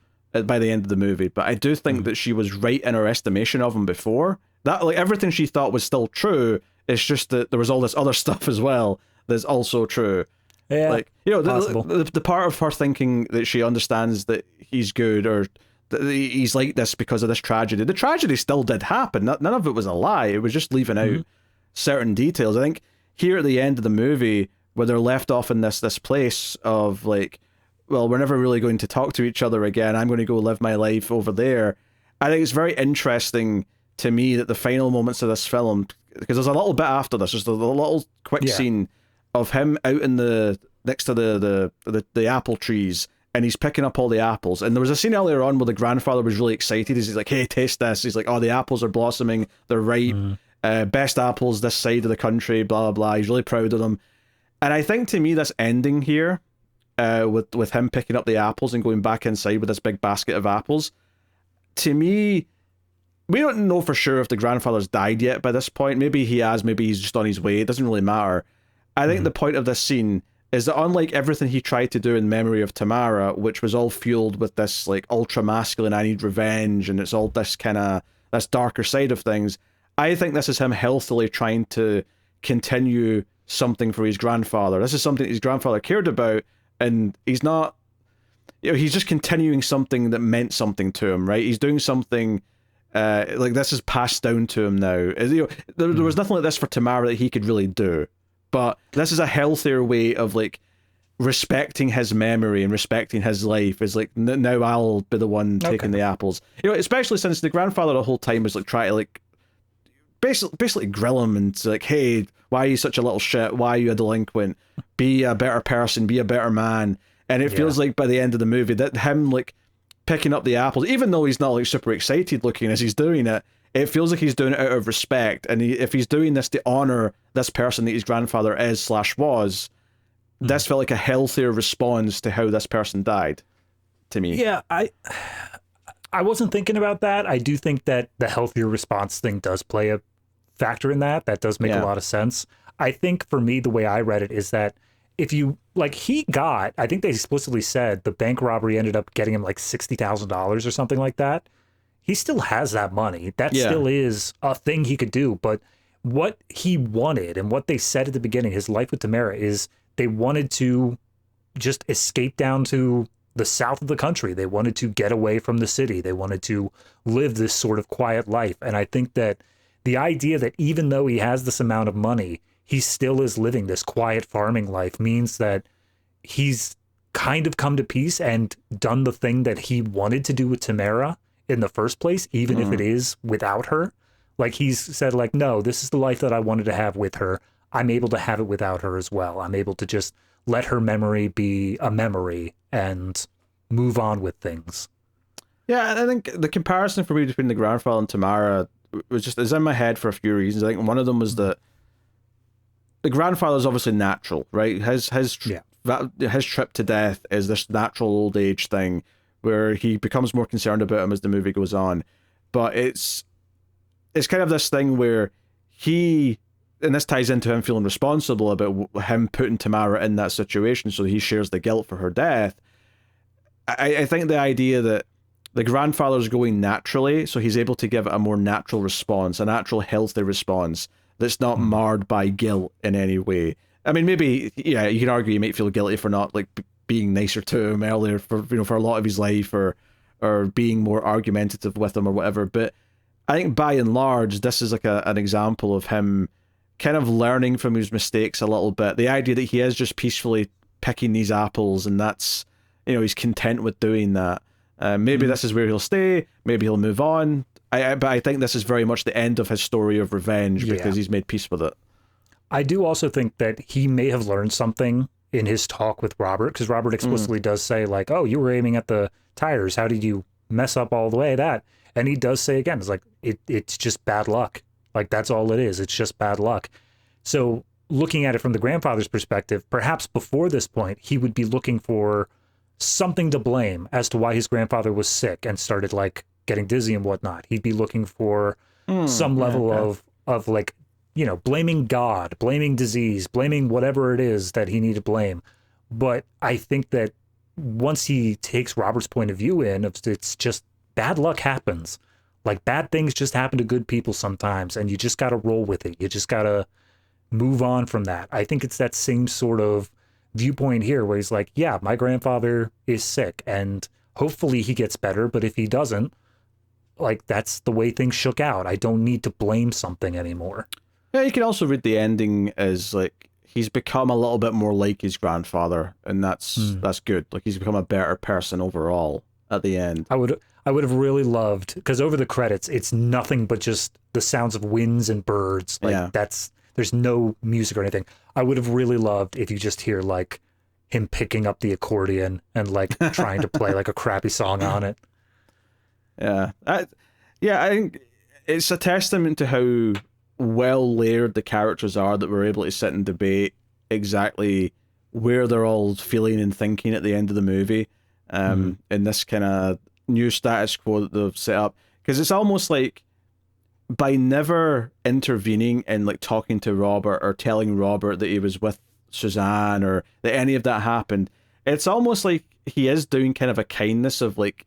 [SPEAKER 1] by the end of the movie, but I do think that she was right in her estimation of him before. That, like, everything she thought was still true, it's just that there was all this other stuff as well that's also true.
[SPEAKER 2] Yeah,
[SPEAKER 1] like, you know, the part of her thinking that she understands that he's good or that he's like this because of this tragedy. The tragedy still did happen. None of it was a lie. It was just leaving out certain details. I think here at the end of the movie, where they're left off in this place of like, well, we're never really going to talk to each other again. I'm going to go live my life over there. I think it's very interesting to me that the final moments of this film because there's a little bit after this, just a little quick scene of him out in the next to the apple trees, and he's picking up all the apples. And there was a scene earlier on where the grandfather was really excited. He's like, "Hey, taste this." He's like, "Oh, the apples are blossoming. They're ripe. Best apples this side of the country." Blah blah blah. He's really proud of them. And I think to me, this ending here, with him picking up the apples and going back inside with this big basket of apples, to me, we don't know for sure if the grandfather's died yet by this point. Maybe he has. Maybe he's just on his way. It doesn't really matter. I think the point of this scene is that unlike everything he tried to do in Memory of Tamara, which was all fueled with this like ultra masculine, I need revenge, and it's all this kind of this darker side of things, I think this is him healthily trying to continue something for his grandfather. This is something his grandfather cared about, and he's not, he's just continuing something that meant something to him, right? He's doing something like this is passed down to him now. There was nothing like this for Tamara that he could really do. But this is a healthier way of like respecting his memory and respecting his life. Is like, now I'll be the one taking the apples. Especially since the grandfather the whole time was like trying to like basically grill him and like, "Hey, why are you such a little shit? Why are you a delinquent? Be a better person. Be a better man." And it feels like by the end of the movie that him like picking up the apples, even though he's not like super excited looking as he's doing it, it feels like he's doing it out of respect. And if he's doing this to honor this person that his grandfather is/was, this felt like a healthier response to how this person died, to me.
[SPEAKER 2] Yeah, I wasn't thinking about that. I do think that the healthier response thing does play a factor in that. That does make a lot of sense. I think for me, the way I read it is that if you, like, I think they explicitly said the bank robbery ended up getting him like $60,000 or something like that. He still has that money. That still is a thing he could do. But what he wanted and what they said at the beginning, his life with Tamara, is they wanted to just escape down to the south of the country. They wanted to get away from the city. They wanted to live this sort of quiet life. And I think that the idea that even though he has this amount of money, he still is living this quiet farming life means that he's kind of come to peace and done the thing that he wanted to do with Tamara in the first place, even if it is without her. Like, he's said, like, no, this is the life that I wanted to have with her. I'm able to have it without her as well. I'm able to just let her memory be a memory and move on with things.
[SPEAKER 1] Yeah, and I think the comparison for me between the grandfather and Tamara is in my head for a few reasons. I think one of them was that the grandfather is obviously natural, right? His trip to death is this natural old age thing where he becomes more concerned about him as the movie goes on. But it's kind of this thing where and this ties into him feeling responsible about him putting Tamara in that situation, so he shares the guilt for her death. I think the idea that the grandfather's going naturally, so he's able to give it a more natural response, a natural healthy response that's not marred by guilt in any way. I mean, maybe, you can argue he might feel guilty for not like being nicer to him earlier for a lot of his life, or being more argumentative with him or whatever. But I think by and large, this is like an example of him kind of learning from his mistakes a little bit. The idea that he is just peacefully picking these apples, and that's, he's content with doing that. Maybe this is where he'll stay. Maybe he'll move on. But I think this is very much the end of his story of revenge because he's made peace with it.
[SPEAKER 2] I do also think that he may have learned something in his talk with Robert, because Robert explicitly does say, like, "Oh, you were aiming at the tires. How did you mess up all the way that?" And he does say again, it's like, it's just bad luck. Like, that's all it is. It's just bad luck. So looking at it from the grandfather's perspective, perhaps before this point, he would be looking for something to blame as to why his grandfather was sick and started like getting dizzy and whatnot. He'd be looking for some level of like, blaming God, blaming disease, blaming whatever it is that he needed to blame. But I think that once he takes Robert's point of view it's just bad luck happens. Like, bad things just happen to good people sometimes, and you just got to roll with it. You just got to move on from that. I think it's that same sort of viewpoint here where he's like, yeah, my grandfather is sick and hopefully he gets better, but if he doesn't, like, that's the way things shook out. I don't need to blame something anymore.
[SPEAKER 1] Yeah, you can also read the ending as like he's become a little bit more like his grandfather, and that's good. Like, he's become a better person overall at the end.
[SPEAKER 2] I would have really loved, because over the credits, it's nothing but just the sounds of winds and birds. Like there's no music or anything. I would have really loved if you just hear like him picking up the accordion and like trying to play like a crappy song on it.
[SPEAKER 1] Yeah. I think it's a testament to how well layered the characters are that we're able to sit and debate exactly where they're all feeling and thinking at the end of the movie, in this kind of new status quo that they've set up. Because it's almost like, by never intervening and like talking to Robert or telling Robert that he was with Suzanne or that any of that happened, it's almost like he is doing kind of a kindness of like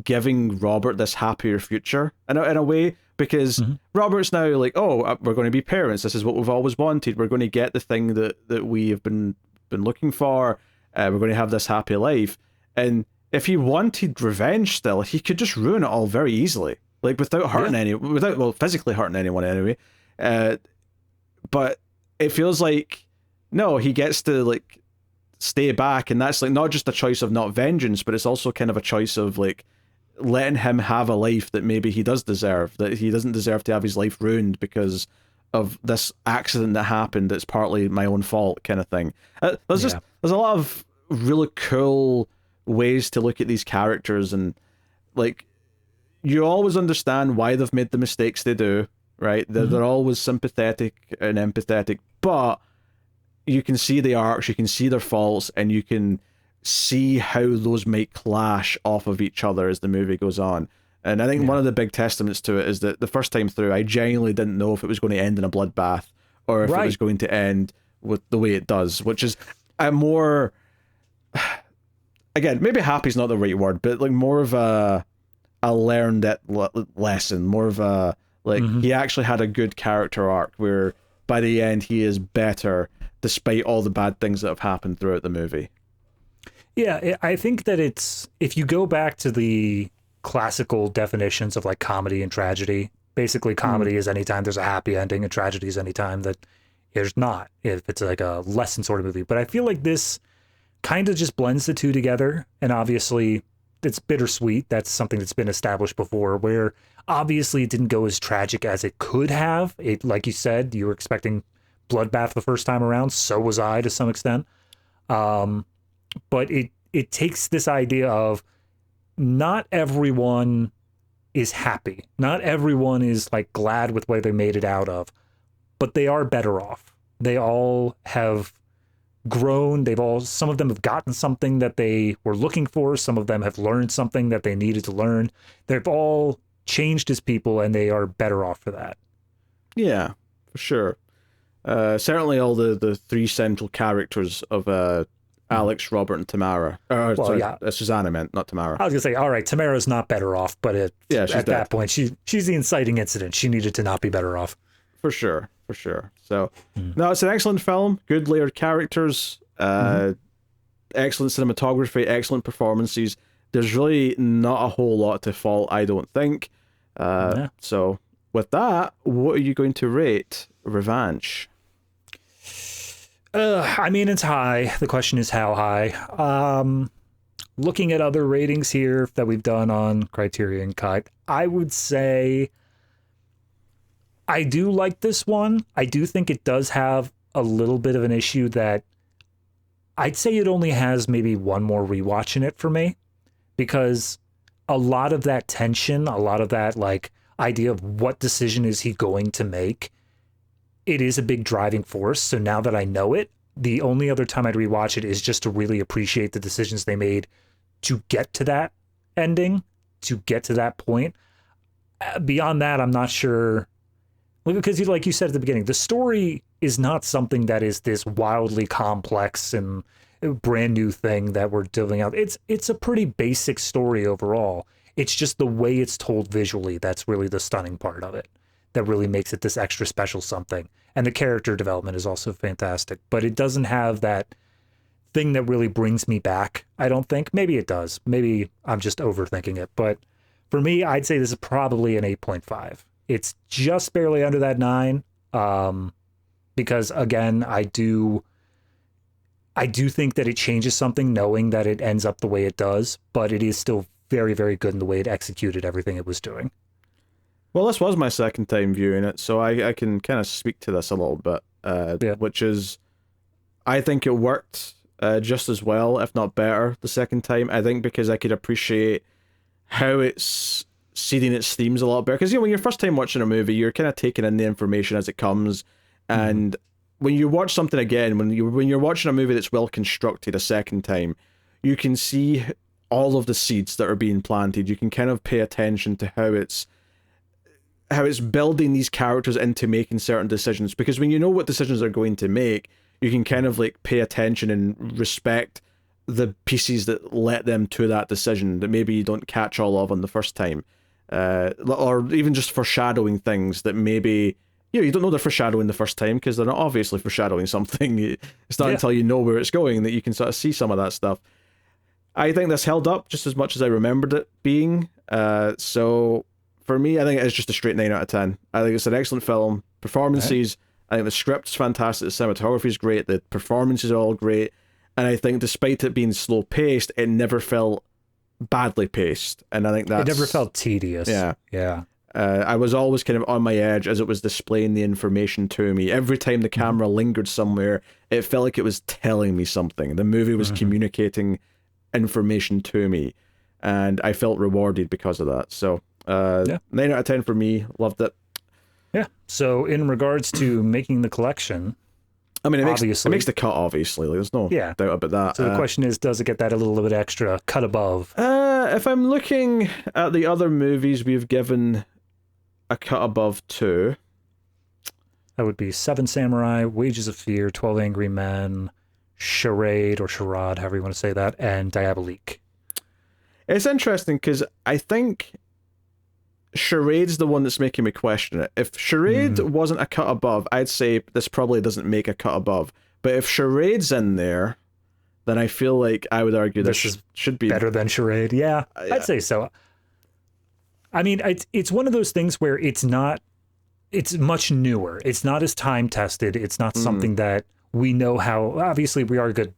[SPEAKER 1] giving Robert this happier future in a way, because Robert's now like, oh, we're going to be parents. This is what we've always wanted. We're going to get the thing that we have been looking for. We're going to have this happy life. And if he wanted revenge still, he could just ruin it all very easily. Like without physically hurting anyone anyway. But it feels like, no, he gets to like stay back, and that's like not just a choice of not vengeance, but it's also kind of a choice of like letting him have a life that maybe he does deserve, that he doesn't deserve to have his life ruined because of this accident that happened that's partly my own fault kind of thing. There's a lot of really cool ways to look at these characters, and like you always understand why they've made the mistakes they do, right? They're always sympathetic and empathetic, but you can see the arcs, you can see their faults, and you can see how those might clash off of each other as the movie goes on. And I think one of the big testaments to it is that the first time through, I genuinely didn't know if it was going to end in a bloodbath or if it was going to end with the way it does, which is a more, again, maybe happy is not the right word, but like more of a learned lesson, more of a, like, he actually had a good character arc where by the end he is better despite all the bad things that have happened throughout the movie.
[SPEAKER 2] Yeah, I think that it's, if you go back to the classical definitions of like comedy and tragedy, basically comedy is anytime there's a happy ending, and tragedy is anytime that there's not, if it's like a lesson sort of movie. But I feel like this kind of just blends the two together, and obviously it's bittersweet. That's something that's been established before, where obviously it didn't go as tragic as it could have. It, like you said, you were expecting bloodbath the first time around. So was I to some extent. But it takes this idea of not everyone is happy. Not everyone is like glad with what they made it out of, but they are better off. They all have grown. Some of them have gotten something that they were looking for. Some of them have learned something that they needed to learn. They've all changed as people, and they are better off for that. Yeah,
[SPEAKER 1] for sure. Certainly all the three central characters of Alex, Robert, and Tamara. Suzanne, I meant, not Tamara.
[SPEAKER 2] I was going to say, all right, Tamara's not better off, but at that point, she's the inciting incident. She needed to not be better off.
[SPEAKER 1] For sure. So, no, it's an excellent film. Good layered characters, excellent cinematography, excellent performances. There's really not a whole lot to fault, I don't think. So, with that, what are you going to rate Revanche?
[SPEAKER 2] I mean, it's high. The question is how high. Looking at other ratings here that we've done on Criterion Cut, I would say I do like this one. I do think it does have a little bit of an issue that I'd say it only has maybe one more rewatch in it for me, because a lot of that tension, a lot of that like idea of what decision is he going to make, it is a big driving force. So now that I know it, the only other time I'd rewatch it is just to really appreciate the decisions they made to get to that ending, to get to that point. Beyond that, I'm not sure. Because like you said at the beginning, the story is not something that is this wildly complex and brand new thing that we're dealing out. It's a pretty basic story overall. It's just the way it's told visually that's really the stunning part of it, that really makes it this extra special something. And the character development is also fantastic, but it doesn't have that thing that really brings me back, I don't think. Maybe it does. Maybe I'm just overthinking it. But for me, I'd say this is probably an 8.5. It's just barely under that 9. Because again, I do think that it changes something knowing that it ends up the way it does, but it is still very, very good in the way it executed everything it was doing.
[SPEAKER 1] Well, this was my second time viewing it, so I can kind of speak to this a little bit, which is, I think it worked just as well, if not better, the second time. I think because I could appreciate how it's seeding its themes a lot better. Because, when you're first time watching a movie, you're kind of taking in the information as it comes, and when you watch something again, when you're watching a movie that's well constructed a second time, you can see all of the seeds that are being planted. You can kind of pay attention to how it's building these characters into making certain decisions, because when you know what decisions they're going to make, you can kind of like pay attention and respect the pieces that led them to that decision that maybe you don't catch all of on the first time, or even just foreshadowing things that maybe you don't know they're foreshadowing the first time because they're not obviously foreshadowing something. It's not until you know where it's going that you can sort of see some of that stuff. I think this held up just as much as I remembered it being. So for me, I think it's just a straight 9 out of 10. I think it's an excellent film. Performances, I think the script's fantastic, the cinematography is great, the performances are all great, and I think despite it being slow paced, it never felt badly paced, and I think that's...
[SPEAKER 2] It never felt tedious. Yeah.
[SPEAKER 1] I was always kind of on my edge as it was displaying the information to me. Every time the camera lingered somewhere, it felt like it was telling me something. The movie was communicating information to me, and I felt rewarded because of that. So 9 out of 10 for me. Loved it.
[SPEAKER 2] Yeah. So in regards to making the collection,
[SPEAKER 1] I mean, it makes the cut, obviously. There's no doubt about that.
[SPEAKER 2] So the question is, does it get that a little bit extra cut above?
[SPEAKER 1] If I'm looking at the other movies we've given a cut above to,
[SPEAKER 2] that would be Seven Samurai, Wages of Fear, 12 Angry Men, Charade or Charade, however you want to say that, and Diabolique.
[SPEAKER 1] It's interesting because I think Charade's the one that's making me question it. If Charade wasn't a cut above, I'd say this probably doesn't make a cut above. But if Charade's in there, then I feel like I would argue this should be
[SPEAKER 2] better than Charade. Yeah, I'd say so. I mean, it's one of those things where it's much newer. It's not as time tested. It's not something that we know how. Obviously, we are a good,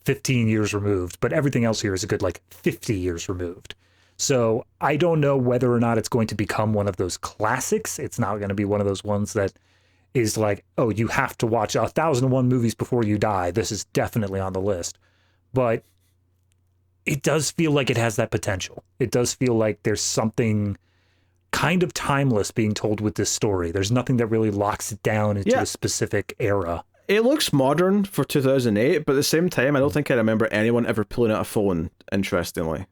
[SPEAKER 2] 15 years removed, but everything else here is a good 50 years removed. So I don't know whether or not it's going to become one of those classics. It's not going to be one of those ones that is like, oh, you have to watch 1,001 movies before you die. This is definitely on the list. But it does feel like it has that potential. It does feel like there's something kind of timeless being told with this story. There's nothing that really locks it down into a specific era.
[SPEAKER 1] It looks modern for 2008, but at the same time, I don't think I remember anyone ever pulling out a phone, interestingly.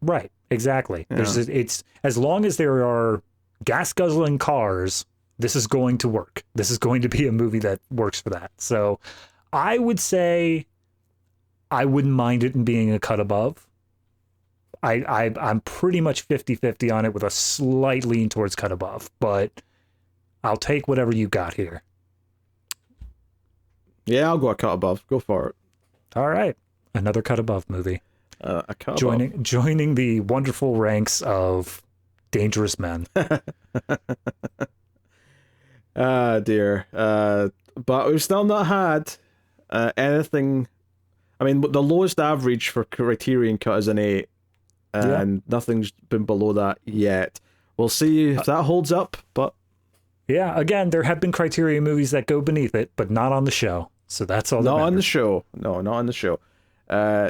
[SPEAKER 2] Right, exactly.
[SPEAKER 1] Yeah.
[SPEAKER 2] It's as long as there are gas-guzzling cars, this is going to work. This is going to be a movie that works for that. So I would say I wouldn't mind it in being a cut above. I'm pretty much 50-50 on it with a slight lean towards cut above, but I'll take whatever you got here.
[SPEAKER 1] Yeah, I'll go a cut above. Go for it.
[SPEAKER 2] All right. Another cut above movie.
[SPEAKER 1] A cut above.
[SPEAKER 2] Joining the wonderful ranks of dangerous men.
[SPEAKER 1] Ah, dear. But we've still not had anything. I mean, the lowest average for Criterion cut is an 8, and nothing's been below that yet. We'll see if that holds up, but...
[SPEAKER 2] Yeah, again, there have been Criterion movies that go beneath it, but not on the show. So that's all that
[SPEAKER 1] Not
[SPEAKER 2] matters.
[SPEAKER 1] on the show. No, not on the show.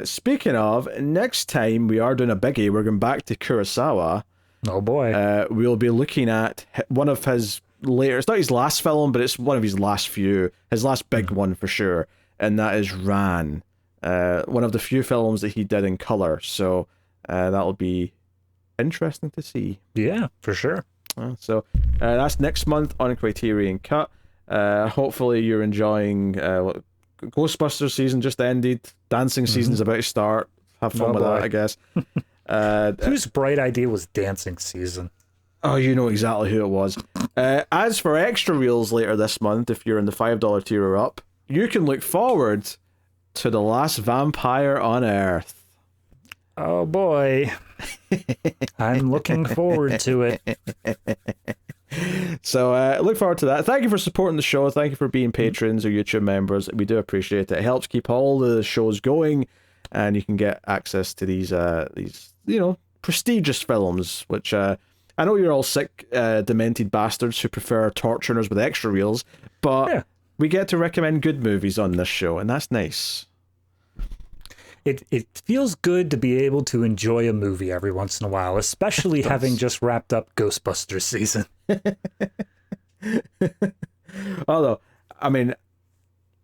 [SPEAKER 1] Speaking of, next time we are doing a biggie. We're going back to Kurosawa.
[SPEAKER 2] Oh, boy.
[SPEAKER 1] We'll be looking at one of his later... It's not his last film, but it's one of his last few. His last big one, for sure. And that is Ran. One of the few films that he did in color. So that'll be interesting to see.
[SPEAKER 2] Yeah, for sure.
[SPEAKER 1] So that's next month on Criterion Cut. Hopefully you're enjoying Ghostbusters season just ended. Dancing season's about to start. Have fun with that, I guess.
[SPEAKER 2] Whose bright idea was dancing season?
[SPEAKER 1] Oh, you know exactly who it was. As for extra reels later this month, if you're in the $5 tier or up, you can look forward to The Last Vampire on Earth.
[SPEAKER 2] Oh boy. I'm looking forward to it.
[SPEAKER 1] So look forward to that. Thank you for supporting the show. Thank you for being patrons or YouTube members. We do appreciate it. It helps keep all the shows going, and you can get access to these prestigious films, which I know you're all sick, demented bastards who prefer torturing us with extra reels, but we get to recommend good movies on this show, and that's nice.
[SPEAKER 2] It feels good to be able to enjoy a movie every once in a while, especially having just wrapped up Ghostbusters season.
[SPEAKER 1] Although, I mean,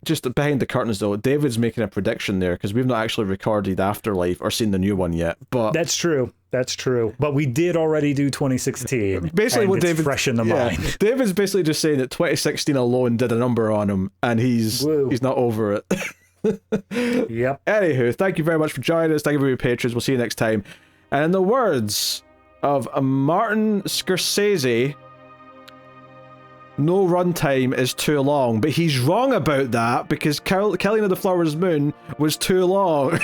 [SPEAKER 1] just behind the curtains though, David's making a prediction there, because we've not actually recorded Afterlife or seen the new one yet. But
[SPEAKER 2] that's true. But we did already do 2016.
[SPEAKER 1] Basically, what David
[SPEAKER 2] fresh in the mind.
[SPEAKER 1] David's basically just saying that 2016 alone did a number on him, and he's not over it.
[SPEAKER 2] Yep.
[SPEAKER 1] Anywho, thank you very much for joining us. Thank you for your patrons. We'll see you next time. And in the words of Martin Scorsese, no runtime is too long, but he's wrong about that, because Killing of the Flower Moon was too long.